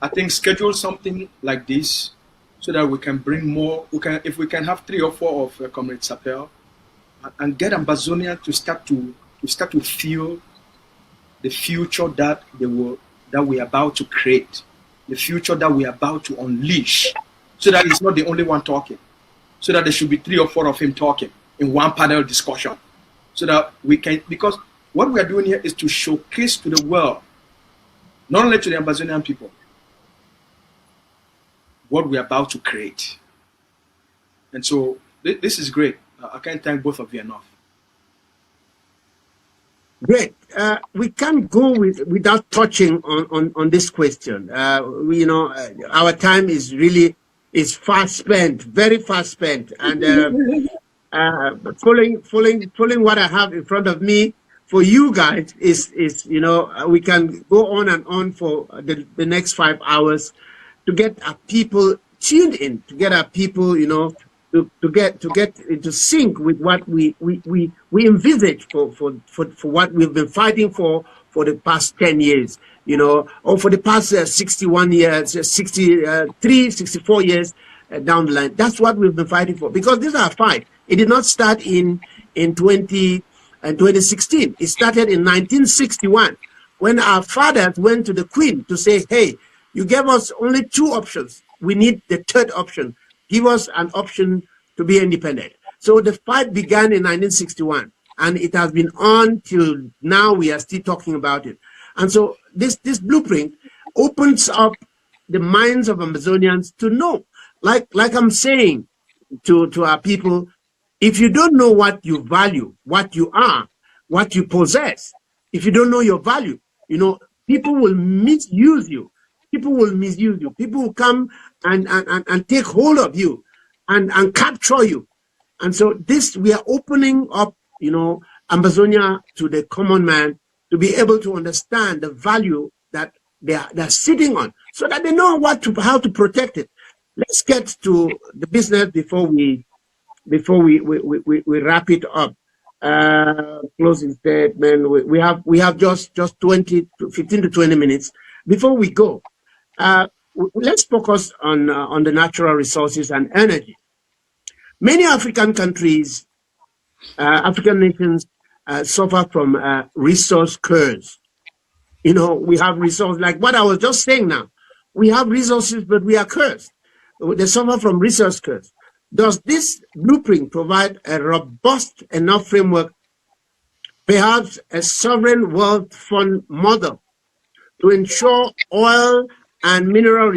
I think schedule something like this so that we can bring more. If we can have 3 or 4 of Comrade Sapel, and get Ambazonia to start to feel the future that we're about to create, the future that we're about to unleash, so that he's not the only one talking, so that there should be 3 or 4 of him talking in one panel discussion, so that we can, because what we are doing here is to showcase to the world, not only to the Ambazonian people, what we're about to create. And so this is great. I can't thank both of you enough. Great. We can't go without touching on this question. Our time is fast spent, very fast spent. And following what I have in front of me, for you guys is we can go on and on for the next 5 hours to get our people tuned in, to get our people, to get into sync with what we envisage for what we've been fighting for the past 10 years, or for the past 61 years, 63, 64 years down the line. That's what we've been fighting for, because this is our fight. It did not start in 20 in 2016. It started in 1961 when our fathers went to the Queen to say, hey, you gave us only 2 options. We need the 3rd option. Give us an option to be independent. So the fight began in 1961, and it has been on till now. We are still talking about it. And so this blueprint opens up the minds of Amazonians to know, like I'm saying to our people, if you don't know what you value, what you are, what you possess, if you don't know your value, you know, people will misuse you. People will misuse you. People will come and take hold of you and capture you. And so this, we are opening up, you know, Ambazonia to the common man to be able to understand the value that they're sitting on, so that they know how to protect it. Let's get to the business before we wrap it up. Closing statement. We have just 15 to 20 minutes before we go. Let's focus on the natural resources and energy. Many African countries, African nations, suffer from resource curse. You know, we have resources, like what I was just saying now. We have resources, but we are cursed. They suffer from resource curse. Does this blueprint provide a robust enough framework, perhaps a sovereign wealth fund model, to ensure oil and mineral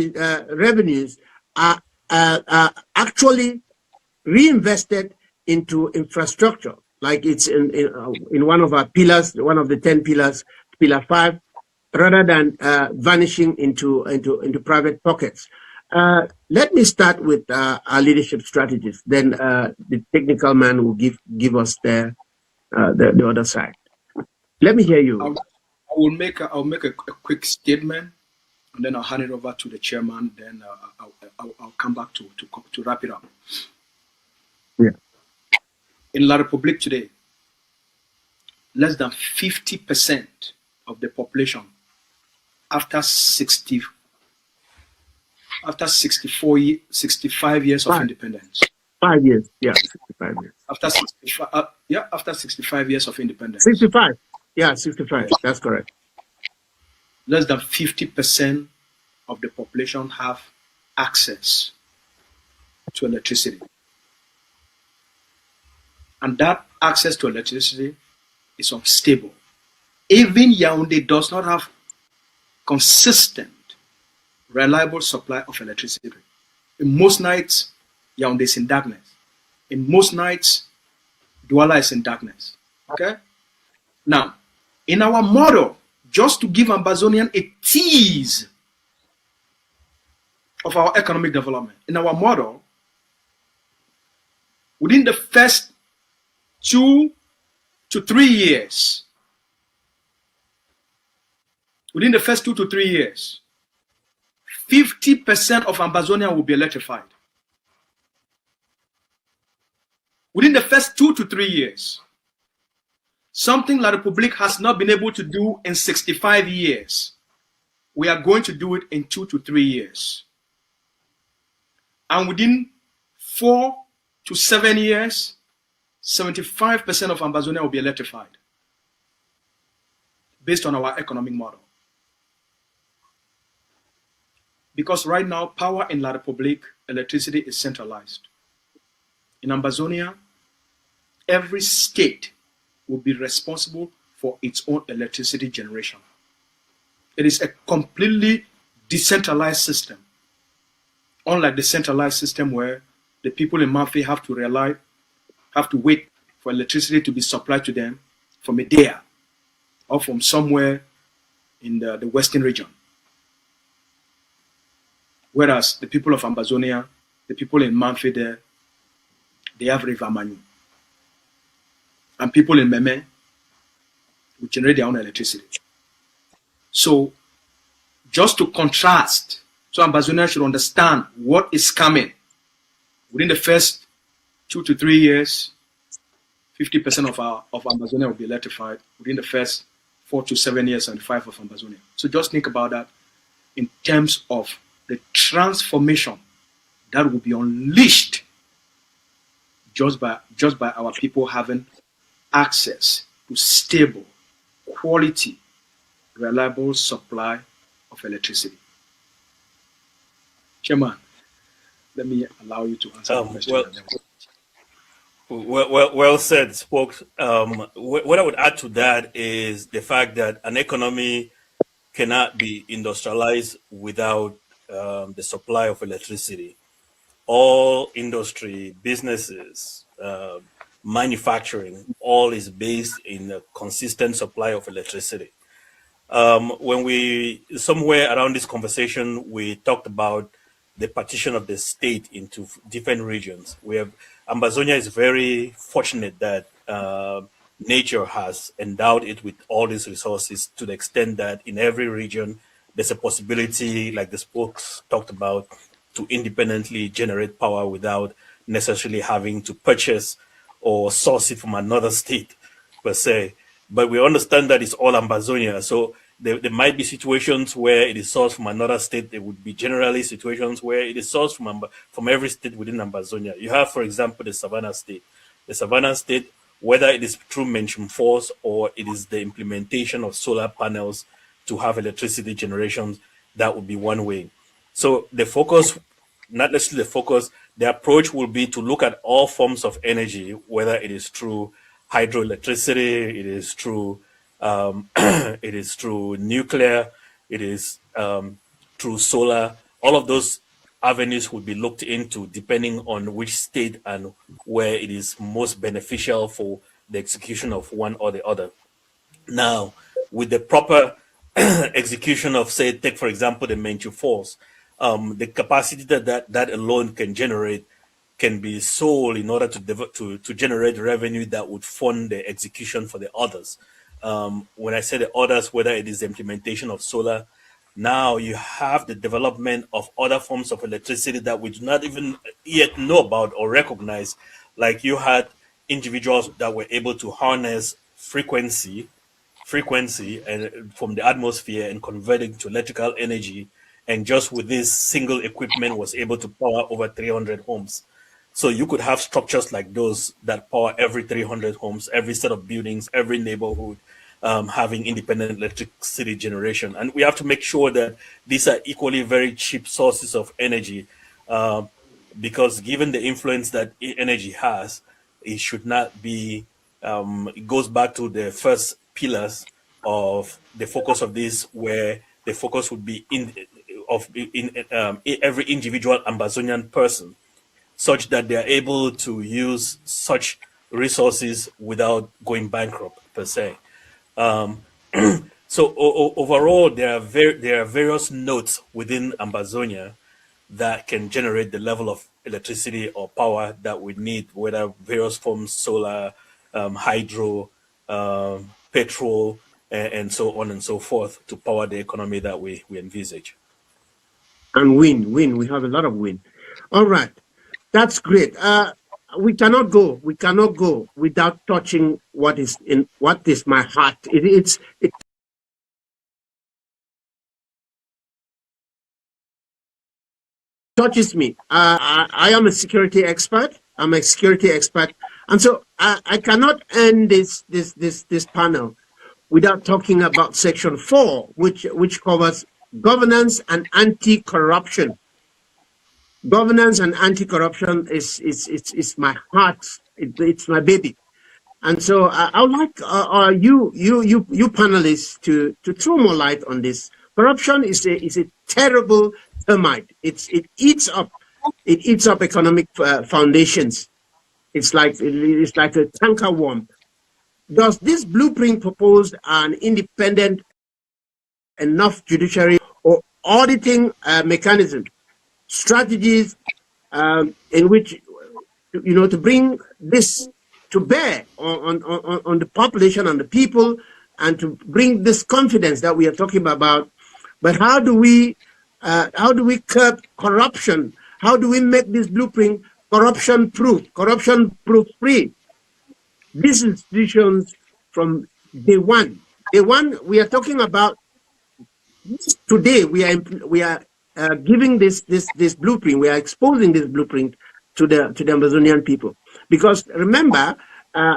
revenues are actually reinvested into infrastructure, like it's in one of our pillars, one of the 10 pillars, pillar 5, rather than vanishing into private pockets? Let me start with our leadership strategies. Then the technical man will give us the other side. Let me hear you. I'll make a quick statement, and then I'll hand it over to the chairman. Then I'll come back to wrap it up. Yeah. In La Republique today, less than 50% of the population, after 65 years of independence. 5 years, yeah, 65 years. After 65 years of independence. 65, yeah, 65. That's correct. Less than 50% of the population have access to electricity. And that access to electricity is unstable. Even Yaoundé does not have consistent, reliable supply of electricity. In most nights, Yaoundé is in darkness. In most nights, Douala is in darkness. Okay? Now, in our model, just to give Ambazonian a tease of our economic development, in our model, within the first 2 to 3 years, 50% of Ambazonia will be electrified. Within the first 2 to 3 years, something La Republique has not been able to do in 65 years, we are going to do it in 2 to 3 years. And within 4 to 7 years, 75% of Ambazonia will be electrified based on our economic model. Because right now, power in La Republique, electricity is centralized. In Ambazonia, every state will be responsible for its own electricity generation. It is a completely decentralized system. Unlike the centralized system where the people in Mafe have to wait for electricity to be supplied to them from Medea or from somewhere in the western region. Whereas the people of Ambazonia, the people in Mafe there, they have River Manu. And people in Meme will generate their own electricity. So, just to contrast, so Ambazonia should understand what is coming. Within the first 2 to 3 years, 50% of Ambazonia will be electrified. Within the first 4 to 7 years, 75% of Ambazonia. So just think about that in terms of the transformation that will be unleashed just by our people having access to stable, quality, reliable supply of electricity? Chairman, let me allow you to answer the question. Well said, Spokes. What I would add to that is the fact that an economy cannot be industrialized without the supply of electricity. All industry, businesses, manufacturing, all is based in a consistent supply of electricity. When somewhere around this conversation, we talked about the partition of the state into different regions. Ambazonia is very fortunate that nature has endowed it with all these resources to the extent that in every region, there's a possibility, like the spokes talked about, to independently generate power without necessarily having to purchase or source it from another state per se. But we understand that it's all Ambazonia. So there might be situations where it is sourced from another state. There would be generally situations where it is sourced from every state within Ambazonia. You have, for example, the Savannah State. The Savannah State, whether it is through mention force or it is the implementation of solar panels to have electricity generations, that would be one way. So the focus, not necessarily the focus, the approach will be to look at all forms of energy, whether it is through hydroelectricity, it is through nuclear, it is through solar. All of those avenues would be looked into depending on which state and where it is most beneficial for the execution of one or the other. Now, with the proper execution of, say, take for example the mention force, the capacity that alone can generate can be sold in order to generate revenue that would fund the execution for the others. When I say the others, whether it is the implementation of solar, now you have the development of other forms of electricity that we do not even yet know about or recognize. Like you had individuals that were able to harness frequency and from the atmosphere and convert it to electrical energy, and just with this single equipment was able to power over 300 homes. So you could have structures like those that power every 300 homes, every set of buildings, every neighborhood, having independent electricity generation. And we have to make sure that these are equally very cheap sources of energy, because given the influence that energy has, it should not be, it goes back to the first pillars of the focus of this, where the focus would be in every individual Ambazonian person, such that they are able to use such resources without going bankrupt per se. So overall, there are various nodes within Ambazonia that can generate the level of electricity or power that we need, whether various forms, solar, hydro, petrol, and so on and so forth, to power the economy that we envisage. And wind. We have a lot of wind. All right. That's great. We cannot go without touching what is my heart. It touches me. I am a security expert. I'm a security expert, and so I cannot end this panel without talking about Section 4, which covers governance and anti-corruption. Governance and anti-corruption is my heart. It's my baby, and so I would like you panelists to throw more light on this. Corruption is a terrible termite. It eats up economic foundations. It's like a canker worm. Does this blueprint propose an independent enough judiciary or auditing mechanism, strategies in which, to bring this to bear on the population and the people, and to bring this confidence that we are talking about? But how do we curb corruption? How do we make this blueprint corruption proof free? These institutions from day one, we are talking about today. We are giving this blueprint. We are exposing this blueprint to the Amazonian people, because remember,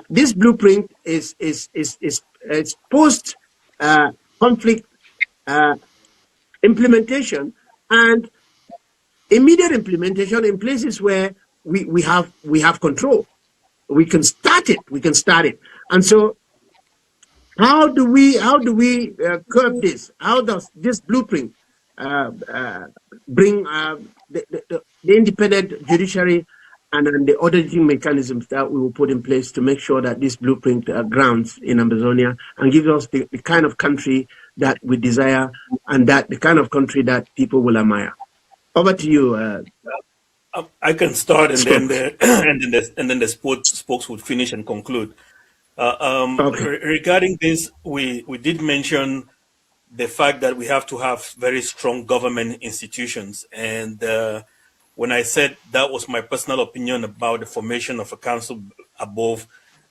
this blueprint is post conflict implementation and immediate implementation in places where we have control. We can start it. And so, how do we curb this? How does this blueprint bring the independent judiciary and the auditing mechanisms that we will put in place to make sure that this blueprint grounds in Ambazonia and gives us the kind of country that we desire and that the kind of country that people will admire? Over to you. I can start, and then the spokes would finish and conclude. Okay. Regarding this, we did mention the fact that we have to have very strong government institutions, and when I said that was my personal opinion about the formation of a council above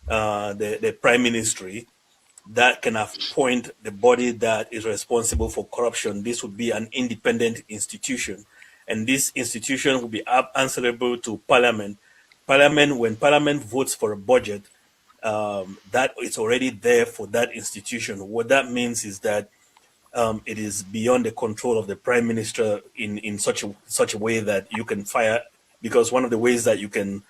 the prime ministry that can appoint the body that is responsible for corruption, this would be an independent institution. And this institution will be answerable to Parliament. When Parliament votes for a budget, that is already there for that institution. What that means is that it is beyond the control of the Prime Minister in such a way that you can fire, because one of the ways that you can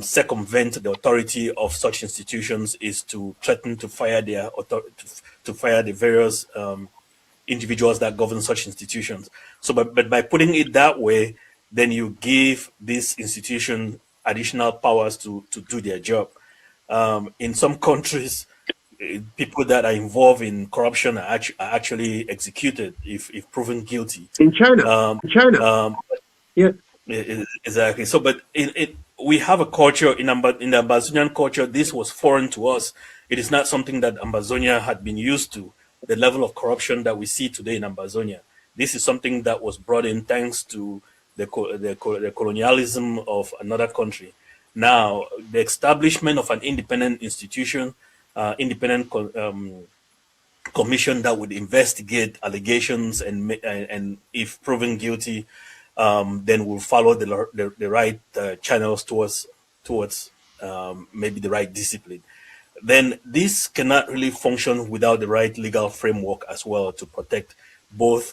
circumvent the authority of such institutions is to threaten to fire the various individuals that govern such institutions. So, but by putting it that way, then you give this institution additional powers to do their job. In some countries, people that are involved in corruption are actually executed if proven guilty. In China, yeah, exactly. So, but we have a culture in the Ambazonian culture. This was foreign to us. It is not something that Ambazonia had been used to. The level of corruption that we see today in Ambazonia. This is something that was brought in thanks to the colonialism of another country. Now, the establishment of an independent institution, commission that would investigate allegations and if proven guilty, then will follow the right channels towards maybe the right discipline. Then this cannot really function without the right legal framework as well to protect both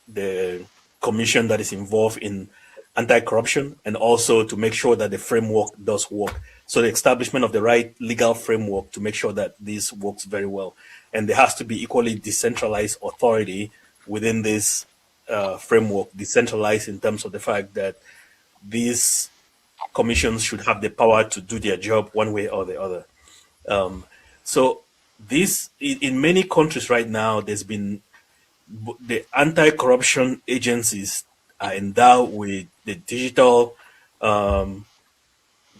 the commission that is involved in anti-corruption and also to make sure that the framework does work. So the establishment of the right legal framework to make sure that this works very well. And there has to be equally decentralized authority within this framework, decentralized in terms of the fact that these commissions should have the power to do their job one way or the other. So this, in many countries right now, there's been the anti-corruption agencies are endowed with the digital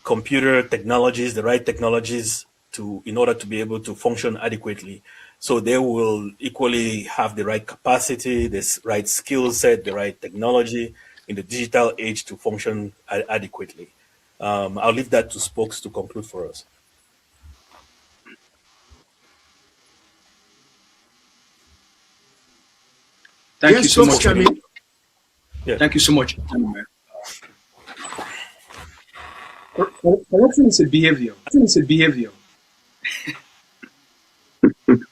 computer technologies, the right technologies in order to be able to function adequately. So they will equally have the right capacity, the right skill set, the right technology in the digital age to function adequately. I'll leave that to spokes to conclude for us. Thank you so much. Yeah. Thank you so much. Corruption is a behavior.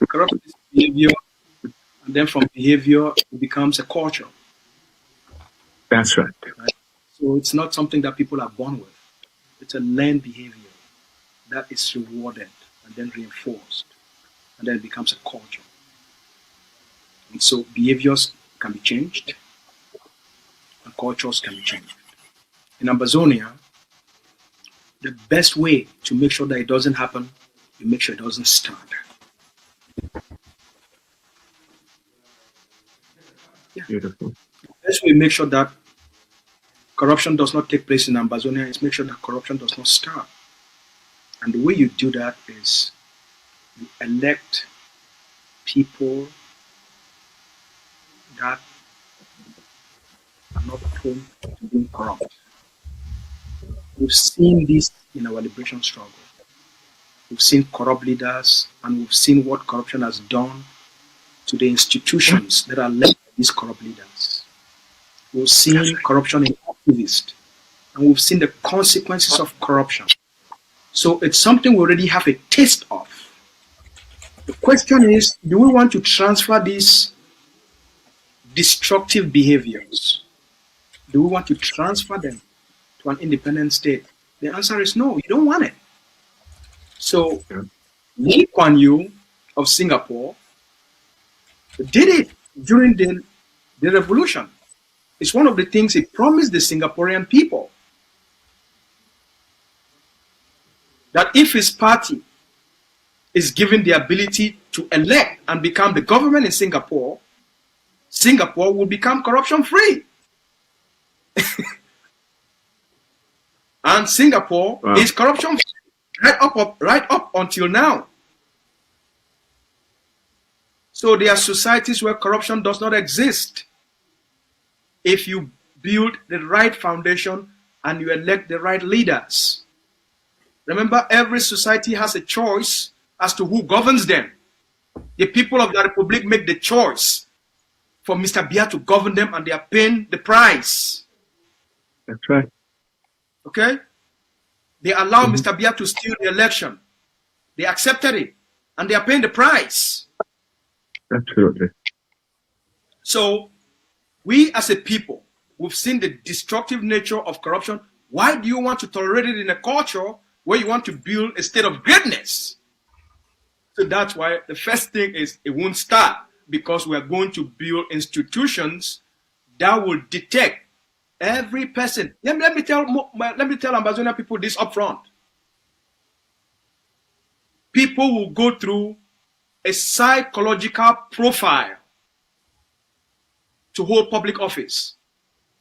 Corruption is behavior, and then from behavior it becomes a culture. that's right. So it's not something that people are born with. It's a learned behavior that is rewarded and then reinforced, and then it becomes a culture. And so behaviors can be changed, and cultures can be changed. In Ambazonia, the best way to make sure that it doesn't happen, you make sure it doesn't start. Yeah. Beautiful. The best way to make sure that corruption does not take place in Ambazonia is make sure that corruption does not start. And the way you do that is you elect people that are not prone to being corrupt. We've seen this in our liberation struggle. We've seen corrupt leaders, and we've seen what corruption has done to the institutions that are led by these corrupt leaders. We've seen corruption in activists, and we've seen the consequences of corruption So it's something we already have a taste of. The question is, do we want to transfer these destructive behaviors? Do we want to transfer them to an independent state? The answer is no, you don't want it. So Lee Kuan Yew of Singapore did it during the revolution. It's one of the things he promised the Singaporean people, that if his party is given the ability to elect and become the government in Singapore, Singapore will become corruption-free. And Singapore is corruption-free right up until now. So there are societies where corruption does not exist. If you build the right foundation and you elect the right leaders. Remember, every society has a choice as to who governs them. The people of the Republic make the choice for Mr. Biya to govern them, and they are paying the price. That's right. Okay? They allow Mr. Biya to steal the election. They accepted it, and they are paying the price. Absolutely. So, we as a people, we've seen the destructive nature of corruption. Why do you want to tolerate it in a culture where you want to build a state of greatness? So that's why the first thing is it won't start, because we are going to build institutions that will detect every person. Let me tell Ambazonia people this up front. People will go through a psychological profile to hold public office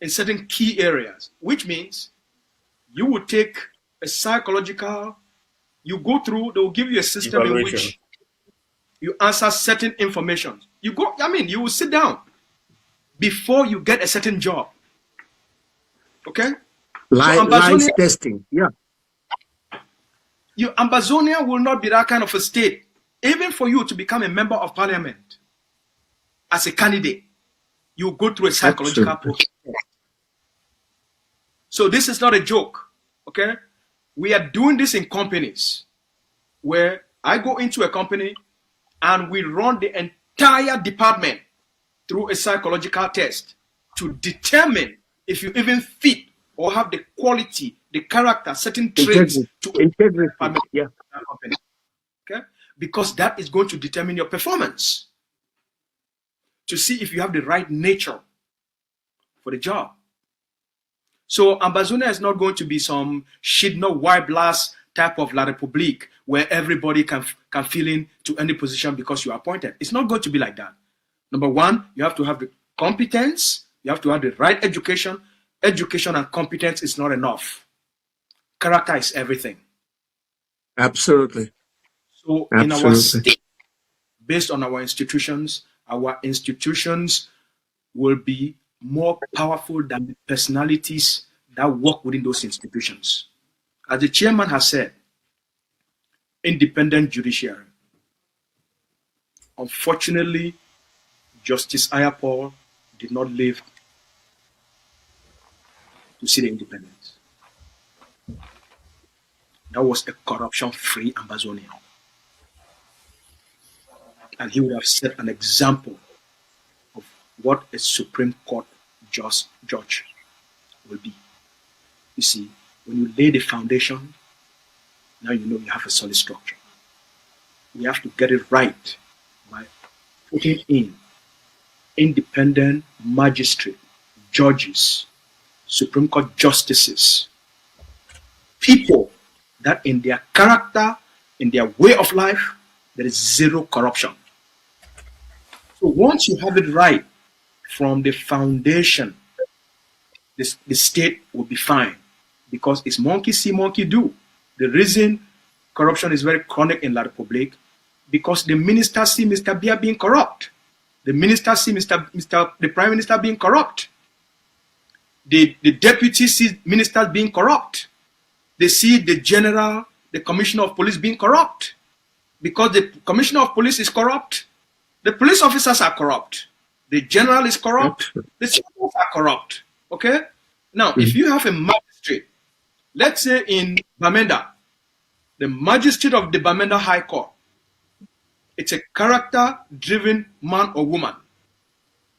in certain key areas, which means you will take a psychological, you go through, they will give you a system in which you answer certain information. You go, you will sit down before you get a certain job. Okay? Lies testing, yeah. Ambazonia will not be that kind of a state. Even for you to become a member of parliament as a candidate, you go through a psychological process. So this is not a joke, okay? We are doing this in companies where I go into a company and we run the entire department through a psychological test to determine if you even fit or have the quality, the character, certain traits to integrity. Yeah. Company. Okay? Because that is going to determine your performance, to see if you have the right nature for the job. So Ambazonia is not going to be some shit-no white blast type of La Republique where everybody can fill in to any position because you are appointed. It's not going to be like that. Number one, you have to have the competence, you have to have the right education. Education and competence is not enough. Character is everything. Absolutely. So in our state, based on our institutions will be more powerful than the personalities that work within those institutions. As the chairman has said, independent judiciary. Unfortunately, Justice Ayapol did not live to see the independence. That was a corruption-free Ambazonia. And he would have set an example of what a Supreme Court judge will be. You see, when you lay the foundation, now you know you have a solid structure. We have to get it right by putting in independent magistrate, judges, Supreme Court justices, people that in their character, in their way of life, there is zero corruption. So once you have it right from the foundation, the state will be fine, because it's monkey see, monkey do. The reason corruption is very chronic in La Republique, because the ministers see Mr. Biya being corrupt. The ministers see the Prime Minister being corrupt. The deputies see ministers being corrupt. They see the general, the commissioner of police being corrupt. Because the commissioner of police is corrupt, the police officers are corrupt, the general is corrupt, the civils are corrupt. Okay? Now, if you have a magistrate, let's say in Bamenda, The magistrate of the Bamenda High Court, it's a character-driven man or woman.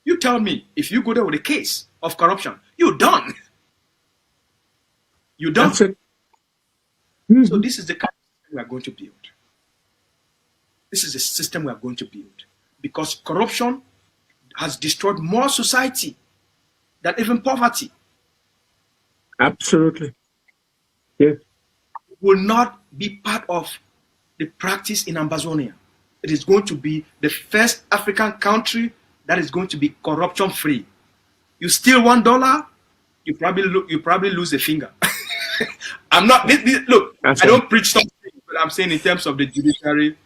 You tell me, if you go there with a case of corruption, you're done. You're done. That's it. So this is the kind of system we are going to build. This is the system we are going to build. Because corruption has destroyed more society than even poverty. Absolutely. Yes. Will not be part of the practice in Ambazonia. It is going to be the first African country that is going to be corruption free. You steal $1, you probably lose a finger. I'm not look. That's I don't preach something, but I'm saying in terms of the judiciary,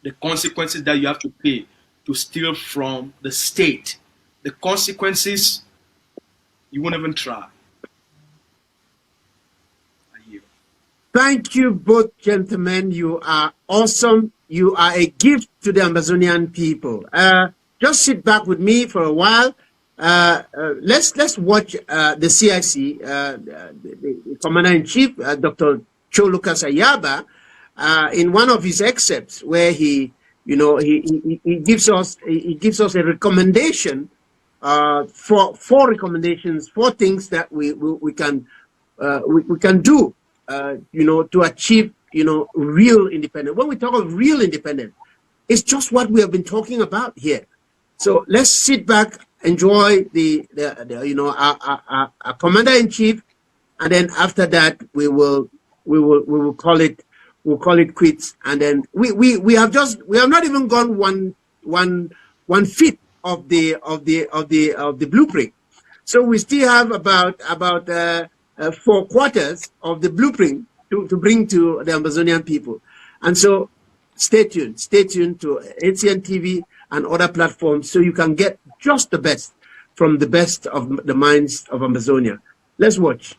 the consequences that you have to pay to steal from the state, the consequences you won't even try. Thank you, both gentlemen. You are awesome. You are a gift to the Ambazonian people. Just sit back with me for a while. Let's watch the CIC, the Commander-in-Chief, Dr. Cho Lucas Ayaba, in one of his excerpts, where he gives us a recommendation, four recommendations, 4 things that we can do. To achieve, real independence. When we talk of real independence, it's just what we have been talking about here. So let's sit back, enjoy our commander-in-chief, and then after that we will call it quits. And then we have not even gone one fifth of the blueprint. So we still have about 4 quarters of the blueprint to bring to the Ambazonian people. And so stay tuned to ACN TV and other platforms so you can get just the best from the best of the minds of Ambazonia. Let's watch.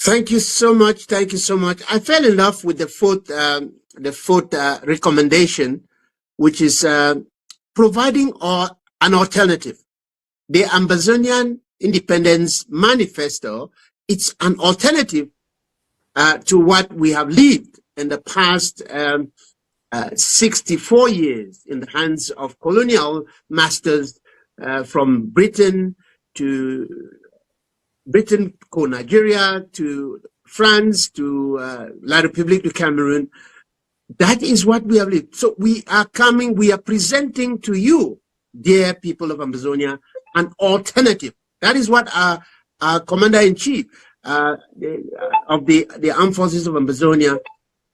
Thank you so much. Thank you so much. I fell in love with the fourth recommendation, which is providing an alternative. The Ambazonian Independence Manifesto, it's an alternative to what we have lived in the past 64 years in the hands of colonial masters from Britain to Nigeria, to France, to La République du Cameroon. That is what we have lived. So we are presenting to you, dear people of Ambazonia, an alternative. That is what our Commander-in-Chief of the Armed Forces of Ambazonia,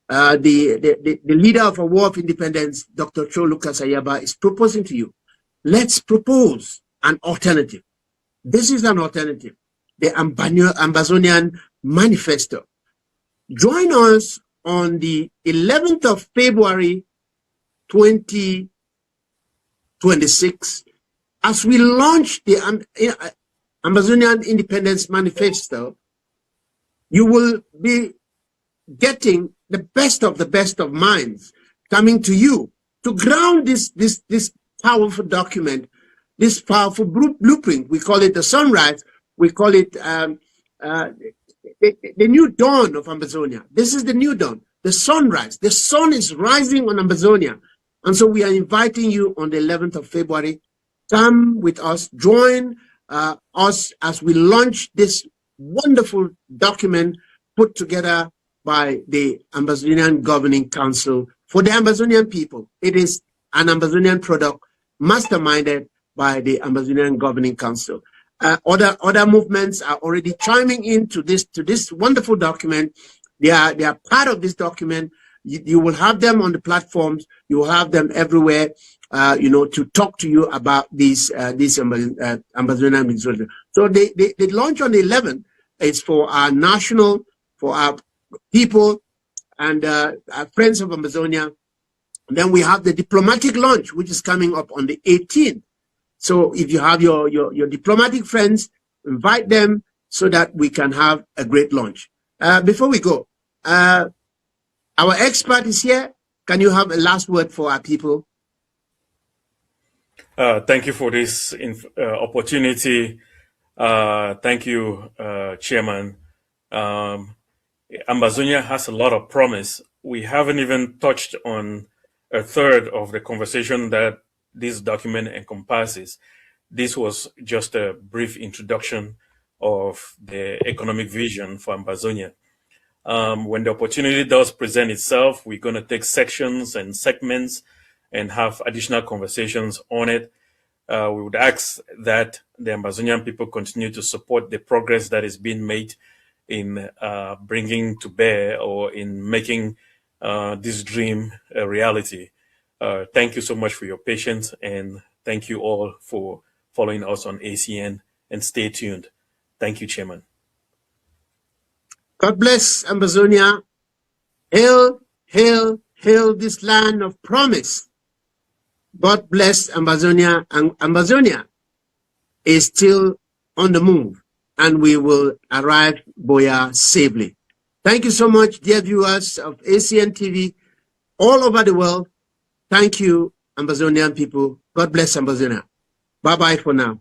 the leader of a war of independence, Dr. Cho Lucas Ayaba, is proposing to you. Let's propose an alternative. This is an alternative. The Ambazonian Manifesto. Join us on the 11th of February 2026 as we launch the Ambazonian Independence Manifesto. You will be getting the best of minds coming to you to ground this powerful document, this powerful blueprint. We call it the sunrise We call it the new dawn of Ambazonia. This is the new dawn, the sunrise. The sun is rising on Ambazonia. And so we are inviting you on the 11th of February. Come with us, join us as we launch this wonderful document put together by the Ambazonian Governing Council for the Ambazonian people. It is an Ambazonian product masterminded by the Ambazonian Governing Council. Other movements are already chiming into this wonderful document. They are part of this document. You will have them on the platforms. You will have them everywhere. To talk to you about these Ambazonian resources. So they launch on the 11th. It's for our people and our friends of Ambazonia. Then we have the diplomatic launch, which is coming up on the 18th. So if you have your diplomatic friends, invite them so that we can have a great launch. Before we go, our expert is here. Can you have a last word for our people? Thank you for this opportunity. Thank you, Chairman. Ambazonia has a lot of promise. We haven't even touched on a third of the conversation that this document encompasses. This was just a brief introduction of the economic vision for Ambazonia. When the opportunity does present itself, we're going to take sections and segments and have additional conversations on it. We would ask that the Ambazonian people continue to support the progress that is being made in bringing to bear or in making this dream a reality. Thank you so much for your patience, and thank you all for following us on ACN, and stay tuned. Thank you, Chairman. God bless Ambazonia. Hail, hail, hail this land of promise. God bless Ambazonia, and Ambazonia is still on the move, and we will arrive Boya safely. Thank you so much, dear viewers of ACN TV all over the world. Thank you, Ambazonian people. God bless Ambazonia. Bye-bye for now.